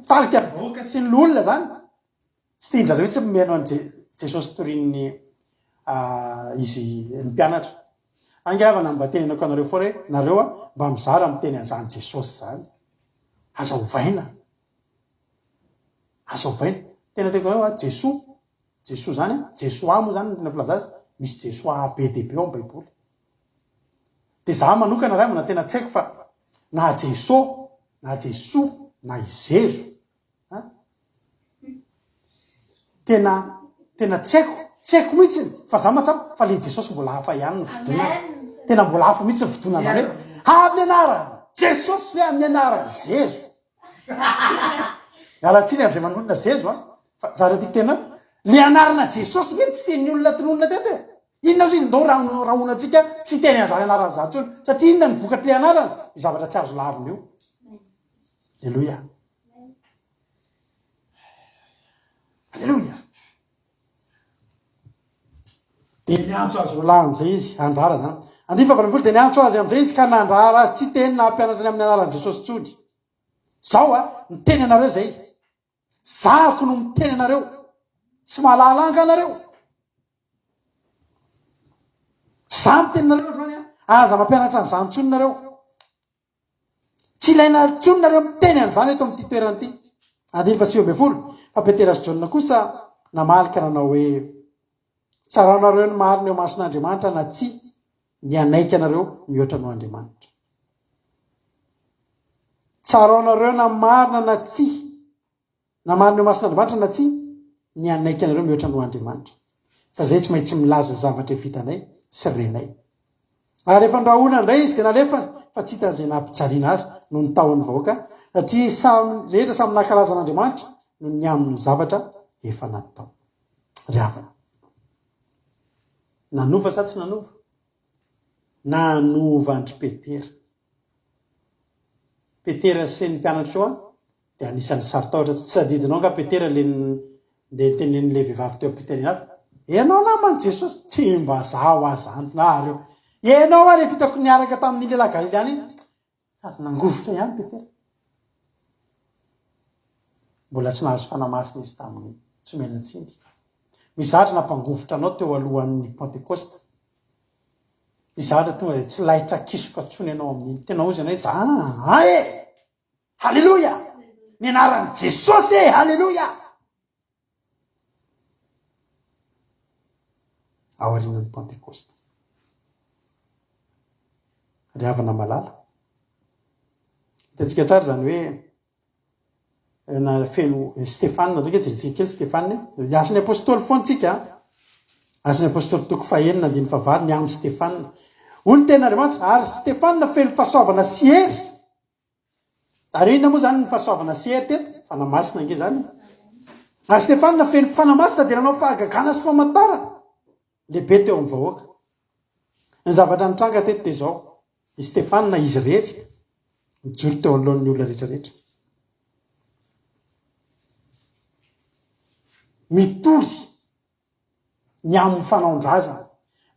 tarika voaka sy ny olona zany tsy tianjareo tsy meno an Jesosy torin'ny izy ny mpianatra angiravana mba tenenako anareo foa hoe nareo mba mizara miteny an'izany Jesosy zany aza hovaina tena teko hoe Jesoa zany Jesoa moa zany tena filaza azy misy Jesoa be dehibe ao amin'ny baiboly de za manokana raha na tena tsy haiko fa na Jesoa na i Jezo tena tsy haiko mihitsy fa za matsapa fa le Jesosy mbola hafa ihany ny fotona tena mbola hafa mihitsy ny fotona zany hoe amin'ny anarana Jesosy hoe amin'ny anarana Jezo mialatsiny am'izay manonona Jezo fa za raha tiako tena le anarana Jesosy nge tsy teny olona tononona teto inona zy ndo raha onatsika tsy teny an'izany anarana za tsony satria inona ny vokatry le anarana ny zavatra tsy azo lavina io alleloia alleloia de niantso azy ola am'izay izy andrara zany andiny fahavalambolo de niantso azy am'izay izy ka nandrara azy tsy teny na ampianatrany amin'ny anaran'i Jesosy tsony zao miteny anareo zay zako no miteny anareo tsy mahalalanga anareo za miteny nareo androany aza mampianatra ny zany tsony nareo tsy ilaina tsony nareo miteny an'izany eto amin'ity toerana ity andiny fa 9 fa Petera sy Jona kosa namalika nanao hoe tsara nareo ny marina eo mason'Andriamanitra na tsy nianaiky anareo mihoatra no Andriamanitra tsara nareo na marina na tsy na marina eo mason'Andriamanitra na tsy nianaiky anareo mihoatra no Andriamanitra fa zay tsy maintsy milaza zavatra vitanay sy renay ary rehefa andrahoana indray izy de nalefany fa tsy hita zay nampijaliana azy no ny taon'ny vahoaka satria rehetra samy nankalaza an'Andriamanitra no ny amin'ny zavatra efa natao ryavana nanova sa tsy nanova nanovan'ry Petera sy ny mpianatra eo de anisan'ny saritaotra tsy sadidinao nga Petera le tenen'le vehivavy teo am-pitaniana azy ianao namany Jesosy tsy mba zaho azany nareo ianao ary vitako niaraka tamin'ny lehilahy Galileana iny sady nangovotra ihany Petera mbola tsy nahazo fanamasina izy tamin'ny tsy menatsiny mizatra nampangovotra anao teo alohan'ny Pentecoste mizatra tonga de tsy lahitra kisoka tsony ianao amin'iny tena ozy anay halleloia ny anaran'i Jesosy halleloia aorian'ny Pentecoste ry havana malala hitantsika tsara zany hoe na feno Stefana doka jeretsika kely Stefana asan'ny apôstôly foantsika asan'ny apôstôly toko 9 andiny favary ny amin'ny Stefana olo tena Andriamanitra ary Stefana feno fahasoavana sy hery ary inona moa zany ny fahasoavana sy hery teto fanamasina nge zany ary Stefana feno fanamasina de nanao fahagagana sy famantarana lehibe teo amin'ny vahoaka ny zavatra nitranga teto de zao i Stefana izy rery mijoro teo alohan'ny olona rehetrarehetra mitory ny amin'ny fanaondrazana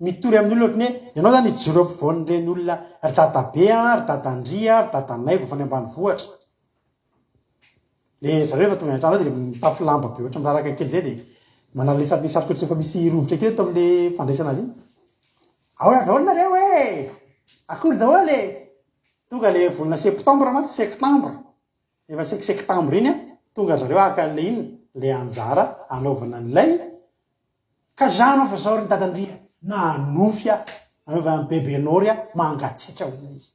mitory amin'ny olona ohatry ny ianao zany ijoro ampovoan'ireny olona ry dadabe ry dadandria ry dadanay vao fany ambany vohatra le zareo efa tonga an-trano de mitafy lamba be ohatra miraraka kely zay de manala le satrokotra efa misy rovotra kely eto amin'le fandraisana azy iny ahoana daholo nareo akory daholo tonga le volana septambra efa septambra iny tonga zareo akan'le iny le anjara anaovana an'ilay ka zano fa zao ry dadandria nanofy anaovana ny bebenôry mangatsika olona izy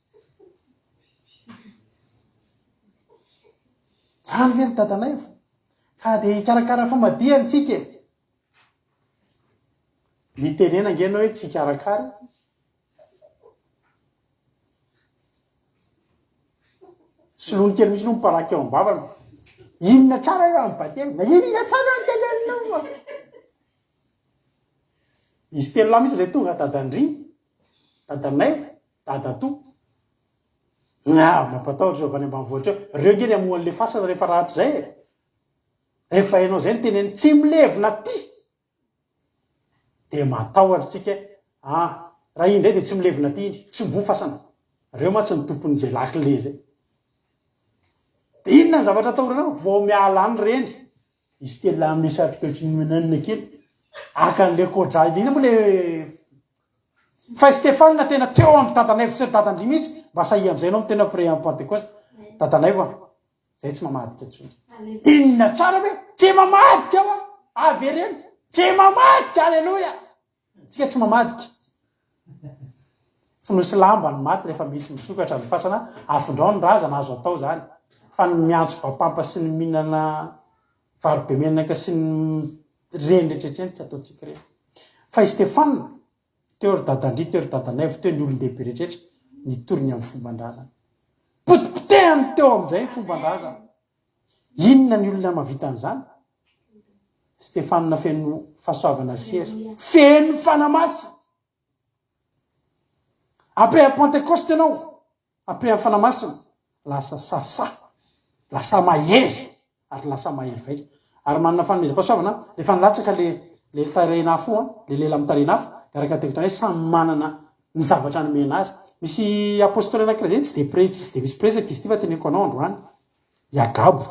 zany ve ny dadanay ka de karakara famadiany tsika mitenena ngena hoe tsy karakary solony kely misy no miparaky eo ambavana inona tsara eo amin'ny batemy na inona tsara ny tenenina izy telo lahy mihitsy le tonga dadandry dadanay dadato mampatahotra zao avany ambanivohitra eo reo ngeny amohan'le fasana rehefa rahatry zay rehefa hainao zay ny teneny tsy milevina ty de matahotra tsika raha indray de tsy milevina ty iny tsy mivo fasana reo ma tsy ny tompon'izay lakile zay de inona ny zavatra atahoranao vao miala any reny izy telo amin'ny satrokoetry nanina kely akan'le kodra ina moa le fa Stefana tena teo amin'ny dadanay sy dadandry mihitsy mba sahi am'izay anao tena pré en Pentecoste dadanay va zay tsy mamadika tsony inona tsara hoe tsy mamadika ao a avy reny tsy mamadika alleloia tsika tsy mamadika finosy lamba ny maty rehefa misy misokatra ny fasana afindrao ny razana azo atao zany fa ny miantso bapampa sy ny mihinana varobe menaka sy ny reny rehetraretreny tsy ataotsika reny fa i Stefana teo ry dadandry teo ry dadanay teo ny olon-dehibe rehetraretra nitorony amin'ny fomban-drazana potipotehany teo amin'izay fomban-drazana inona ny olona mavita an'izany Stefana feno fahasoavana sery feno fanamasina après un Pentecoste anao après un fanamasina lasa sasa lasa mahery ary lasa mahery vaitra ary manana fanomezam-pahasoavana rehefa nilatsaka le tarenafo le lela amin'ny tarenafo araka tekotany hoe samy manana ny zavatra nomena azy misy apôstoly anankiray zay tsy de misy presaka izy ty fa teneko anao androany Iagabo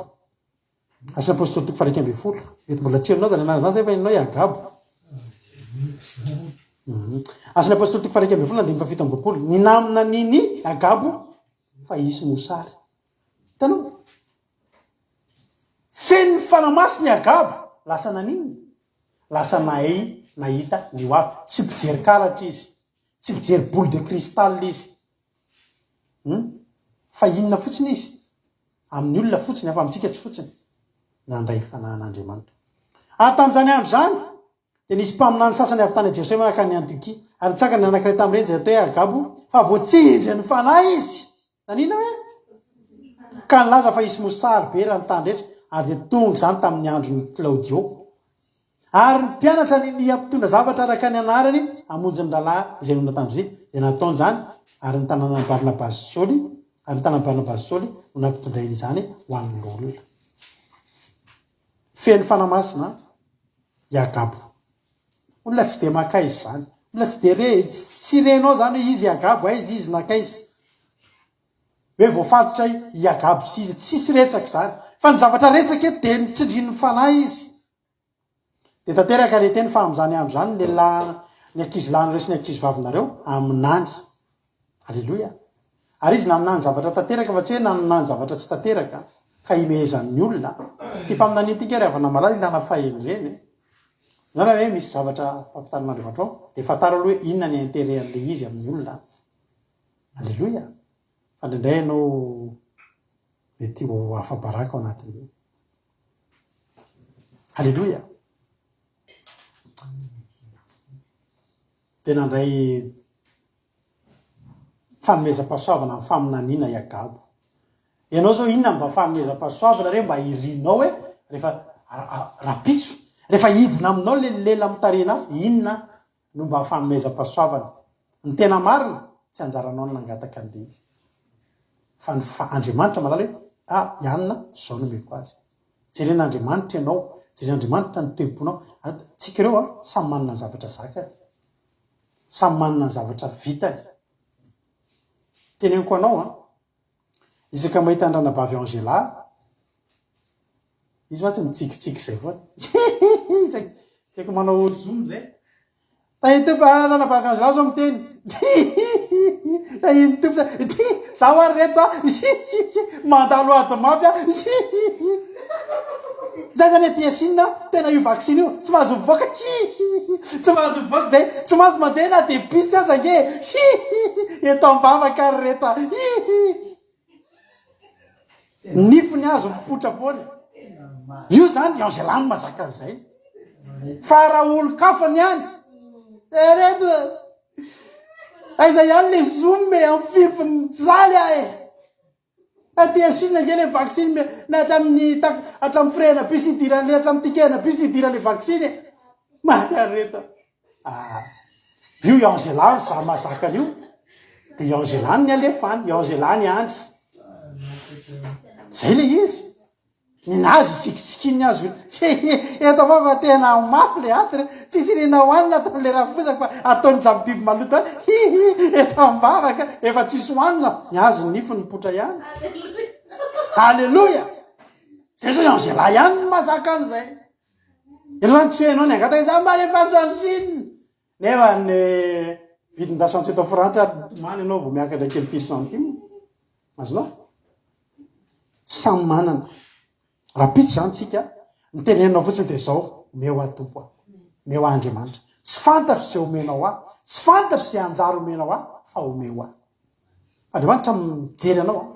asa apôstoly toko fahaika ambin'ny folo mety mbola tsy hainao zany anarany zany zay fa hainao Iagabo asany apôstoly toko fahaika ambin'ny folo na 17 ny namina niny Iagabo fa isy mosary hitanao feno fanamasiny Iagabo lasa naniny lasa nahay nahita ny hoavy tsy mpijery karatra izy tsy mpijery boule de cristal izy fa inona fotsiny izy amin'ny olona fotsiny afa amintsika tsy fotsiny nandray fanahan'Andriamanitra tamin'izany andro zany dia nisy mpaminany sasany avy tany Jesoa manaka ny Antiokia ary tsakany anankiray tamin'ireny zay atao hoe Agabo fa voatsindry ny fanahy izy nanina hoe ka nilaza fa isy mosary be raha ny tany rehetra ary dia tonga zany tamin'ny andron'ny Claudio ary ny mpianatra ny ampitondra zavatra araka ny anarany amonjy ny lalahy izay nona tanjozy dia nataony zany ary ny tanàna Barnabasy Saoly ary ny tanàna Barnabasy Saoly no nampitondrainy izany ho an'ny olona feno fanamasina Iagabo olona tsy de makaizy zany olona tsy de tsy renao zany hoe izy Iagabo aizy izy nakaizy hoe voafatotra Iagabo sy izy tsisy resaka zany fa ny zavatra resaka eto dia nitsindrin'ny fanahy izy dia tanteraka le teny fa amin'izany andro zany ny ankizy lahy nareo sy ny ankizy vavinareo aminany alleloia ary izy naminany zavatra tanteraka fa tsy hoe naminany zavatra tsy tanteraka ka imehezan'ny olona efa aminan'intika ry havana malala ilana faheny reny zany hoe misy zavatra fampitarin'Andriamanitra ao dia fataro aloha hoe inona ny intérêt-n'le izy amin'ny olona alleloia fa indraindray ianao mety ho afa-baraka ao anatin'io alleloia dia nandray fanomezam-pahasoavana amin'ny faminaniana Iagabo ianao zao inona mba fanomezam-pahasoavana re mba irinao hoe rehefa rapitso rehefa hidina aminao le lela mitarena inona no mba fanomezam-pahasoavana ny tena marina tsy anjaranao ny nangataka an'le izy fa ny Andriamanitra malala hoe ianona zao no meko azy jeren'Andriamanitra ianao jeren'Andriamanitra ny toeponao tsika ireo samy manana ny zavatra zakany samy manana ny zavatra vitany teneniko anao izaka mahita andranabavy Angela izy matsy mitsikitsiky zay foana izako manao zoom zay tahito andranabavy Angela zao miteny ino tompona zaho ary reto mandalo ady mafy zay zany ty asinina tena io vaksiny io tsy mahazo mivoaka tsy mahazo mivoaka zay tsy mahazo mandeha na de pisy aza nge eto ambavaka ary reto nifony azo mipotra foana io zany Angela no mazaka an'izay fa raha olo-kafany any reto aiza ihany le zoom amin'ny fify mijaly aty asinina nge le vaksiny na hatramin'ny frena pisy idiran'le hatramin'ny tikena pisy idiran'le vaksiny makareto io Angela sa mazaka an'io dia Angela ny alefany Angela ny andry zay le izy ninazy tsikitsikiny azy eto avava tena mafy le aty tsisy rena hoanina ataon'le raha fosaka fa ataony jabibiby maloto eto ambavaka efa tsisy hoanina ny azy nifo ny potra ihany alleloia zay zao Angela ihany ny mazaka an'izay eno zany tsy hainao ny angataka za mba lefa zoasinina nefa ny vidin-dasantso eto Frantsa many ianao vao miakatra kely 10 centime azonao samy manana raha pitsy zany tsika nitenenao fotsiny de zao meo atompo a meo Andriamanitra tsy fantatry zay omenao a tsy fantatry zay anjara omenao a fa omeo a Andriamanitra mijery anao a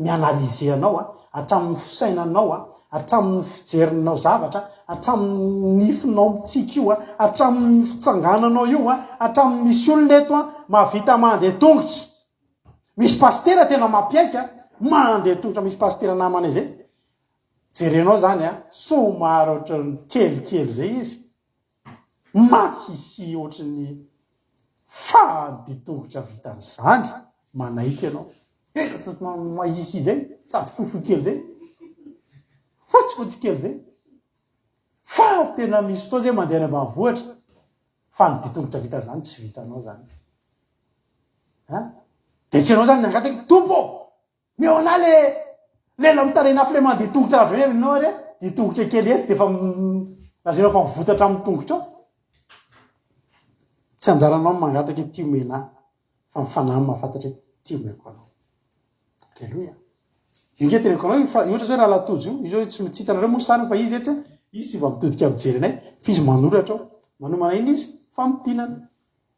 mianalize anao a hatramin'ny fisainanao a hatramin'ny fijerinao zavatra hatramin'ny nifinao mitsika io a hatramin'ny fitsangananao io a hatramin'ny misy olona eto a mahavita mandeha tongotra misy pastera tena mampiaika mandeha tongotra misy pastera namana zay jerenao zany a somary ohatrany kelikely zay izy mahihy ohatrany faditongotra vitan'izany manaiky ianao mahihy zay sady fofokely zay fotsifotsy kely zay fa tena misy fotoa zay mandeha any ambanivohitra fa ny ditongotra vita zany tsy vitanao zany de tsy anao zany nangataka tompo meo ana lela mitarena afy le mandeha tongotra avy reny anao ary ditongotra kely etsy de fa lazainao fa mivotatra amin'ny tongotra ao tsy anjaranao mangataka ty omena fa mifanahy mahafantatra ty omeko anao aleloia io nge teneko anao fa ohatra zao raha latojo io zao tsy hitanareo moa sany fa izy etsy izy tsy mba mitodika mijery anay fa izy manoratra ao manomana iny izy fa mitinana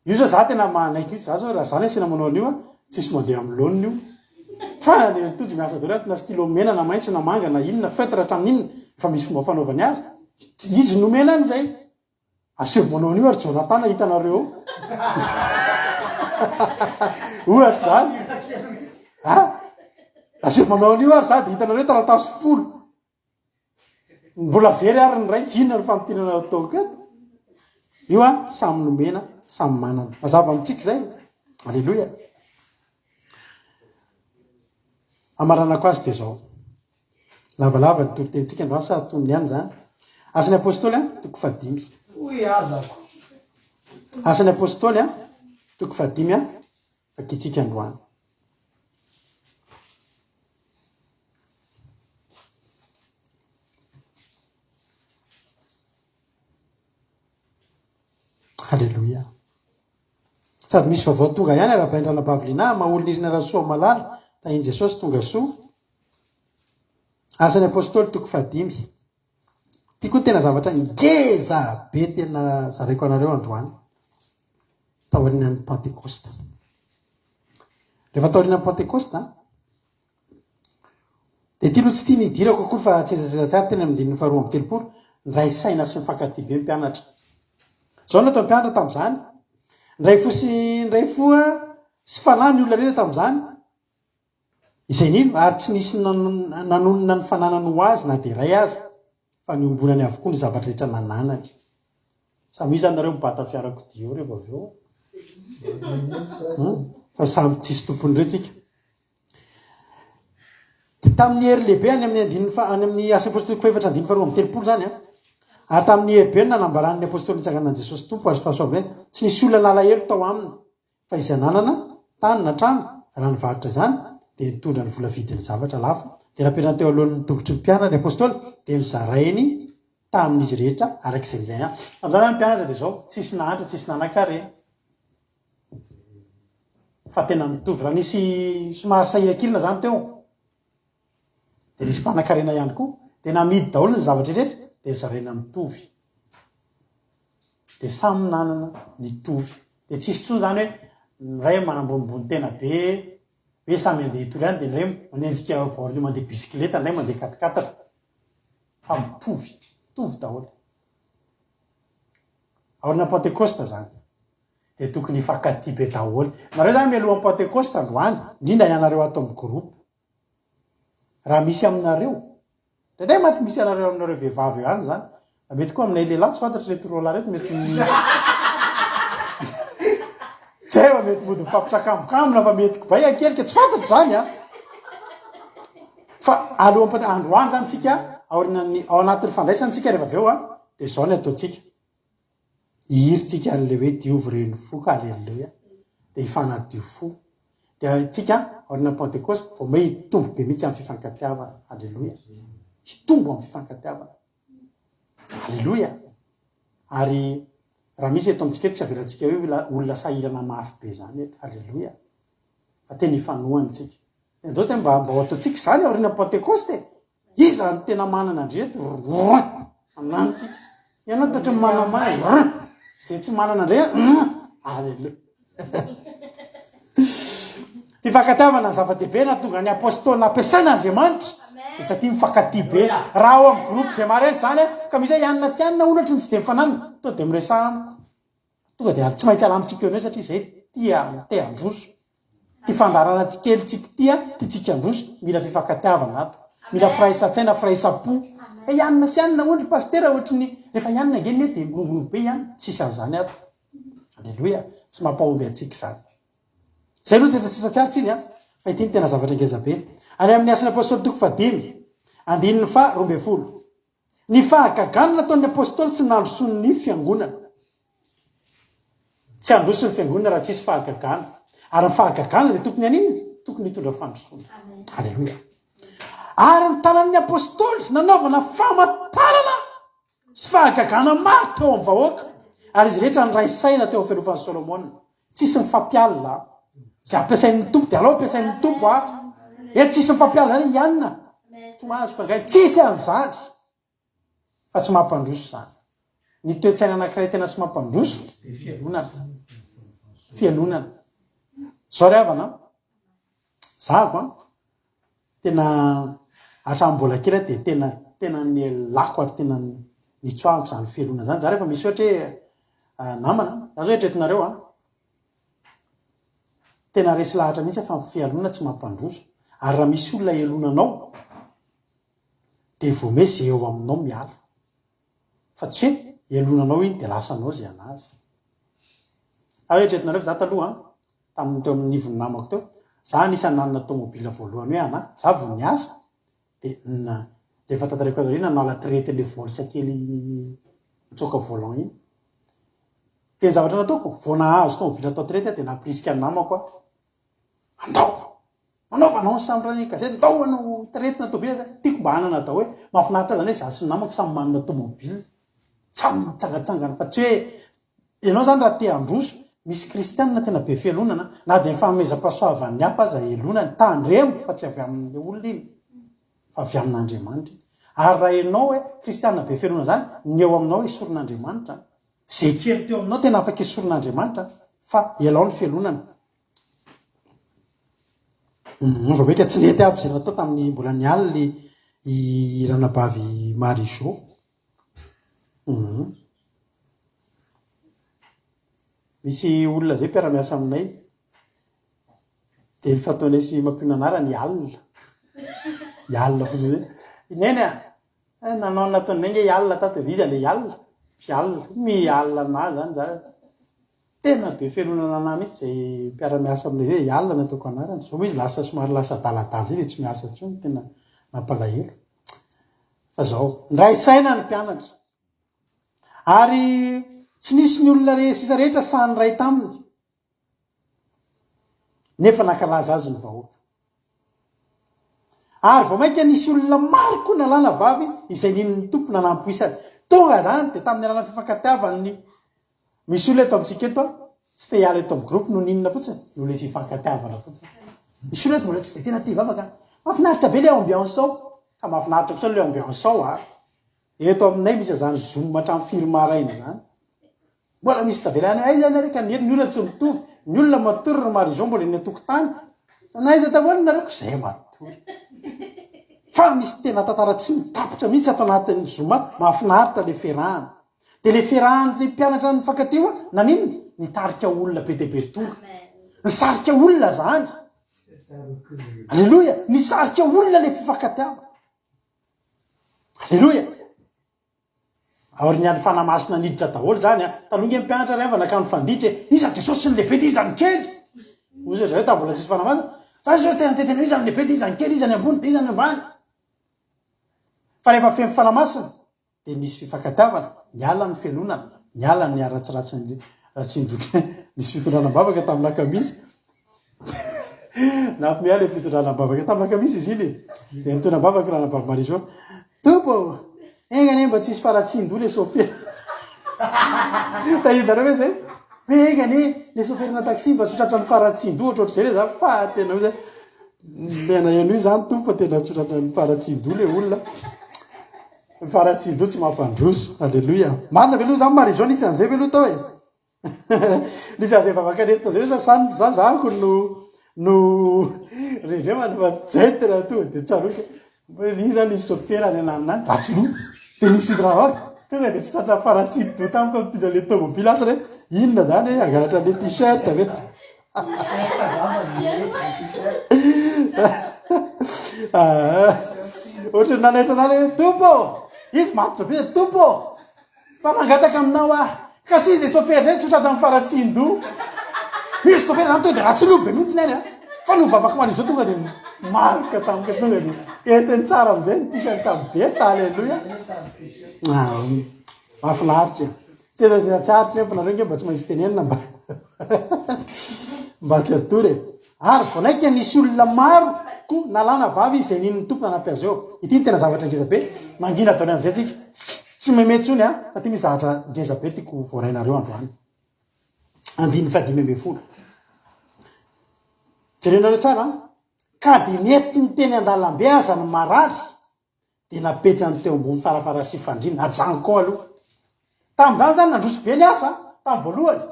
io zao za tena manaiky mihitsy za zao raha zany asina manao an'io a tsisy mandeha amin'ny laoniny io fa ny tojo miasa dolo na stylo mena na maitso na manga na inona feutre hatramin'inona fa misy fomba fanaovany azy izy nomena any zay asevo manao an'io ary Jonathan hitanareo ohatra zany asevo manao an'io ary za de hitanareo taratasy folo mbola very ary ny ray inona ny fampitinana ataoko eto io a samy nomena samy manana mazava amitsika zay aleloia amaranako azy de zao lavalava ny toritentsika androany sa atonony ihany zany asan'ny apôstôly a toko 5 asan'ny apôstôly a toko 5 a fakitsika androany Alléluia. Sady misy vaovao tonga ihany arabaindranabaviliana maolona irina rasoa malala tahin Jesosy tonga soa. Asan'ny apôstôly toko 5. Ty koa tena zavatra ngeza be tena zaraiko anareo androany. Taorinan'ny Pentecoste. Rehefa taorinan'ny Pentecoste de ty lo tsy tia nidirako akory fa tsara tena amin'ny 12 ray saina sy mifankatia be mpianatra. Zao natao mpianatra tamin'izany ndray foa sy fanahy ny olona rena tamin'izany izay nino ary tsy nisy nanonona ny fananany ho azy na de ray azy fa niombonany avokoa ny zavatra rehetra nananany samy zany nareo mibata fiarakodia eo rehefa avy eo fa samy tsisy tompony reo tsika de tamin'ny hery lehibe any amin'ny asa apôstôly 7:23 zany ary tamin'ny heribe nanambaran'ny apôstôly nitsanganana Jesosy tompo azy fahasoavana tsy nisy olona nalahelo tao aminy fa izay nanana tany na trano raha nivarotra zany de nitondra ny vola vidiny zavatra lafo de rahapenana teo alohan'ny tongotry ny mpianatra ny apôstôly de nizarainy tamin'izy rehetra arak'izay ilay am'izany ny mpianatra de zao tsisy nahantra tsisy nanakare fa tena mitovy raha nisy somary sahirakilina zany teo de nisy mpanakarena ihany koa de namidy daholo ny zavatra rehetra de zarena mitovy de samy nanana mitovy de tsisy tso zany hoe nyray manambonimbony tena be hoe samy andeha hitory any de nyray manendrika vaoriny mandeha bisikileta nyray mandeha 4x4 fa mitovy daholo aorina Pentecoste zany de tokony hifankatia be daholo nareo zany mialohan'ny Pentecoste androany indrindra ianareo ato amin'ny groupe raha misy aminareo ndray maty misy anareo aminareo vehivavy eo any zany mety koa aminay lehilahy tsy fantatry reto rola reto mety tsy hay fa mety mody mifampisakambokambona fa mety kobay akelika tsy fantatry zany fa alohan'ny androany zany tsika aorinany ao anatin'ny fandraisantsika rehefa avy eo de zao ny ataotsika ihiritsika an'le hoe diovy reny fo ka aleluia de hifanadio fo de tsika aorina Pentecoste vao may hitombo be mihitsy amin'ny fifankatiavana aleluia hitombo amin'ny fifankatiavana aleluia ary raha misy eto amintsika eto tsy avelantsika hoe olona sahirana mafy be zany eto aleluia fa tena hifanohany tsika ndao te mba ho ataotsika zany aorina Pentecoste iza ny tena manana andreto aminanty ianao toatra manamay zay tsy manana andre aleloa fifankatiavana ny zava-dehibe na tonga ny apôstôly nampiasain'Andriamanitra satria mifankatia be raha ao amin'ny groupe zay maresy zany ka misy ianona sy ianona onatra ny tsy de mifananina to de miresahana tonga de tsy maintsy alamitsika eo satria zay tia androso ty fandarana tsikely tsika tia tsika androso mila fifankatiavana ato mila firaisan-tsaina firaisapo ianona sy ianona ondry pastera ohatrany rehefa ianona ngeny hoe de milongono be ihany tsisy an'izany ato aleloia tsy mampahomby atsika zany zay aloha tsetsitsisa tsara tsiny fa ity ny tena zavatra ngeza be any amin'ny asan'ny apôstôly toko 5:12 ny fahagagana nataon'ny apôstôly tsy nandrosony fiangonana tsy androsony fiangonana raha tsisy fahagagana ary ny fahagagana dia tokony aniny tokony hitondra fandrosona aleloia ary ny tanan'ny apôstôly nanaovana famantarana sy fahagagana maro teo amin'ny vahoaka ary izy rehetra nyray saina teo amin'ny fialofan'ny Solomona tsisy mifampialina zay ampiasain'ny tompo de alao ampiasain'ny tompo eto tsisy mifampialina zany ianona tsy mahazo fangay tsisy an'izany fa tsy mampandroso zany ny toe-tsaina anankiray tena tsy mampandroso fialonana zao ry havana zako tena atrambola kely de tena ny lako ary tena nitsoaviko zany fialonana zany za rehefa misy ohatra hoe namana za zao etretinareo tena resy lahatra mihitsy fa fialonana tsy mampandroso ary raha misy olona elonanao de vome zay eo aminao miala fa tsy hoe elonanao iny de lasanao zay anazy aho etretinareo za taloha tamin'ny teo amin'ny nivon'ny namako teo za anisany nanana tomobila voalohany hoe ana za vo niasa de rehefa tatareko azo ina nala traite le volsa kely mitsoka volant iny de zavatra nataoko vo nahazo tomobila atao traite de naprisika ny namako andao manaovanao ny sambrany gazety ndao anao traite na tomobila tiako mba hanana atao hoe mahafinaritra zany hoe za sy ny namako samy manana tomobila samy mitsangatsangana fa tsy hoe ianao zany raha te androso misy kristianina tena be fialonana na de mifameza-pasoavan'ny apa aza elonany tandremo fa tsy avy amin'le olona iny fa avy amin'Andriamanitra ary raha ianao hoe kristianina be fialonana zany ny eo aminao esorin'Andriamanitra zay kely teo aminao tena afaka esorin'Andriamanitra fa ialao ny fialonana vabeka tsy nety aby zay natao tamin'ny mbola ny aliny i ranabavy Marijô misy olona zay mpiara-miasa aminay de fataonay sy mampiona anarany ialina fotsiny zay ineny nanao nataonay nge ialina tato viza le ialina mialina na zany za tena be fialonana ana mihitsy zay mpiara-miasa aminay zay ialina nataoko anarany zao izy lasa somary lasa daladala zay de tsy miasa tsony tena nampalahelo fa zao ndray saina ny mpianatra ary tsy nisy ny olona sisa rehetra sany ray taminy nefa nakalaza azy ny vahoaka ary vao mainka nisy olona maro koa nalana vavy izay nin'ny tompo nanampoisany tonga zany de tamin'ny alana fifankatiavany misy olona eto amintsika eto tsy te hiala eto amin'ny groupe no ninona fotsiny no le fifankatiavana fotsiny misy olona eto mbola tsy de tena ty vavaka mahafinaritra be le ambiance ao ka mahafinaritra kosa le ambiance ao eto aminay misy zany zoom hatramy firmaraina zany mbola misy tavelany ay zany areka ny olona tsy mitovy ny olona matory ry Marijô mbola eny antokotany naiza tavoany nareko zay matory fa misy tena tantara tsy mitapotra mihitsy atao anatin'ny zoma mahafinaritra le ferahana de le ferahany le mpianatra ny mifankatio nanino nitarika olona be de be tonga nisarika olona zany aleloia nisarika olona le fifankatiava aleloia ary ny any fanamasina niditra daholo zany talonge mpianatra rehefa nakano fanditra iza Jesosy sy ny lehibe ty izany kely ozy zay ta mbola tsisy fanamasina za Jesosy tena tetena iza ny lehibe ty izany kely iza ny ambony ty iza ny ambany fa rehefa femy fanamasina de nisy fifankatiavana niala ny fialonana niala ny ratsiratsindroky nisy fitondranam-bavaka tamin'ny lakamisy nampimiala le fitondranam-bavaka tamin'ny lakamisy izy iny de mitondram-bavaka ranabavy Marijô tompo engany mba tsisy faratsindo le sofera tahitanao hoe zay hoe engany le soferina taxi mba tsotratra ny faratsindo ohatroatra zay le za fa tena hoe zay lena eno io zany tompo fa tena tsotratra ny faratsido le olona faratsido tsy mampandroso alleloia marina veloha zany mary zao nisy an'izay veloha tao e nisy an'izay vavakanetina zay za zahako no rendremany fa zay tena tonga de tsaroka i zany nisy soferany anaminany ratsoloha de nisy raha tonga de tsy tratra faratsido tamiko mitondra le tomobily asy re inona zany hoe angalatra le t-shirt vetsy ohatra ny nanaitra anany hoe tompo izy matitra be tompo fa mangataka aminao ka sy izy sofera zay tsotratra amin'ny faratsindo misy sofera zany tonga de ratsoloha be mihitsy nany fa no vavaka many izao tonga de marika tamika tonga de entiny tsara am'izay ny t-shirt beta alleloia mahafinaritra tsy aritra fa nareo nge mba tsy maintsy tenenina mba tsy atory ary vonaika nisy olona maro ko nalana vavy izy zay nin'ny tompo nanampiazy eo ity ny tena zavatra ngeza be mangina ataony am'izay tsika tsy memetsony fa ty misy zavatra ngeza be tiako voarainareo androany andiny fa 5 jerenareo tsara ka de netiny teny andalambe aza ny marary de napetrany teo ambony farafara sy fandrina ajango koa aloha tam'izany zany nandroso be ny asa tam voalohany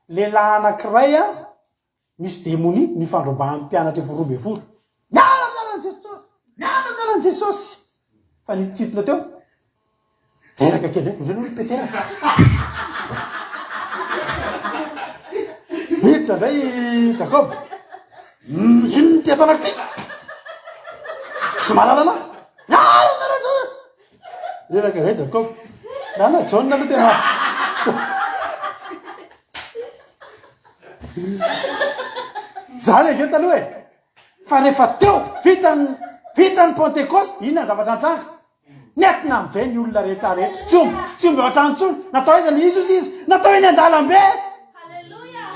lehilahy anankiray misy demoni nifandrombahan'ny mpianatra 12 miara jesosy fa nitsitona teo reraka kely reno peteraka miditra ndray Jacob ino ty atanak tsy malalana reraka ray Jacob nana John aloha tena zany ake taloha fa rehefa teo vitany pentecoste inona zavatra antranga netina am'izay ny olona rehetrarehetra tsy omby ohatrantsony natao iza ny izy natao eny andalambe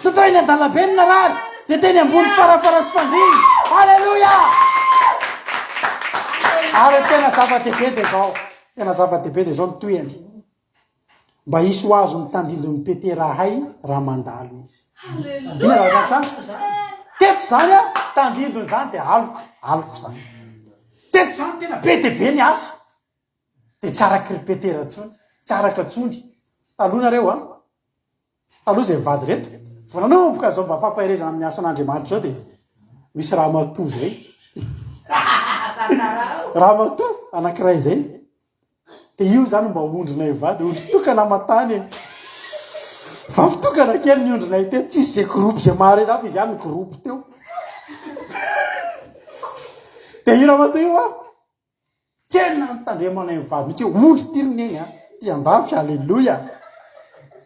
natao eny andalambe ny narary de teny ambony farafara sy fandriny alleloia ary tena zava-dehibe de zao nytoyany mba isy ho azo nytandindo mipeterahay raha mandalo izy ina zavatra antranga teto zany tandindony zany de aloko zany teto zany tena be de be ny asa de tsy araky ripetera tsony tsy araka tsony taloha nareo taloha zay vady reto vonanomboka zao mba fampahirezana amin'ny asan'Andriamanitra zao de misy raha matoa zay raha matoa anankiray zay de io zany mba ondrinay vady ondry tokana matany vavy tokana kely ny ondrinay teo tsisy zay groupe zay mare zany izy any ny groupe teo de io raha matoa io tena nitandremanay mivady mitsy ondry tiriny eny ty andafy alleloia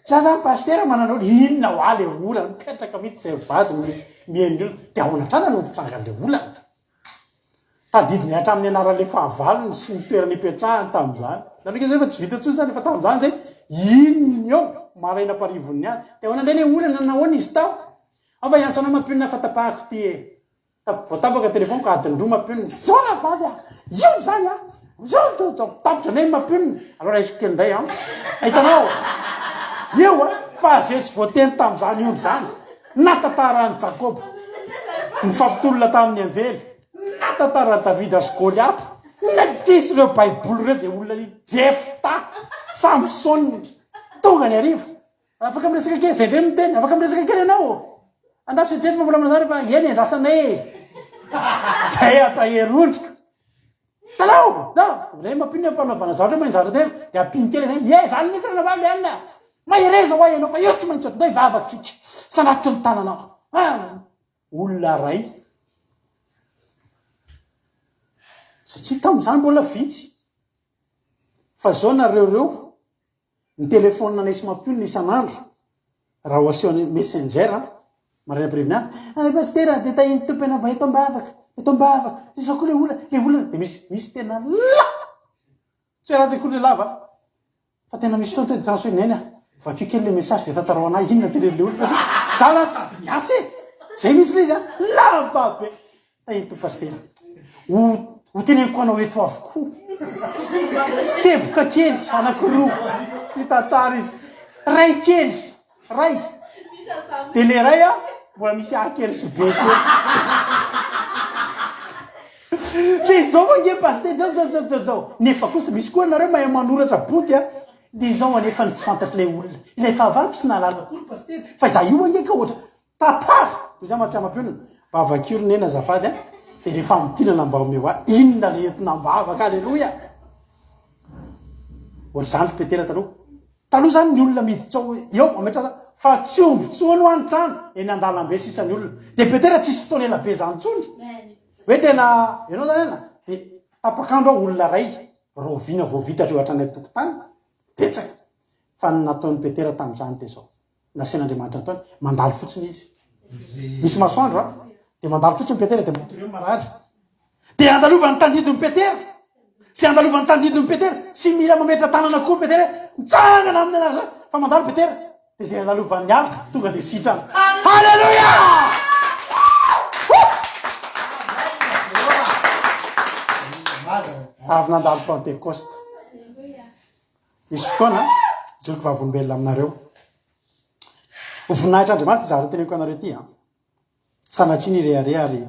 za zany pastera mananao inona ho ale olana mipetraka mihitsy zay vady mien'olona de ahonatrana no fitrangan'le olana tadidiny hatramin'ny anaran'le fahavalony sy ny toerana ipetrahany tam'izany nanike zay fa tsy vita tsony zany efa tam'izany zay inony eo maraina parivony any de ahoana ndray ny olana nahoana izy tao afa iantsona mampionina fatapahako ty voatapaka telefoniko adiny roa mampionina zona vady io zany zao tapitra nay mampionina aloha raha isy ndray hitanao eo fa zay tsy voateny tam'izany olo zany natantarany Jacob nifampitolona tamin'ny anjely natantarany Davida sy Goliath natsisy ireo baiboly reo zay olona ny Jefta Samson tonga ny ariva afaka miresaka kely zay ndray miteny afaka miresaka kely ianao andraso jefy mambolamina zany fa eny andrasanay zay ataherondrika tanao ray mampino ampanaovana zavatra mainy zavatra tena de ampiny kely zany zany misy rana vavy anina mahireza ho ay ianao fa io tsy maintsy oto vavatsika sanaty ny tananao olona ray satria tam'izany mbola vitsy fa zao nareo ny telefôny nanisy mampionina isan'andro raha ho aseho messenger marina previna pastera de tahiny tompo ena va eto mbavaka zao koa le olana de misy tena la tsy raha ty koa le lava fa tena misy fotoana de transoinany vakio kely le message de tatarao anahy inona tenele olona zala sady miasy zay misy le izy lava be tahiny tompo pastera ho teneniko anao eto avokoa tevoka kely anakiroa hitantara izy ray kely ray de le ray mbola misy akely sy be kely de zao ange paster zao nefa kosa misy koa nareo mahay manoratra boky a de zao anefa ny tsy fantatry le olona ilay fahavariko sy nalala kory paster fa za io ange ka ohatra tatara to zay mahatsy amam-pionana bavakiry nena zafady a de rehefa mitinana mba omeo a inona le entina mbavaka alleloia ohatra zany petera taloha zany ny olona miditsao eo ametra fa tsy ombotsoano any trano eny andalambe sisany olona de petera tsisy fotoana ela be zany tsony hoe tena ianao zany ena de tapakandro ao olona ray rovina vao vitatra eo hatranay tokotany petsaka fa nataon'ny petera tamin'izany de zao nasen'andriamanitra nataony mandalo fotsiny izy misy masoandro a de mandalo fotsiny petera de matoreo marary de andalovany tandidony petera sy andalovany tandidony petera sy mila mametra tanana koa petera mitsangana amin'ny anara zany fa mandalo petera de zay andalovany alika tonga de sitrany halleluia avy nandalo pentecoste misy fotoana joloko vavolombelona aminareo voninahitra andriamanitra zara teneko anareo ty a sanatria ny reare ary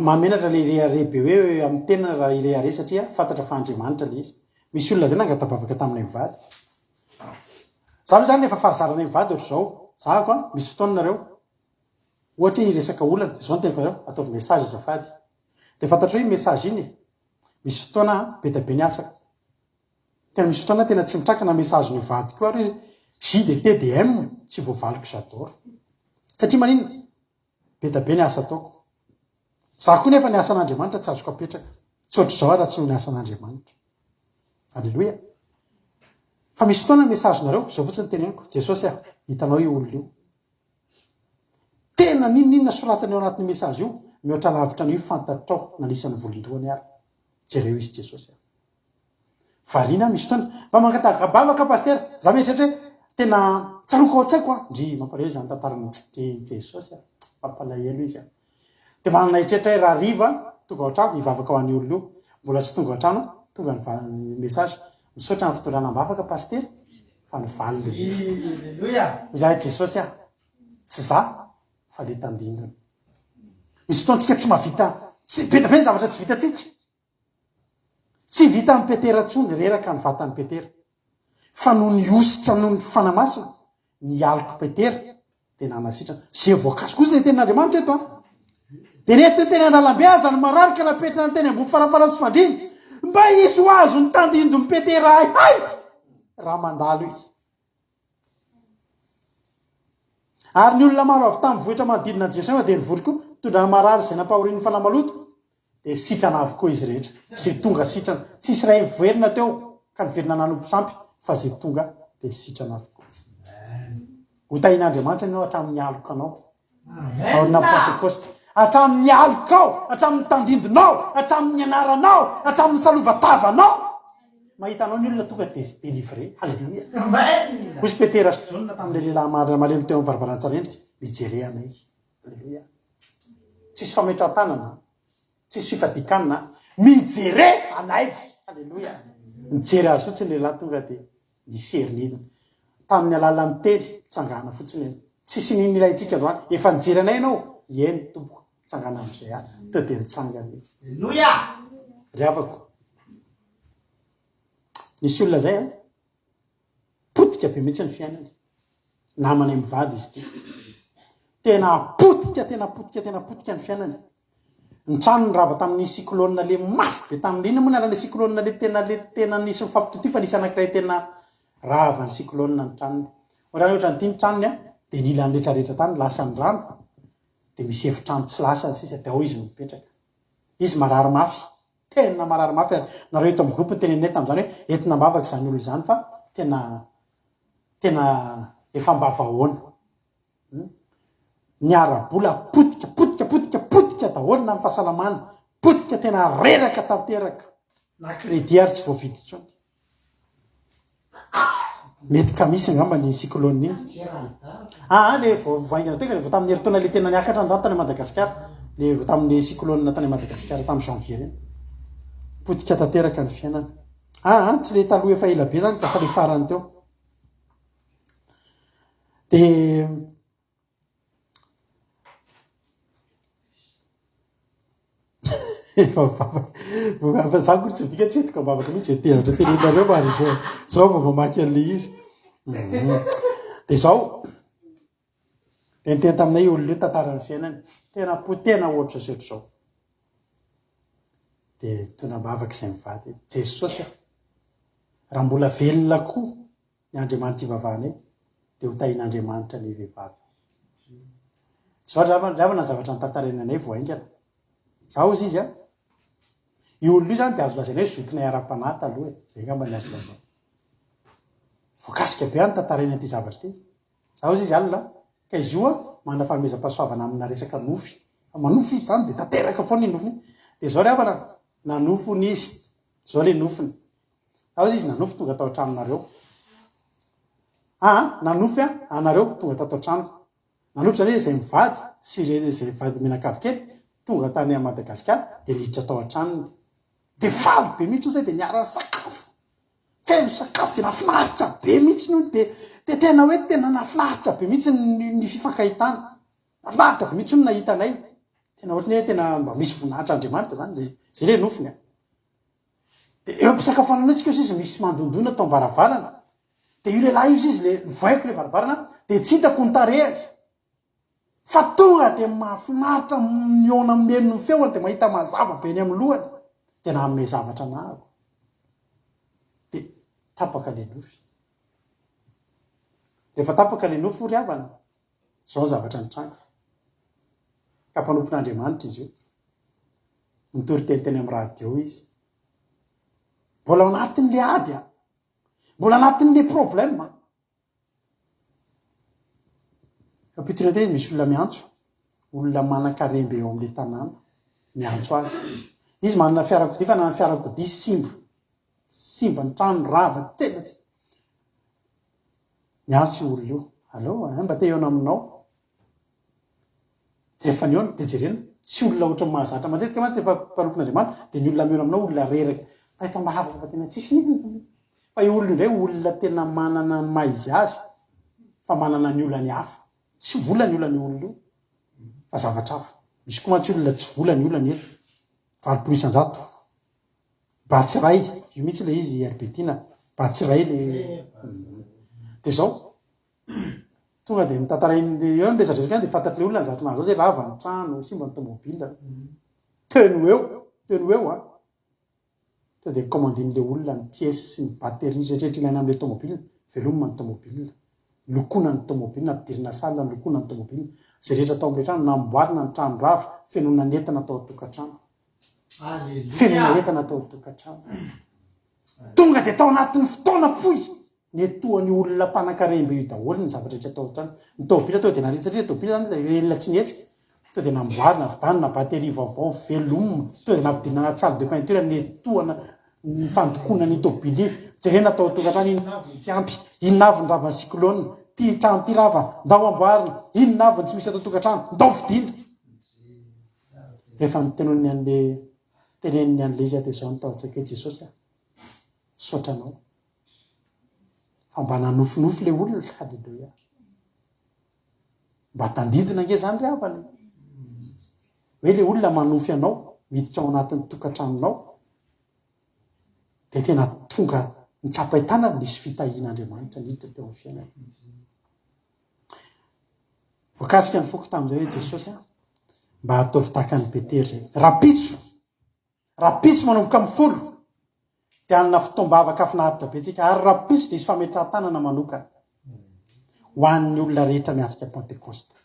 mamenatra le reare be hoe amin'ny tena raha ireare satria fantatra fa andriamanitra le izy misy olona zay nangatabavaka taminay mivady za aloha zany efa fahazaranay mivady ohatra zao zako a misy fotoana nareo ohatra iresaka olana zao ny teniko nareo ataovy message zafady de fantatra hoe message iny misy fotoana be da be ny asako tena misy fotoana tena tsy mitrakana message ny vady koa ary j de tdm tsy voavaliko j'adore satria manina be da be ny asa ataoko za koa nefa ny asan'andriamanitra tsy azoko apetraka tsy ohatra zao raha tsy ny asan'andriamanitra alleloia fa misy fotoana message nareo zao fotsiny teneniko jesosy a hitanao io olona io tena ninninona soratany ao anatin'ny message io mihoatra lavitra an'io fantatrao nanisany volondohany ary jereo izy jesosy varina misy fotoana mba mangatagabavaka pastera za mieritratra hoe tena tsaroko ao tsaiko a ndry mampalahelo zany tantarany jesosy a mampalahelo izy a de manana eritreritra hoe raha riva tonga ao trano hivavaka ho an'ny olona io mbola tsy tonga ao trano tonga ny message misaotra ny fitondranam-bavaka pastera fa ny valy le izy za jesosy a tsy za fa le tandindony misy fotoantsika tsy mahavita tsy betabe ny zavatra tsy vitatsika tsy vita amin'ny petera tsony reraka ny vatan'ny petera fa noho ny ositra noho ny fanamasina ny aliko petera de nanasitrana zay voankazo kosa ny tenin'andriamanitra eto a de nety ny teny andalambe aza ny mararika napetrana ny teny ambony farafara sy fandriny mba isy ho azo ny tandindo ny petera hay raha mandalo izy ary ny olona maro avy tamin'ny vohitra manodidina ny jesosy de nivory koa tondrana marary zay nampahorin'ny fanamaloto de sitrana avokoa izy rehetra zay tonga sitrana tsisy ray miverina teo ka niverina nanompo sampy fa zay tonga de sitrana avokoa hotahin'andriamanitra anao hatramin'ny aloka anao aorina pentecoste hatramin'ny aloka ao hatramin'ny tandindonao hatramin'ny anaranao hatramin'ny salovatavanao mahita anao ny olona tonga de délivre halleluia osy petera sy jonina tamin'le lehilahy malemy teo amin'ny varavarantsarendrika mijereanay halleluia tsisy fametratanana tsisy fifadikanana mijere anay halleluia mijery azy fotsiny lehilahy tonga de niserinidina tamin'ny alalan'ny tely tsangana fotsiny tsisy niny ilay tsika androany efa nijery anay ianao eny tompoko tsangana am'izay a to de nitsangana izy halleluia ry avako nisy olona zay a potika be mihitsy ny fiainany namanay mivady izy ty tena potika ny fiainany ny trano ny rava tamin'ny cyclone le mafy be tamin'ina moa narale cyclone le tena nisy mifampitoty fa nisy anankiray tena rava ny cyclone ny tranony ohatrany ohatra ny tiny tranony a de nila ny rehetrarehetra tany lasa ny rano de misy efitrano tsy lasa sisa de ao izy mipetraka izy marary mafy tena marary mafy ary nareo eto amin'ny groupe tenenay tam'izany hoe entina mbavaka zany olo zany fa tena efa mbavahoana ny arabola potika daholo na ny fahasalamana potika tena reraka tanteraka na crédit ary tsy voavidy tsony mety kamisy angamba ny cyclone iny le vaingana teka le vo tamin'ny heritaona le tena niakatra ny rano tany Madagasikara le vo tamin'ny cyclone tany Madagasikara tamin'ny janvier reny potika tanteraka ny fiainana tsy le taloha efa ela be zany ka fa le farany teo de fa za koa tsy midika tsetika mavaka mihitsy tehatra tenenareo mary zao vao mamaky an'le izy de zao tentena taminay olona io tantarany fiainany tena potena ohatra setro zao de tonambavaka izay mivady jesosy raha mbola velona koa ny Andriamanitra ivavahanay de ho tahin'Andriamanitra ny vehivavy zao ravana zavatra ny tantarenanay voaingana zao izy izy io olona io zany de azo lazaina hoe zotona ara-panahy taloha zay ngamba ny azo lazaina voakasika be any tantarena ty zavatra ty zao izy alina ka izy io manana fanomezam-pahasoavana amina resaka nofy manofy izy zany de tanteraka foana ny nofony de zao rehavana nanofony izy zao le nofony zao izy nanofy tonga tao an-tranonareo nanofy anareo tonga tato an-tranoko nanofy zany hoe zay mivady sy zay vady menakavy kely tonga tany a Madagasikara de niditra tao an-tranony de valo be mihitsy zay de niara sakafo feno sakafo de nafinaritra be mihitsy ny de tena hoe tena nafinaritra be mihitsy ny fifankahitana nafinaritra be mihitsy ny nahitanay tena ohatry ny hoe tena mba misy voninahitra Andriamanitra zany zay le nofony de eo am-pisakafoanana tsika izy misy mandondona tao ambaravarana de io lehilahy izy izy le nivoaiko le varavarana de tsy hitako ny tarehany fa tonga de mahafinaritra miona meno ny feony de mahita mazava be ny amin'ny lohany tena amin'ny zavatra maro de tapaka le nofy rehefa tapaka le nofy ry havana zao zavatra nitranga ka mpanompon'Andriamanitra izy io mitory teniteny amin'ny radio izy mbola ao anatin'le ady mbola anatin'le problème apitrina tena misy olona miantso olona manan-karembe eo amin'le tanàna miantso azy izy manana fiarakodia fa nanana fiarakodia simba ny trano rava telatsy miantso olona io allo mba te eo aminao rehefa ny eo de jerena tsy olona ohatra mahazatra matetika mantsy rehefa mpanompon'Andriamanitra de ny olona miona aminao olona reraka ahita mahavaka fa tena tsisy nino fa io olona indray olona tena manana ny maizy azy fa manana ny olany hafa tsy vola ny olany olona io fa zavatra hafa misy koa mantsy olona tsy vola ny olany eto valopolo isan-jato batsiray io mihitsy le izy arbetina batsiray le de zao tonga de mitantarainy eo miresadresaka de fantatry le olona ny zavatra nahazo zay rava ny trano simba ny tomobile teno eo to de commandin'le olona ny pièce sy ny batterie rehetrarehetra ilaina amin'le tomobile velomina ny tomobile lokona ny tomobile ampidirina salina ny lokona ny tomobile zay rehetra atao amin'le trano namboarina ny trano rava fenona netana atao tokantrano fenona entana atao tokantrano tonga de tao anatin'ny fotoana foy netoany olona mpanan-karembe io daholo ny zavatra rehetra atao an-trano ny tomobile tao de narery satria tomobile zany elona tsy nihetsika to de namboarina vidanina batterie vaovao velomina to de nampidirina anaty salle de peinture netoana ny fandokona ny tomobile io jerena atao tokantrano inonavy tsy ampy inonavy ny ravany cyclone ty trano ty rava ndao amboarina inonavy tsy misy atao tokantrano ndao vidina rehefa nytenony an'le teneniny an'le izy de zao nytao atsaika hoe Jesosy sotranao fa mba nanofinofy le olona halleloia mba tandidina nge zany ry havany hoe le olona manofy anao miditra ao anatin'ny tokantranonao de tena tonga nitsapahitana nisy fitahian'Andriamanitra niditra teo amin'ny fiainana voakasika ny foko tamin'izay hoe Jesosy mba ataovy tahaka ny Petera zay rapitso manomboka amin'ny folo de anina fitombavaka afinaritra be tsika ary rapitso de isy fametrahan-tanana manokana ho an'ny olona rehetra miatrika Pentecoste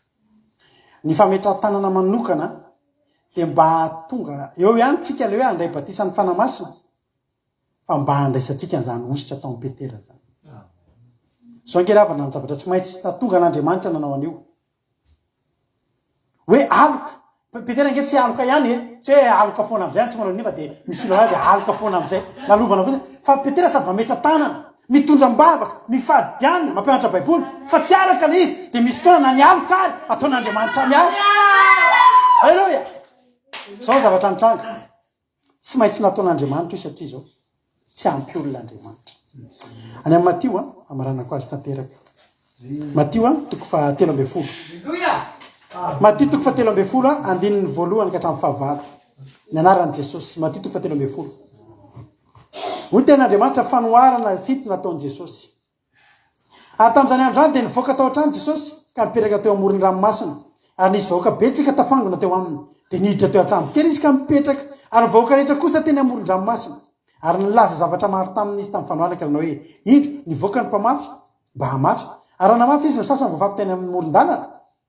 ny fametrahan-tanana manokana de mba tonga eo ihany tsika le hoe andray batisan'ny fanamasina fa mba andraisantsika n'izany ositra tao amin'ny Petera zany zao ngeravana ny zavatra tsy maintsy tatonga n'Andriamanitra nanao an'io hoe aloka Petera nge tsy aloka ihany tsy hoe aloka foana am'izay tsy manao nefa de misy olona de aloka foana am'izay lalovana kosa fa Petera sady mametra tanana mitondra mbavaka mifadianina mampianatra baiboly fa tsy araka le izy de misy fotoana na ny aloka ary ataon'Andriamanitra miasa alleluia zao zavatra nitranga tsy maintsy nataon'Andriamanitra io satria zao tsy ampy olon'Andriamanitra any amin'ny Matio amaranako azy tanteraka Matio toko fa 13 Matio toko fa 13 andininy voalohany ka hatramin'ny fahavalo ny anaran'i jesosy matito fa telo ambe folo hoy ten'andriamanitra fanoharana fito nataon'i jesosy ary tamin'izany androany dia nivoaka tao an-trano jesosy ka nipetraka teo amorony ranomasina ary nisy vahoaka betsika tafangona teo aminy dia niditra teo an-tsambo kely izy ka mipetraka ary vahoaka rehetra kosa teny amorony ranomasina ary nilaza zavatra maro tamin'izy tamin'ny fanoharana ka nanao hoe indro nivoaka ny mpamafy mba hamafy ary namafy izy ny sasany voavavy teny amin'ny moron-dalana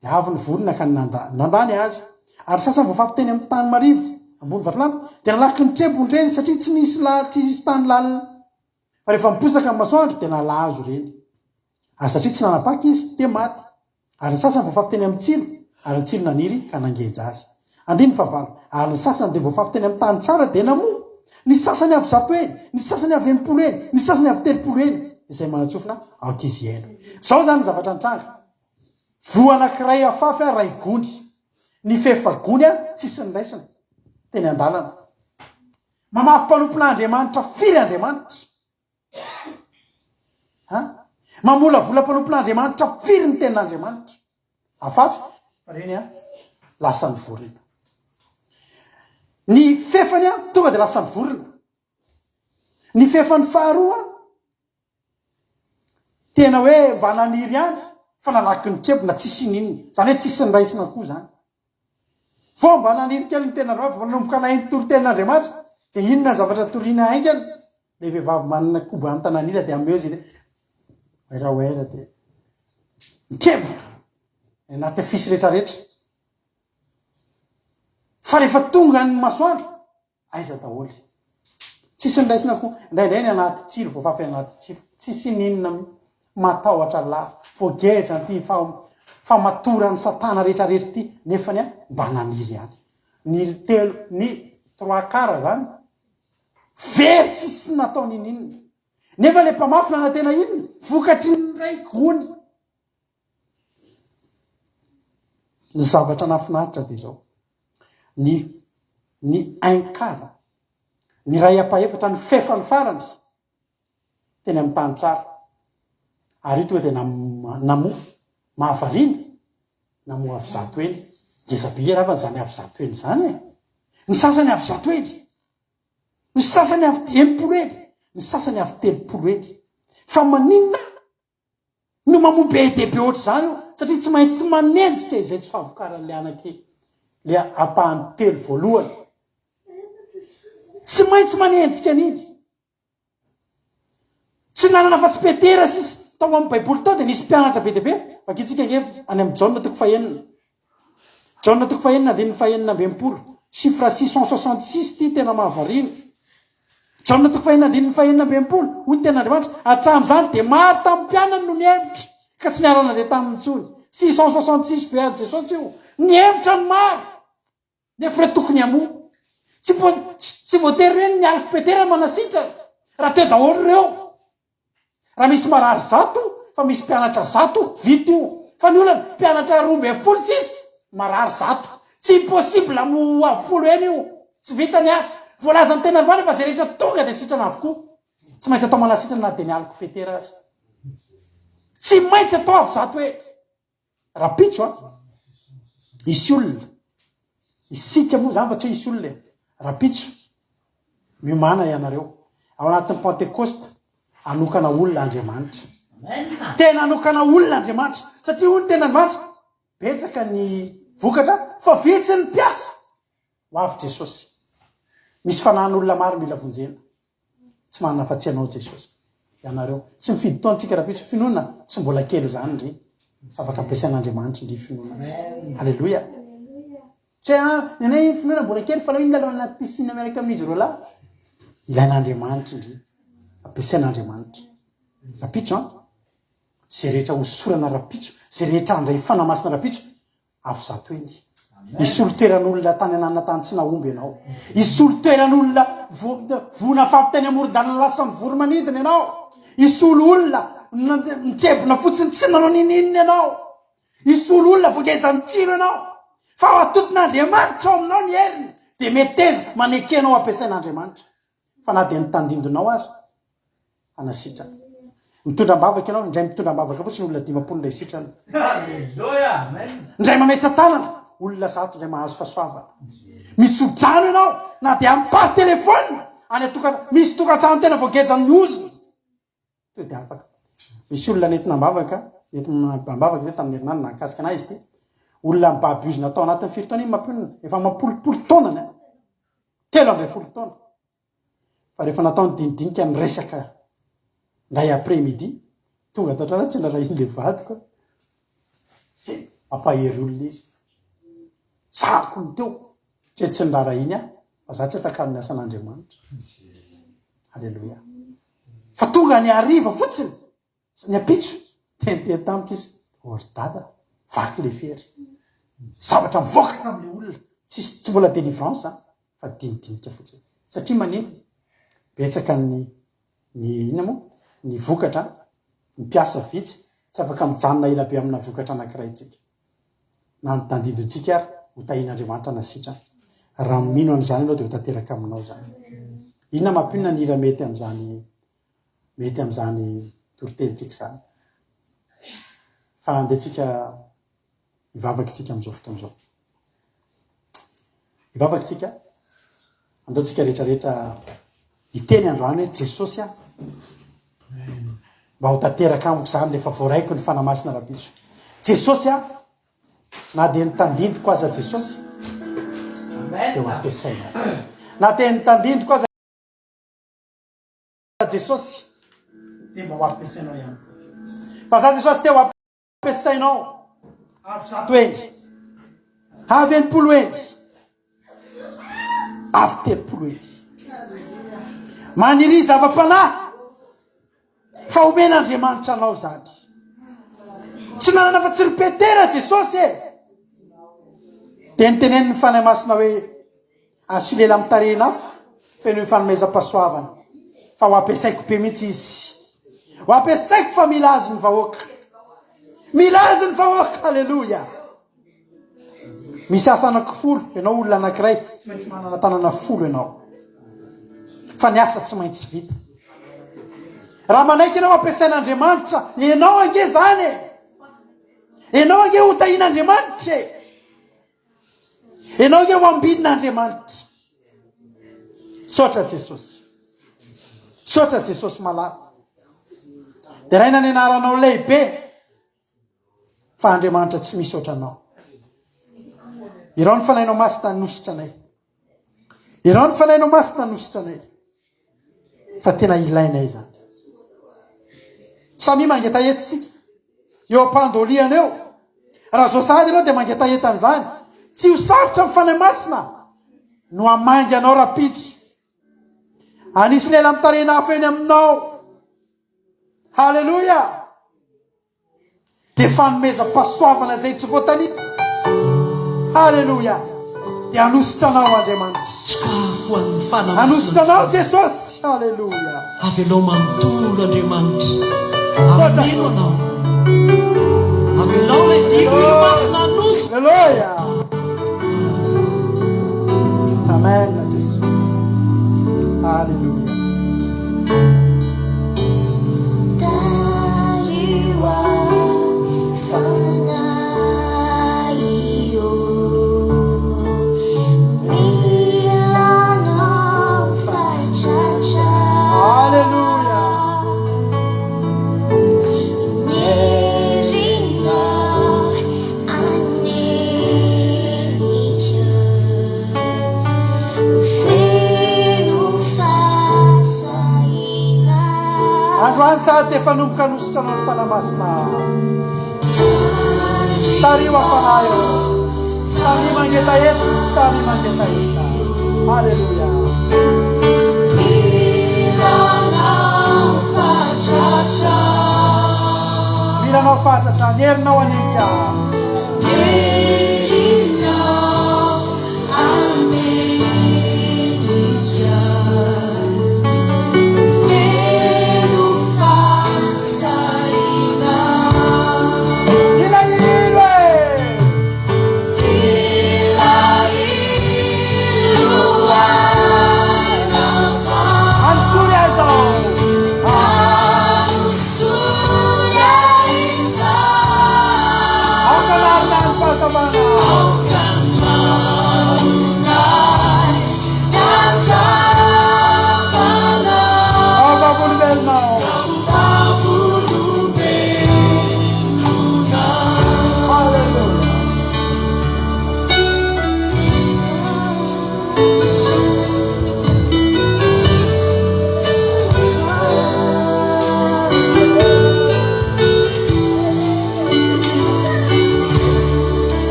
dia avy ny vorona ka nandany azy ary sasany voavavy teny amin'ny tany marivo ambony vatolana dia nalaky ny trebony reny satria tsy nisy tany lalina fa rehefa miposaka amin'ny masoandro dia nalazo reny ary satria tsy nanapaky izy dia maty ary ny sasany voavavy teny amin'ny tsilo ary ny tsilo naniry ka nangeja azy andiny favalo ary ny sasany dia voavavy teny amin'ny tany tsara dia namoa ny sasany avy 100 eny ny sasany avy 80 eny ny sasany avy 30 eny izay manatsofina autizieno zao zany zavatra nitranga voa anankiray afafy ray gony ny fefagony a tsisy ny raisina teny an-dalana mamafy mpanompon'andriamanitra firy andriamanitra mamola vola mpanompon'andriamanitra firy ny tenin'andriamanitra afafy reny a lasa ny vorona ny fefany a tonga dia lasa ny vorona ny fefany faharoa tena hoe mba naniry andry fa nalaky ny trebona tsisy ninny zany hoe tsisy ny raisina koa zany fo mba naniry kely ny tena andriamanitra vanomboka nainy toritenin'andriamanitra dia inona zavatra toriana haingany le vehivavy manana kobo antananila dia ameo izy oeraoera dia mitrebona anaty fisy rehetrarehetra fa rehefa tonga ny masoandro aiza daholy tsisy ny raisina koa indraindray ny anaty tsiro voavavy anaty tsiro tsisy ninona matahotra lahy voageja ty fa matorany satana rehetrarehetra ty nefany a mba naniry any ny telo ny 3 quart zany very tsisy nataony ininona nefa le mpamafy nanantena inona vokatry ny ray gony ny zavatra nafinaritra dia zao ny ainkara ny ray ampahefatra ny fefany farany teny amin'ny tany tsara ary io tonga dia namoa mahavarina namoa avy 100 eny gezabe raha fa zany avy 100 eny zany e ny sasany avy 100 eny ny sasany avy 80 eny ny sasany avy 30 eny fa maninona no mamoa be dehibe ohatry zany io satria tsy maintsy manenjika izay tsy fahavokaran'le anaky le ampahany telo voalohany tsy maintsy manenjika an'iny tsy nanana fa spetera sisy tao amin'ny baiboly tao dia nisy mpianatra be dehibe vakitsika any amin'ny Jaona toko fahenina Jaona toko fahenina andininy fahenina ambempolo chiffre 666 ty tena mahavarina Jaona toko fahenina andininy fahenina ambempolo hoy ny ten'andriamanitra hatramin'izany dia maro tamin'ny mpianany no niembotra ka tsy niarana dia tamin'ny ntsony 666 be avy jesosy io niembotra ny maro nefa re tokony amoa tsy voatery hoe ny alfabetera manasitrana raha teo daholo reo raha misy marary 100 fa misy mpianatra 100 vita io fa ny olana mpianatra 12 marary 100 tsy impossible amoa 10 eny io tsy vita ny asa voalaza ny tena androany fa zay rehetra tonga dia sitrana avokoa tsy maintsy atao manasitrana na dia ny alfabetera azy tsy maintsy atao avy 100 hoe rapitso a isy olona isika moa zany fa tsy hoe isy olona rapitso miomana ianareo ao anatin'ny pentecoste anokana olona Andriamanitra tena anokana olona Andriamanitra satria hoy ny tena Andriamanitra betsaka ny vokatra fa vitsy ny mpiasa ho avy Jesosy misy fanahin'olona maro mila vonjena tsy manana fa tsy anao Jesosy ianareo tsy mifidy taona tsika rapitso finoana tsy mbola kely zany ndry afaka ampiasain'Andriamanitra ndry finoana halleloia tsy nenay finoana mbola kely fa inona aloha anaty piscine miaraka amin'izy reo lahy ilain'Andriamanitra ndry ampiasain'Andriamanitra rapitso zay rehetra hosorana rapitso zay rehetra andray fanamasina rapitso avy 100 eny isolo toeran'olona tany anana tany tsy nahomby ianao isolo toeran'olona vona fafy teny amoron-dalana lasa ny voro manidina ianao isolo olona mitsebona fotsiny tsy nanao nininina ianao isolo olona voageja ny tsiro ianao fa ao atoton'Andriamanitra ao aminao ny eliny dia meteza manekenao ampiasain'Andriamanitra fa na dia nitandindonao azy anasitrana mitondram-bavaka ianao indray mitondram-bavaka fotsiny olona 50 indray sitrana indray mametra tanana olona 100 indray mahazo fahasoavana mitsodrano ianao na dia ampary telefona any misy tokantrano tena voagejany oziny to dia afaka misy olona nentina ambavaka ambavaka zay tamin'ny herinany nakasika anazy ty olona mibabiozina atao anatin'ny firy taona iny mampionina efa mampolopolo taonany telo amby folo taona fa rehefa nataony dinidinika ny resaka ndray après midi tonga tatrana tsy nara iny le vadiko ampahery olona izy sako ny teo tsy nrara iny fa za tsy atakan'ny asan'Andriamanitra halleloia fa tonga ny ariva fotsiny ny apitso tenteteny tamika izy ordada vaky le fery zavatra mivoaka tamin'le olona tsy mbola délivrance fa dinidinika fotsiny satria manino betsaka ny ina moa ny vokatra ny piasa vitsy tsy afaka mijanona ila be amina vokatra anankiray tsika na ny tandidontsika ary ho tahin'Andriamanitra na sitrany raha mino an'izany anao dia ho tanteraka aminao zany inona mampinona ny ira mety am'izany toritentsika zany fa andetsika ivavakytsika am'izao fotoana izao ivavakytsika andaotsika rehetrarehetra iteny androany hoe Jesosy mba ho tanteraka amiko zany lefa voaraiko ny fanamasina rapitso Jesosy na dia nitandindiko aza Jesosy dia ho ampiasaina na dia nitandindiko aza Jesosy dia mba ho ampiasainao ihany fa za Jesosy te ho ampiasainao avy zato eny avy enimpolo eny avy telopolo eny maniry zava-panahy fa omen'Andriamanitra anao zany tsy nanana fa tsy ripetera Jesosy dia niteneny ny fanahy masina hoe asolela mitarena afo feno ny fanomezam-pahasoavana fa ho ampiasaiko be mihitsy izy ho ampiasaiko fa milazy ny vahoaka halleloia misy asa anankifolo ianao olona anankiray tsy maintsy manana tanana folo ianao fa ny asa tsy maintsy vita raha manaiky ianao ampiasain'Andriamanitra ianao ange zany ianao ange ho tahin'Andriamanitra ianao ange ho ambidin'Andriamanitra sotra Jesosy malala dia raha inany anaranao lehibe fa Andriamanitra tsy misy ohatranao irao ny fanahinao masina nositra anay fa tena ilainay zany samy mangeta etitsika eo ampandoliana eo raha zao sady ianao dia mangeta etan'izany tsy ho sarotra amin'ny fanahy masina no amangy anao rapitso anisy lela mitarena hafa eny aminao halleloia dia fanomezam-pahasoavana zay tsy voatanita halleloia dia anositra anao Andriamanitra anositra anao Jesosy halleloia avy anao manontolo Andriamanitra ameno anao avy anao lay dibo ilo masina anosy halleluia amen Jesosy halleluia androany sady efa nomboka anositra anao ny fanamasina tario afanahy eo samy mangeta eta halleluia milanao fatratra ny herinao anika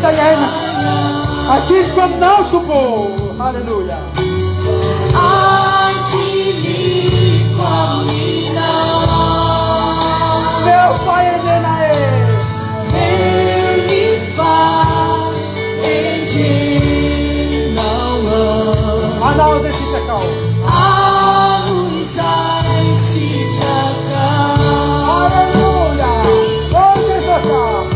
vita iaina akiriko aminao tompo halleluja meu pai enenae manao zay sitraka halleluja ôtezaka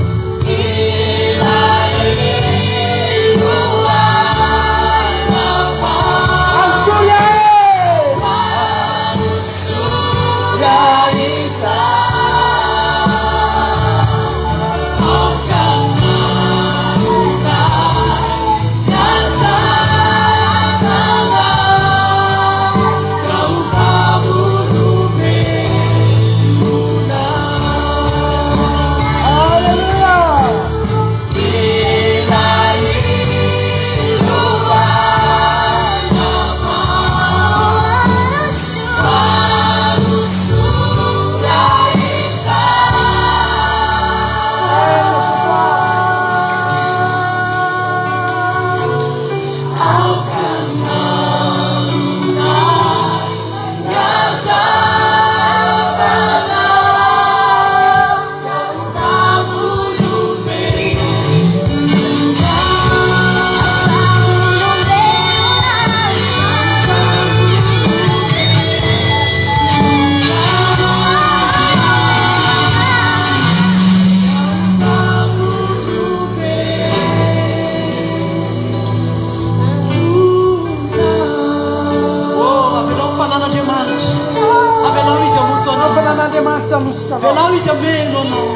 Velau izy ameno anao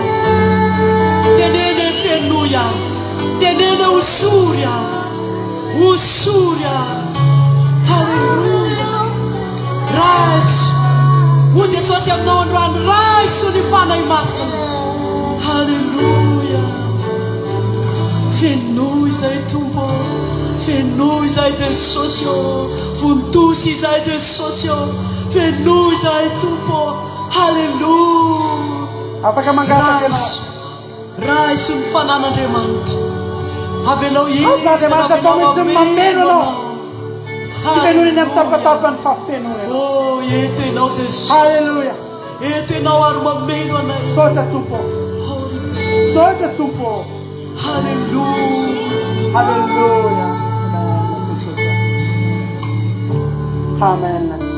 tenene fenoia tenene usuria halleluja raiso ody asotsy aminao androany raiso ny fanay masina halleluja fenoy izay tompo fenoy izay Jesosy vontosy izay Jesosy fenoy izay tompo halleluja afaka mangataka raiso ny fanan'Andriamanitra avelao Andriamanitra atao mihitsy mameno anao tsy menony ny amin'ny tapatapany fafenony etenao Jesosy halleluja etenao ary mameno anay sotra tompo halleluja halleluja amen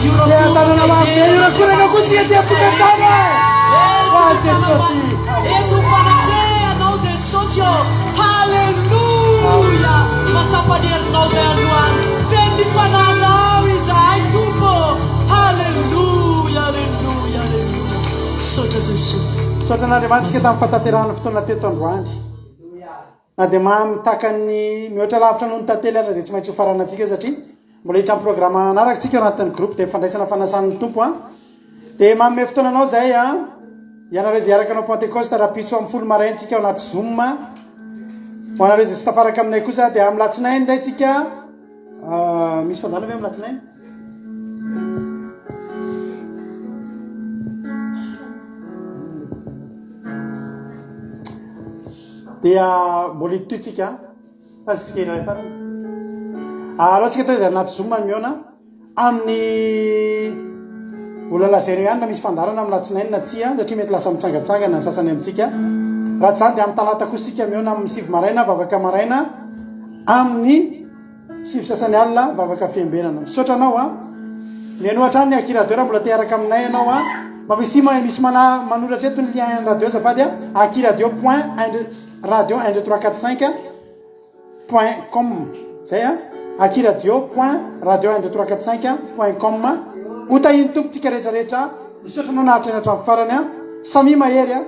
Io non eto fanatrehanao Jesosy eo. Halleluja. Matsapaherinao zay androany. Feno ny fananao izahay tompo. Halleluja, halleluja, halleluja. Sotra Jesosy. Sotra n'Andriamanitra tamin'ny fataterahana fotoana teto androany. Na dia mitakany mihoatra lavitra noho ny tantely ara dia tsy maintsy ho faranantsika satria mbola hitra amin'ny programme anaraka tsika eo anatin'ny groupe dia mifandraisana fanasan'ny tompo dia manome fotoananao zay ianareo izay iaraka anao Pentecoste rapitso amin'ny folo maraintsika ao anaty Zoom ho anareo izay tsy tafaraka aminay kosa dia amin'ny latsinainy indray tsika misy fandala ve amin'ny latsinainy dia mbola hitotsika asitsika iray farany alohantsika tao izay anaty Zoom miona amin'ny olona lazaireo ihany na misy fandarana amin'ny latsinainy na tsia satria mety lasa mitsangatsangana ny sasany amintsika raha tsy zany dia amin'ny talata kosa sika miona amin'ny sivy maraina vavaka maraina amin'ny sivy sasany alina vavaka fiambenana misaotra anao mianohatra ny akiradio raha mbola tearaka aminay ianao misy manoratra eto ny lien radio zafady akiradio point radio 1 2 3 4 5 point com zay akiradio point radio 1 2 3 4 5 point com hotahiny tompotsika rehetrarehetra misaotra anao nahatra eny hatramin'ny farany samy mahery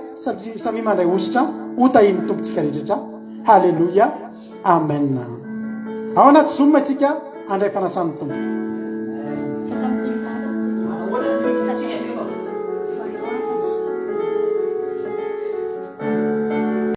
samy mandray ositra hotahiny tompotsika rehetrarehetra. Halleluja, amen. Ao anaty Zoom atsika andray fanasan'ny tompo.